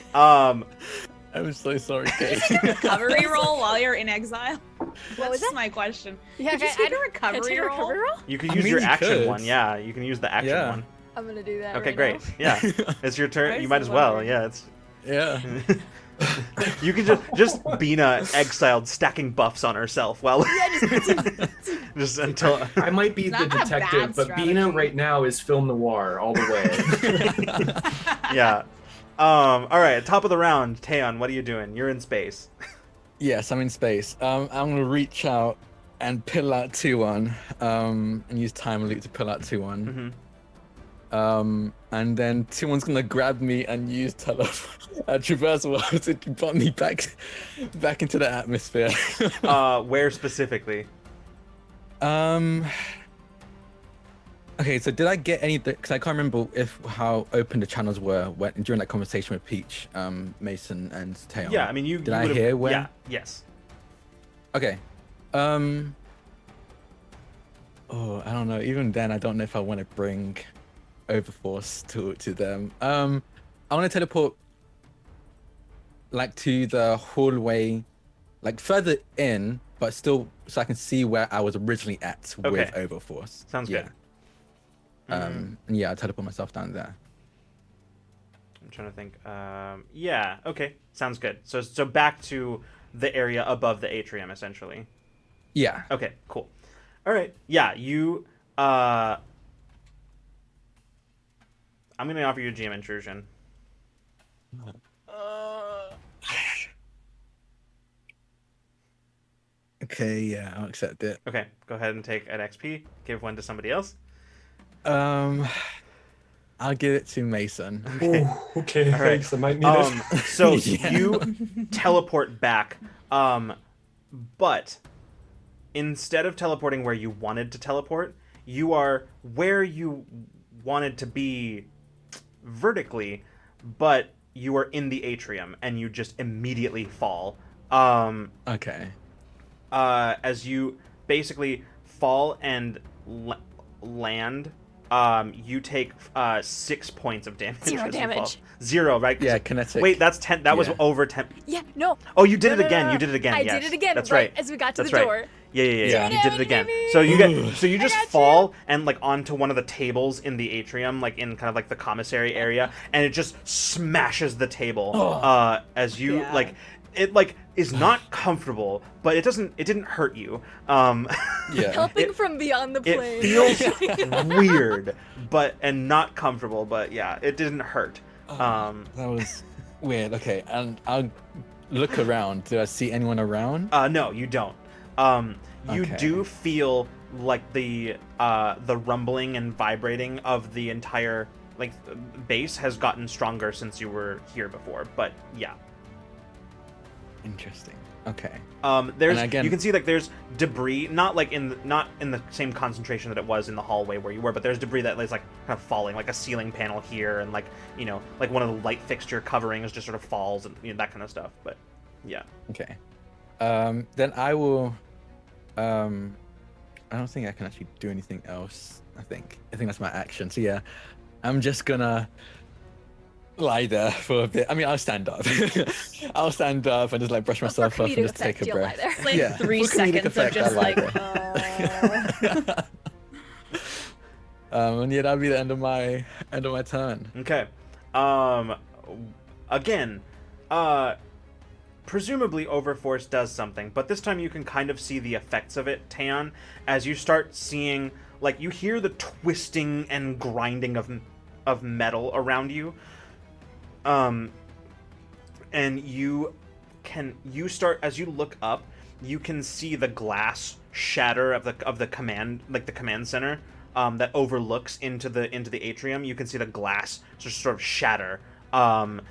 I'm so sorry, Kate. Recovery roll while you're in exile? What was that? My question. Yeah, Did you take a recovery roll? You can use your action one. Yeah, you can use the action one. I'm gonna do that. Okay, right great. now. Yeah, it's your turn. You might as well. Yeah, it's. Yeah. You can just Bina exiled stacking buffs on herself while just until I might be the detective, but Bina right now is film noir all the way. Yeah. All right, top of the round, Taeyeon, what are you doing? You're in space. Yes, I'm in space. I'm gonna reach out and pull out 2-1, and use time loop to pull out 2-1. And then 2-1's gonna grab me and use traversal to bump me back into the atmosphere. Where specifically? Okay, so did I get any? Because I can't remember how open the channels were during that conversation with Peach, Mason, and Taeyeon. Yeah, I mean, you. Did I hear where? Yeah. Yes. Okay. Oh, I don't know. Even then, I don't know if I want to bring Overforce to them. I want to teleport like to the hallway, like further in, but still so I can see where I was originally at with Overforce. Sounds good. And yeah, I'll teleport myself down there. I'm trying to think. Yeah. Okay. Sounds good. So back to the area above the atrium, essentially. Yeah. Okay. Cool. All right. Yeah. You. I'm gonna offer you a GM intrusion. Okay. Yeah, I'll accept it. Okay. Go ahead and take an XP. Give one to somebody else. I'll give it to Mason. Okay. All right. Thanks. I might need it. So Yeah. you teleport back, but instead of teleporting where you wanted to teleport, you are where you wanted to be vertically, but you are in the atrium and you just immediately fall. Okay. As you basically fall and land, you take 6 points of damage. 0 as you damage. fall. 0, right? 'Cause Yeah, kinetic. Wait, that's 10. That was Yeah. over 10. Yeah, no. Oh, you did No, it again. no. You did it again. I Yes. did it again. That's right. As we got to That's the right. door. Yeah. Yeah. You did it again. Damage, So you just fall and like onto one of the tables in the atrium, like in kind of like the commissary area, and it just smashes the table. As you Yeah. like, it like is not comfortable, but it didn't hurt you. Yeah. Helping from beyond the plane. It feels weird, and not comfortable, but yeah, it didn't hurt. That was weird. Okay, and I'll look around. Do I see anyone around? No, you don't. You Okay. do feel like the rumbling and vibrating of the entire like base has gotten stronger since you were here before. But yeah, Interesting. Okay. there's And again- you can see like there's debris, not in the same concentration that it was in the hallway where you were, but there's debris that is like kind of falling, like a ceiling panel here, and like like one of the light fixture coverings just sort of falls and that kind of stuff. But yeah. Okay. Then I will. I don't think I can actually do anything else. I think that's my action. So yeah, I'm just gonna lie there for a bit. I mean, I'll stand up. I'll stand up and just like brush For myself off and comedic just take effect, a you'll lie breath. there. Like Yeah, 3 for comedic seconds of effect, I just lie like, there. And yeah, that'll be the end of my turn. Okay. Again, presumably Overforce does something, but this time you can kind of see the effects of it, Taeyeon, as you start seeing, like, you hear the twisting and grinding of metal around you. And you start, as you look up, you can see the glass shatter of the command, like the command center, that overlooks into the atrium. You can see the glass just sort of shatter. And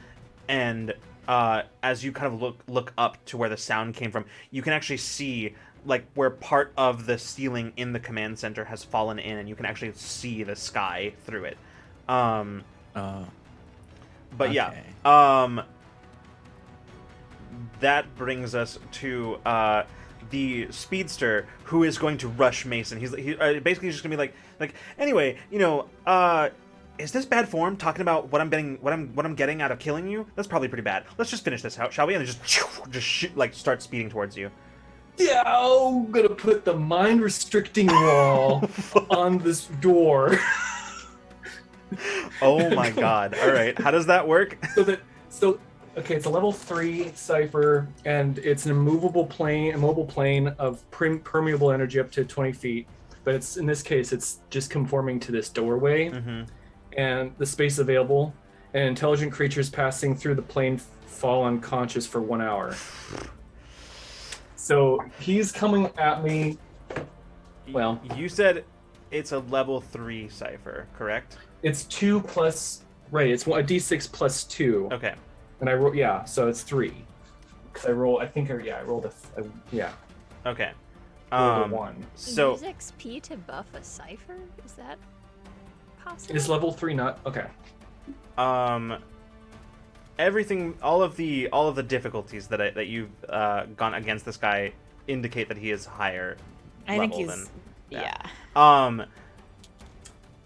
as you kind of look up to where the sound came from, you can actually see like where part of the ceiling in the command center has fallen in, and you can actually see the sky through it. But okay. yeah, that brings us to the speedster, who is going to rush Mason. He's basically just gonna be like anyway, is this bad form? Talking about what I'm getting out of killing you? That's probably pretty bad. Let's just finish this out, shall we? And just shoot, like start speeding towards you. Yeah, I'm gonna put the mind restricting wall on this door. Oh my god! All right, how does that work? Okay, it's a level 3 Cypher, and it's an immobile plane of permeable energy up to 20 feet. But it's in this case, it's just conforming to this doorway, and the space available. And intelligent creatures passing through the plane fall unconscious for 1 hour. So he's coming at me. Well, you said it's a level 3 Cypher, correct? it's 2 plus. Right, it's a d6 plus 2. Okay. And I roll, yeah, so it's 3. Because I roll, I think, I rolled yeah, Okay. rolled a 1. So Use XP to buff a Cypher? Is that possible? Is level 3 not? Okay. everything, all of the difficulties that you've gone against this guy indicate that he is higher I think level he's. than Yeah.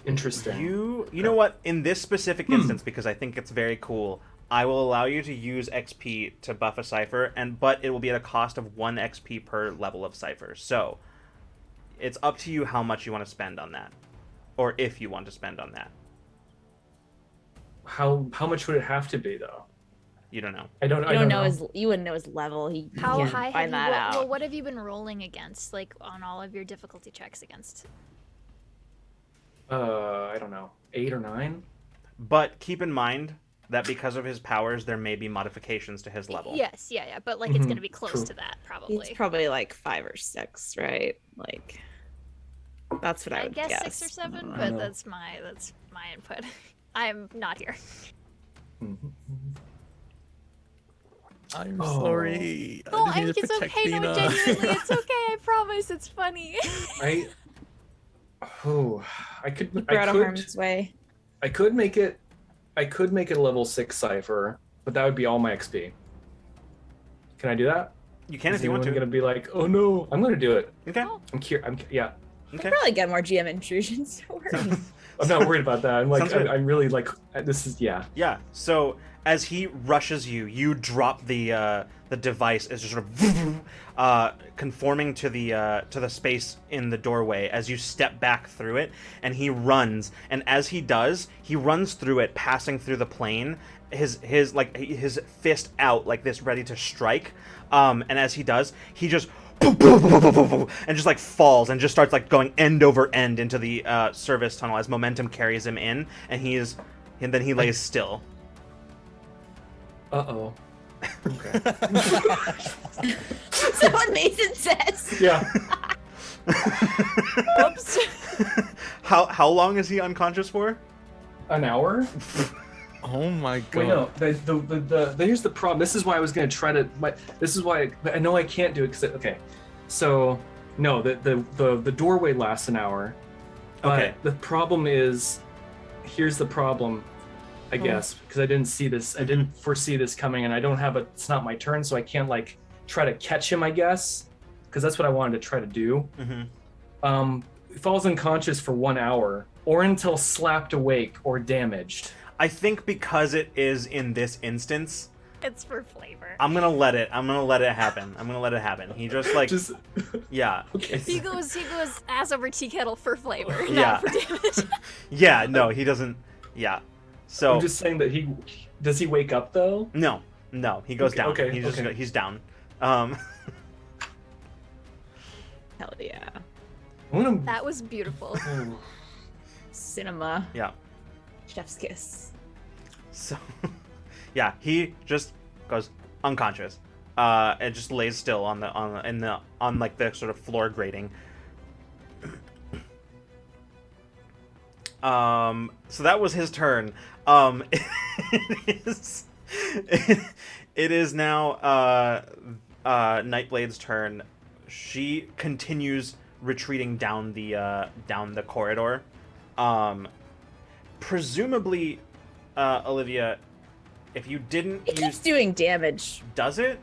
Interesting. You know what? In this specific instance, because I think it's very cool, I will allow you to use XP to buff a Cypher, but it will be at a cost of 1 XP per level of Cypher. So it's up to you how much you want to spend on that, or if you want to spend on that. How much would it have to be though? You don't know. I don't know. You wouldn't know his level. How you high have find you that out. well, what have you been rolling against, like on all of your difficulty checks against? I don't know. 8 or 9? But keep in mind that because of his powers, there may be modifications to his level. Yes, yeah, but like it's Mhm, gonna be close true. to that probably. It's probably like 5 or 6, right? Like that's what I I would guess 6 or 7, I but know. that's my input. I'm not here. Mhm. I'm Oh. sorry. I No, just need to it's protect okay. No, Nina. genuinely, it's okay. I promise, it's funny. I could Keep her out of harm's way. I could make it a level 6 Cypher, but that would be all my XP. Can I do that? You can Is if you want anyone to. gonna be like, oh no, I'm gonna do it. Okay. Yeah. Okay. Probably get more GM intrusions. Don't worry. I'm not worried about that. I'm like, Sounds good. I'm really like, this is, yeah. Yeah. So as he rushes you, you drop the device as just sort of conforming to the space in the doorway as you step back through it, and he runs. And as he does, he runs through it, passing through the plane, his fist out like this, ready to strike. And as he does, he just and just like falls and just starts like going end over end into the service tunnel as momentum carries him in, and then he lays still. Uh-oh. Okay. That's what Mason says. Yeah. Oops. Oh. How long is he unconscious for? An hour? Oh my god. Wait, no. Here's the problem. This is why I was gonna try to. This is why I know I can't do it because okay. So no, the doorway lasts an hour. But Okay. the problem is, here's the problem. I guess because I didn't see this. I didn't foresee this coming, and I don't have a. It's not my turn, so I can't like try to catch him. I guess because that's what I wanted to try to do. Mm-hmm. Falls unconscious for 1 hour, or until slapped awake or damaged. I think because it is in this instance, It's for flavor. I'm gonna let it happen. He just like yeah. Okay. He goes ass over tea kettle for flavor, Yeah. not for damage. Yeah, no, he doesn't. Yeah. So I'm just saying that does he wake up though? no, he goes Okay, down. okay, He's down. Hell yeah. I'm gonna. That was beautiful. Oh. Cinema. Yeah. Chef's kiss. So yeah, he just goes unconscious. And just lays still on like the sort of floor grating. So that was his turn. It is now Nightblade's turn. She continues retreating down the corridor. Presumably, Olivia, if you didn't It keeps doing damage. does it?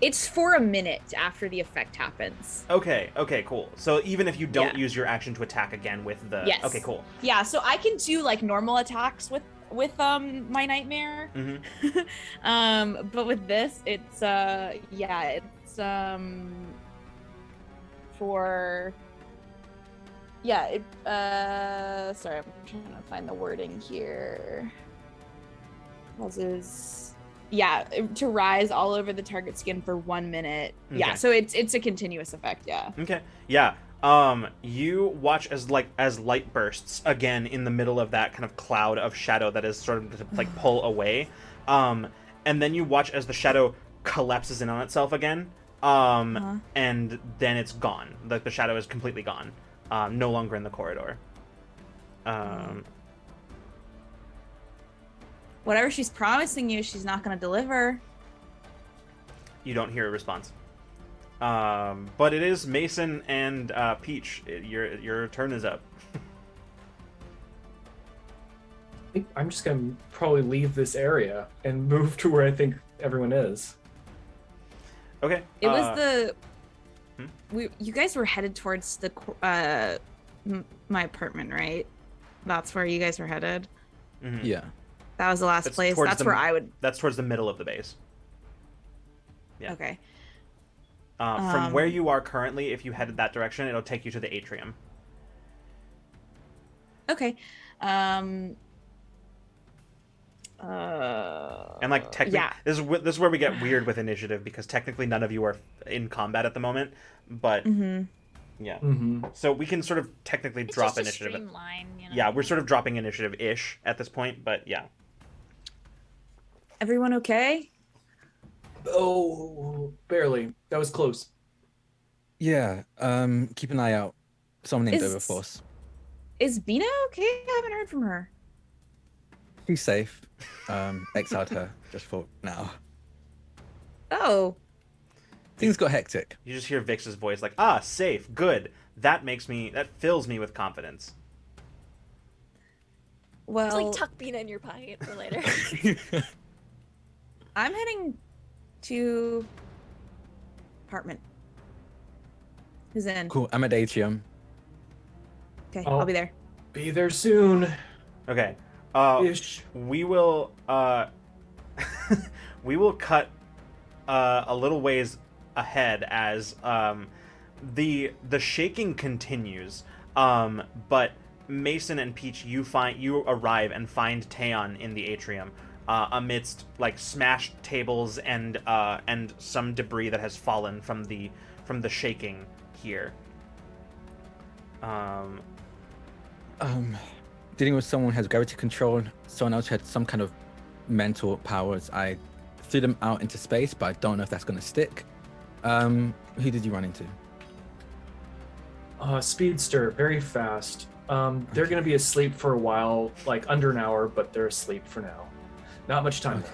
It's for a minute after the effect happens. Okay, cool. So even if you don't Yeah. use your action to attack again with the Yes. okay, cool. Yeah, so I can do like normal attacks with my nightmare. Mm-hmm. But with this, it's for sorry, I'm trying to find the wording here. Causes to rise all over the target skin for 1 minute. Okay. Yeah, so it's a continuous effect, yeah. Okay. Yeah. You watch as light bursts again in the middle of that kind of cloud of shadow that is sort of to, like pull away. And then you watch as the shadow collapses in on itself again, and then it's gone. Like the shadow is completely gone, no longer in the corridor. Whatever she's promising you, she's not going to deliver. You don't hear a response. But it is Mason and Peach. Your turn is up. I think I'm just gonna probably leave this area and move to where I think everyone is. Okay. It was you guys were headed towards the my apartment, right? That's where you guys were headed. Mhm. Yeah. That was the last That's place. towards That's the- where I would. That's towards the middle of the base. Yeah. Okay. From where you are currently, if you headed that direction, it'll take you to the atrium. Okay. And like technically, yeah. this is where we get weird with initiative, because technically none of you are in combat at the moment. But yeah, so we can sort of technically It's drop just a initiative. streamline, you know? Yeah, we're sort of dropping initiative-ish at this point, but yeah. Everyone okay? Oh, barely. That was close. Yeah. Keep an eye out. Someone named Is- Overforce. Is Bina okay? I haven't heard from her. She's safe. Exiled her just for now. Oh. Things got hectic. You just hear Vix's voice like, safe, good. That fills me with confidence. Well, It's like tuck Bina in your pocket for later. I'm heading to apartment. Who's in? Cool. I'm at the atrium. Okay, Oh. I'll be there. Be there soon. Okay. Ish. We will we will cut a little ways ahead as the shaking continues, but Mason and Peach, you arrive and find Taeon in the atrium amidst like smashed tables and some debris that has fallen from the shaking here. Dealing with someone who has gravity control, someone else had some kind of mental powers. I threw them out into space, but I don't know if that's going to stick. Who did you run into? Speedster, very fast. They're gonna be asleep for a while, like under an hour, but they're asleep for now. Not much time. Okay.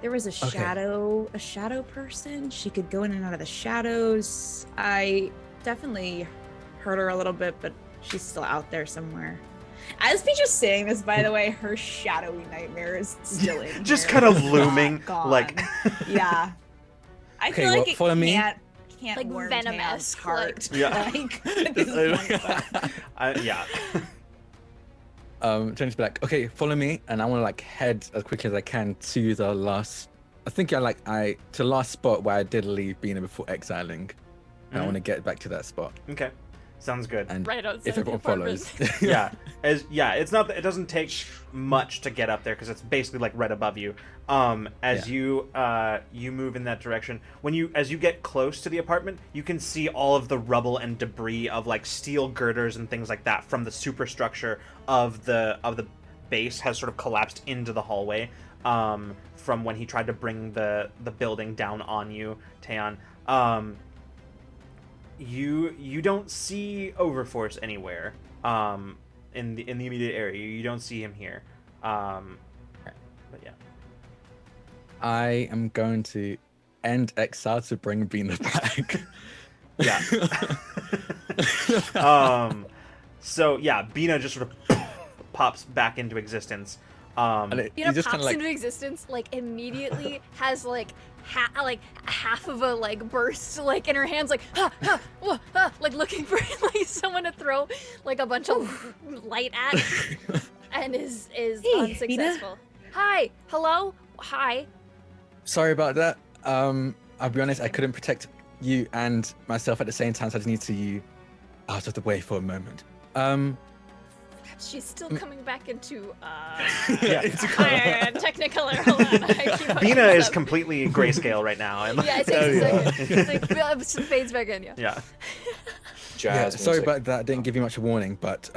There was a shadow person. She could go in and out of the shadows. I definitely hurt her a little bit, but she's still out there somewhere. As Peach is saying this, by the way, her shadowy nightmare is still in Just here. kind of It's not looming, gone. like Yeah. I Okay, feel well, like it follow me. can't Like warm Venom-esque, Taeon's heart. Yeah. Like, at this point, but- yeah. Jenny's be like, okay, follow me, and I want to like head as quickly as I can to the last. I think to the last spot where I did leave Bina before exiling. And I want to get back to that spot. Okay, sounds good. And Right outside if the everyone apartment. follows, It's not that it doesn't take much to get up there because it's basically like right above you. You move in that direction, as you get close to the apartment, you can see all of the rubble and debris of like steel girders and things like that from the superstructure of the base has sort of collapsed into the hallway from when he tried to bring the building down on you, Taeon. You don't see Overforce anywhere in the immediate area. You don't see him here. But yeah. I am going to end Exile to bring Bina back. Yeah. So yeah, Bina just sort of pops back into existence. And Bina you just pops kind of like, into existence, like immediately has like half of a like burst like in her hands, like like looking for like someone to throw like a bunch of light at, and is Hey, unsuccessful. Hi, hello, hi. sorry about that. I'll be honest, I couldn't protect you and myself at the same time, so I just need to see you out of the way for a moment. She's still coming back into Yeah. Technicolor. Hold on, I keep Bina fucking is up. completely grayscale right now. And Yeah, it takes a second. It's like fades back in. Yeah. yeah. Jazz. Sorry music. about that. I didn't give you much warning, but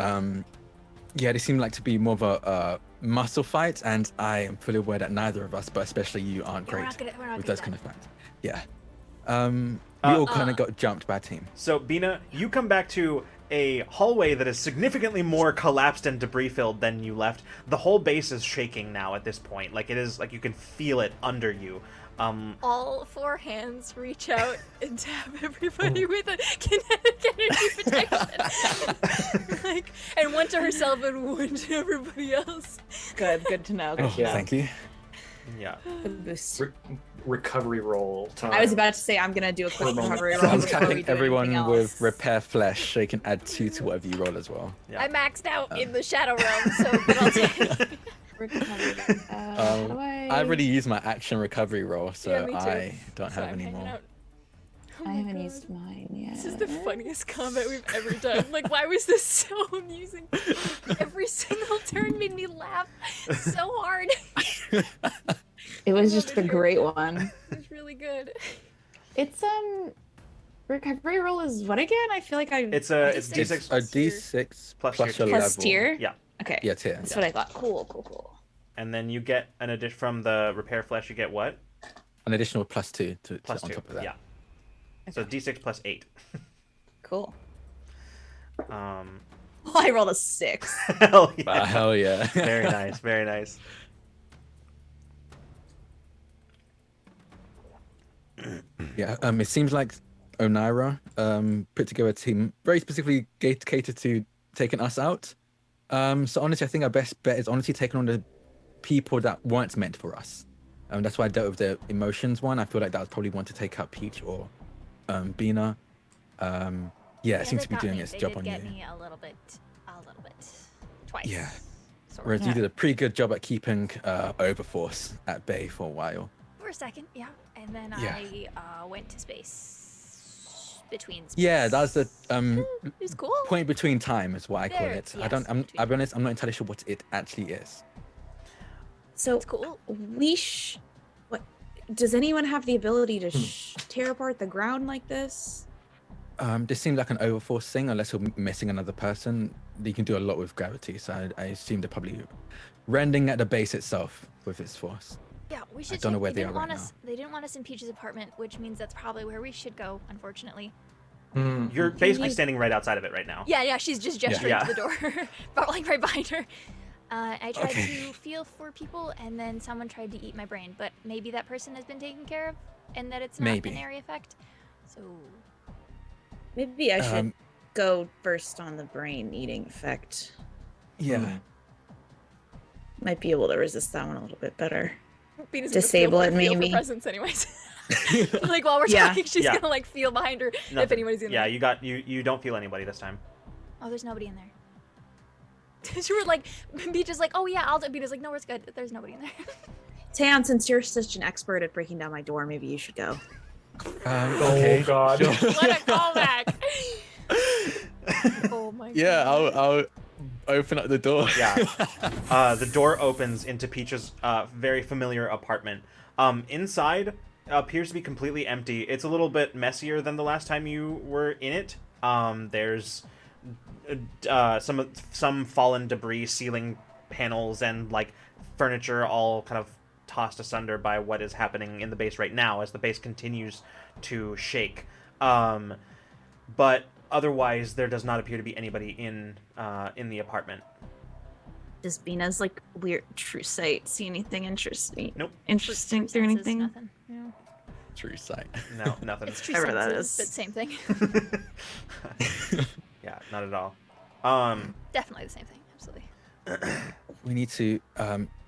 they seem like to be more of a muscle fight, and I am fully aware that neither of us, but especially you, aren't Yeah, we're great not gonna with do those that. kind of fights. Yeah. We all kind of got jumped by a team. So, Bina, you come back to a hallway that is significantly more collapsed and debris-filled than you left. The whole base is shaking now at this point. Like, it is, like, you can feel it under you. All 4 hands reach out and tap everybody with a kinetic energy protection. And one to herself and one to everybody else. Good to know. Oh, Yeah. thank you. Yeah. Good boost. Recovery roll time. I was about to say I'm gonna do a quick Hormone. recovery So roll. I'm before we tapping do everyone anything with else. repair flesh, so you can add 2 to whatever you roll as well. Yeah. I maxed out in the Shadow Realm, so but I'll take it. Recovery. How do I? I already used my action recovery roll, so Yeah, me too. I don't So have I'm any hanging more. out. Oh I my haven't God. used mine yet. This is the funniest combat we've ever done. Like, why was this so amusing? Every single turn made me laugh so hard. It was I just love a it. great one. It was really good. It's recovery roll is what again? I feel like I It's D6. D6 A D6 Plus plus your your plus level. tier. Yeah. Okay. Yeah, tier. That's what I thought. Cool. And then you get an addition from the repair flesh. You get what? An additional +2 to Plus on 2. top of that. Yeah. So D6 plus 8. Cool. Um, I rolled a 6. hell yeah. Hell yeah. Very nice. Very nice. Yeah, it seems like Onira put together a team very specifically catered to taking us out. So honestly, I think our best bet is honestly taking on the people that weren't meant for us. That's why I dealt with the emotions one. I feel like that was probably one to take out Peach or Bina. Yeah, it seems to be doing its job on you. They did get me a little bit, twice. Yeah. Sort Whereas of. you did a pretty good job at keeping Overforce at bay for a while. For a second, yeah. And then Yeah. I went to space. Between space. Yeah, that's the It was cool. point between time is what I call There, it. yes, I'll be honest, I'm not entirely sure what it actually is. So It's cool. what does anyone have the ability to tear apart the ground like this? This seems like an Overforce thing, unless you're missing another person. You can do a lot with gravity, so I assume they're probably rending at the base itself with its force. Yeah, we should. don't know check. where They they didn't are want right us. They didn't want us in Peach's apartment, which means that's probably where we should go. Unfortunately. You're basically you- standing right outside of it right now. Yeah. She's just gesturing Yeah. to the door, but like right behind her. I tried Okay. to feel for people, and then someone tried to eat my brain. But maybe that person has been taken care of, and that it's not Maybe. an area effect. So Maybe I should Um, go first on the brain eating effect. Yeah. Might be able to resist that one a little bit better. Venus Disable it, feel for maybe. presence, anyways. Like while we're Yeah. talking, she's Yeah. gonna like feel behind her if Nothing. anybody's in Yeah, there. you don't feel anybody this time. Oh, there's nobody in there. She were like, Beach is like, oh yeah, I'll do. Beach is like, no, it's good. There's nobody in there. Taeyeon, since you're such an expert at breaking down my door, maybe you should go. Okay. Oh God. Sure. What a callback! Oh my god. Yeah, I'll open up the door. Yeah. The door opens into Peach's very familiar apartment. Inside appears to be completely empty. It's a little bit messier than the last time you were in it. There's some fallen debris, ceiling panels, and like furniture all kind of tossed asunder by what is happening in the base right now as the base continues to shake. But otherwise, there does not appear to be anybody in the apartment. Does Bina's like weird true sight see anything interesting? Nope. Interesting through Senses, anything? Nothing. Yeah. True sight. No, nothing. It's true Whatever that senses, is. but same thing. Yeah, not at all. Definitely the same thing. Absolutely. We need to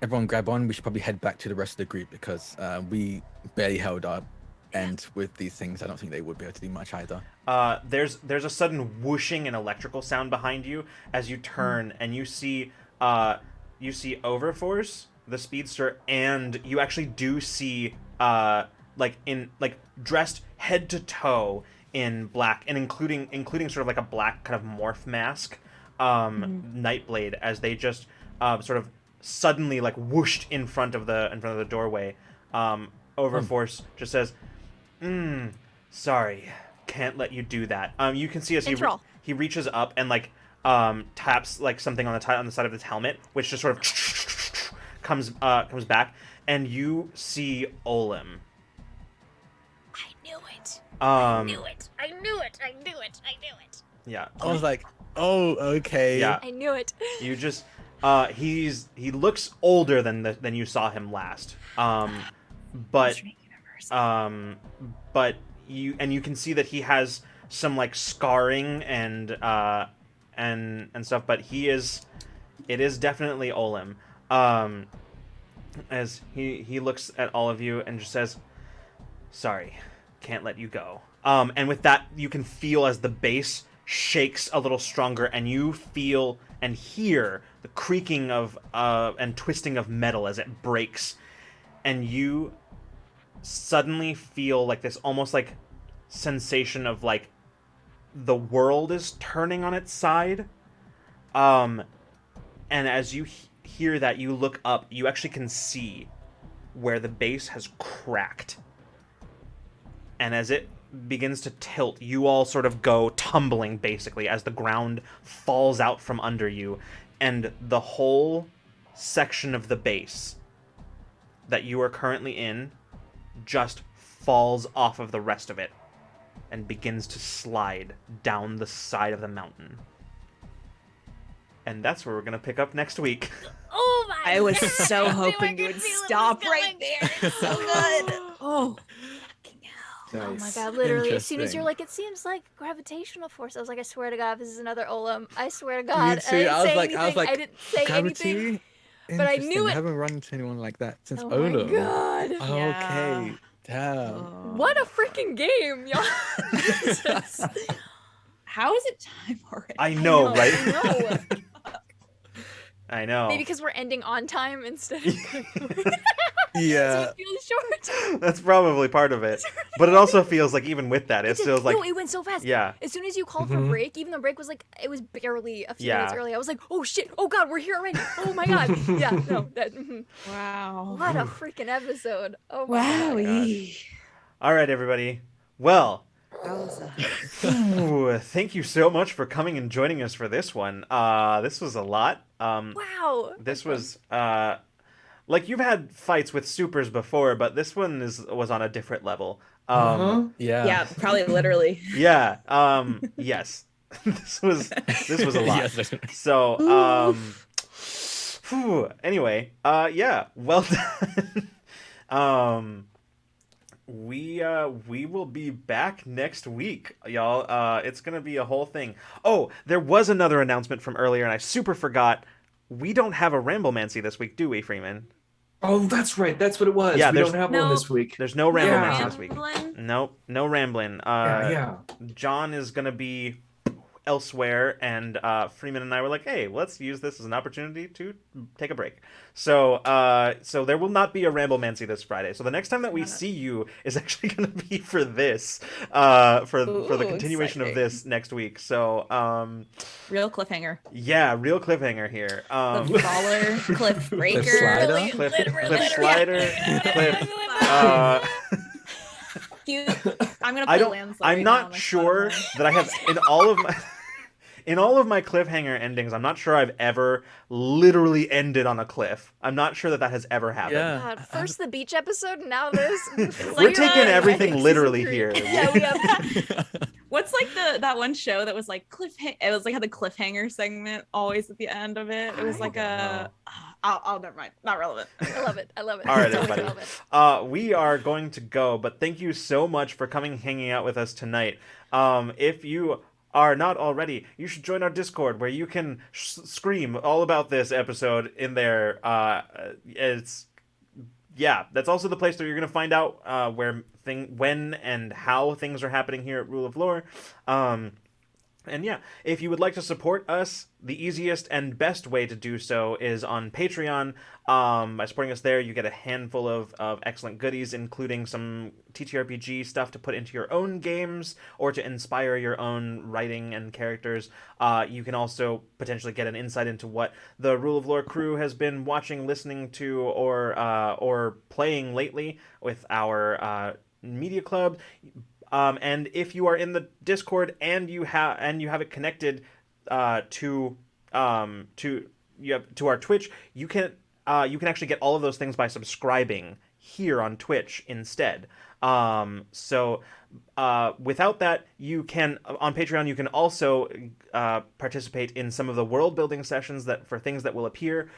everyone grab on. We should probably head back to the rest of the group because we barely held our end with these things. I don't think they would be able to do much either. There's a sudden whooshing and electrical sound behind you as you turn, and you see Overforce, the speedster, and you actually do see dressed head to toe in black, and including sort of like a black kind of morph mask, Nightblade, as they just sort of suddenly like whooshed in front of the doorway. Overforce just says, sorry, can't let you do that. You can see as he reaches up and like taps like something on the side of his helmet, which just sort of comes back, and you see Olim. I knew it. I Um, knew it. I knew it. I knew it. I knew it. yeah, I was like, oh, okay. yeah. I knew it. You just he looks older than you saw him last. But Alternate universe. um, but you can see that he has some like scarring and stuff. But it is definitely Olim. As he looks at all of you and just says, "Sorry, can't let you go." And with that, you can feel as the base shakes a little stronger, and you feel and hear the creaking of and twisting of metal as it breaks, and you suddenly feel like this almost like sensation of like the world is turning on its side. And as you hear that, you look up, you actually can see where the base has cracked. And as it begins to tilt, you all sort of go tumbling, basically, as the ground falls out from under you. And the whole section of the base that you are currently in just falls off of the rest of it and begins to slide down the side of the mountain. And that's where we're going to pick up next week. Oh my! I was God. so I knew I hoping you could would feel it stop was right coming. there. It's so good. Oh, fucking hell. Oh my Nice. god, literally, as soon as Interesting. you're like, it seems like gravitational force, I was like, I swear to god, this is another Olim. I swear to god. Me I too. didn't I was say like, anything. I didn't say gravity. anything. but I knew Interesting. it. I haven't run into anyone like that since Oh my Olam. god. Okay. Damn. Oh. What a freaking game, y'all. Jesus. How is it time already? I know, right? I know. I know. Maybe because we're ending on time instead of so Yeah. it feels short. That's probably part of it. But it also feels like even with that, it It did- feels like no, it went so fast. yeah. As soon as you called for Mhm. break, even the break was like, it was barely a few Yeah. minutes early. I was like, oh shit, oh god, we're here already. Oh my god. Yeah, no, that. Wow. What a freaking episode. Oh my god. Wowie. All right, everybody. Well, Wowza. ooh, thank you so much for coming and joining us for this one. This was a lot. Wow. This was like you've had fights with supers before, but this one was on a different level. Uh-huh. Yeah. Yeah, probably literally. Yeah. Yes. this was a lot. Yes. So, anyway, yeah, well done. We will be back next week, y'all. It's gonna be a whole thing. Oh, there was another announcement from earlier, and I super forgot. We don't have a Ramblemancy this week, do we, Freeman? Oh, that's right. That's what it was. Yeah, we there's- don't have No. one this week. There's no Ramblemancy this week. Rambling? Nope, no rambling. Yeah. John is gonna be elsewhere, and Freeman and I were like, "Hey, let's use this as an opportunity to take a break." So, so there will not be a Ramblemancy this Friday. So the next time that we see you is actually going to be for this, for the Ooh, continuation of exciting. this next week. So, Real cliffhanger. yeah, real cliffhanger here. Cliff baller, cliff breaker. slider? Literally, Cliff literally. slider, cliff. Cute. I'm gonna I play don't. landslide I'm right now on not my sure Spotify. that I have in all of my cliffhanger endings. I'm not sure I've ever literally ended on a cliff. I'm not sure that has ever happened. Yeah. God, first the beach episode, now this. We're like, taking everything season literally 3. here. Yeah, we have. What's like that one show that was like it was like had the cliffhanger segment always at the end of it. It was I like don't know. I'll never mind. Not relevant. I love it. I love it. All right, It's always everybody. relevant. We are going to go, but thank you so much for coming, hanging out with us tonight. If you are not already, you should join our Discord where you can scream all about this episode in there. That's also the place where you're going to find out when and how things are happening here at Rule of Lore. And yeah, if you would like to support us, the easiest and best way to do so is on Patreon. By supporting us there, you get a handful of excellent goodies, including some TTRPG stuff to put into your own games or to inspire your own writing and characters. You can also potentially get an insight into what the Rule of Lore crew has been watching, listening to, or playing lately with our media club. And if you are in the Discord and you have it connected to our Twitch, you can actually get all of those things by subscribing here on Twitch instead. So without that, you can on Patreon you can also participate in some of the world building sessions that for things that will appear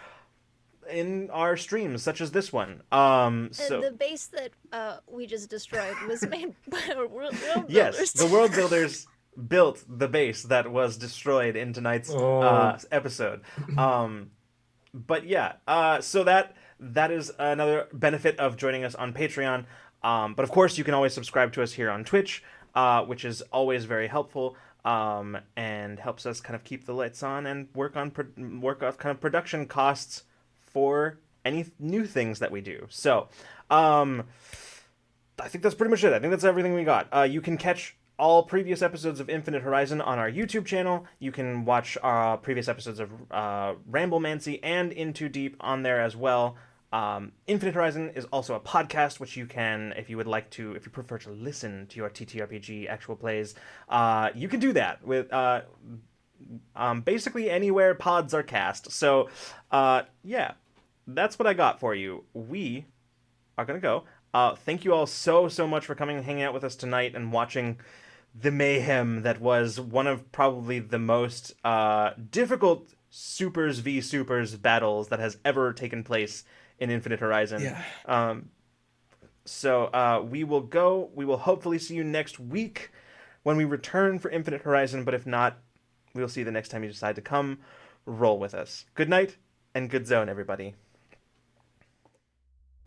in our streams, such as this one. So The base that we just destroyed was made by world builders. yes, the world builders built the base that was destroyed in tonight's episode. But yeah, so that is another benefit of joining us on Patreon. But of course, you can always subscribe to us here on Twitch, which is always very helpful and helps us kind of keep the lights on and work off kind of production costs for any new things that we do. So I think that's pretty much it. I think that's everything we got. You can catch all previous episodes of Infinite Horizon on our YouTube channel. You can watch previous episodes of Ramblemancy and Into Deep on there as well. Infinite Horizon is also a podcast, which you can, if you prefer to listen to your TTRPG actual plays, you can do that with basically anywhere pods are cast. So, yeah, that's what I got for you. We are gonna go. Thank you all so much for coming and hanging out with us tonight and watching the mayhem that was one of probably the most difficult supers v supers battles that has ever taken place in Infinite Horizon. Yeah. So we will go. We will hopefully see you next week when we return for Infinite Horizon. But if not, we'll see you the next time you decide to come roll with us. Good night and good zone, everybody.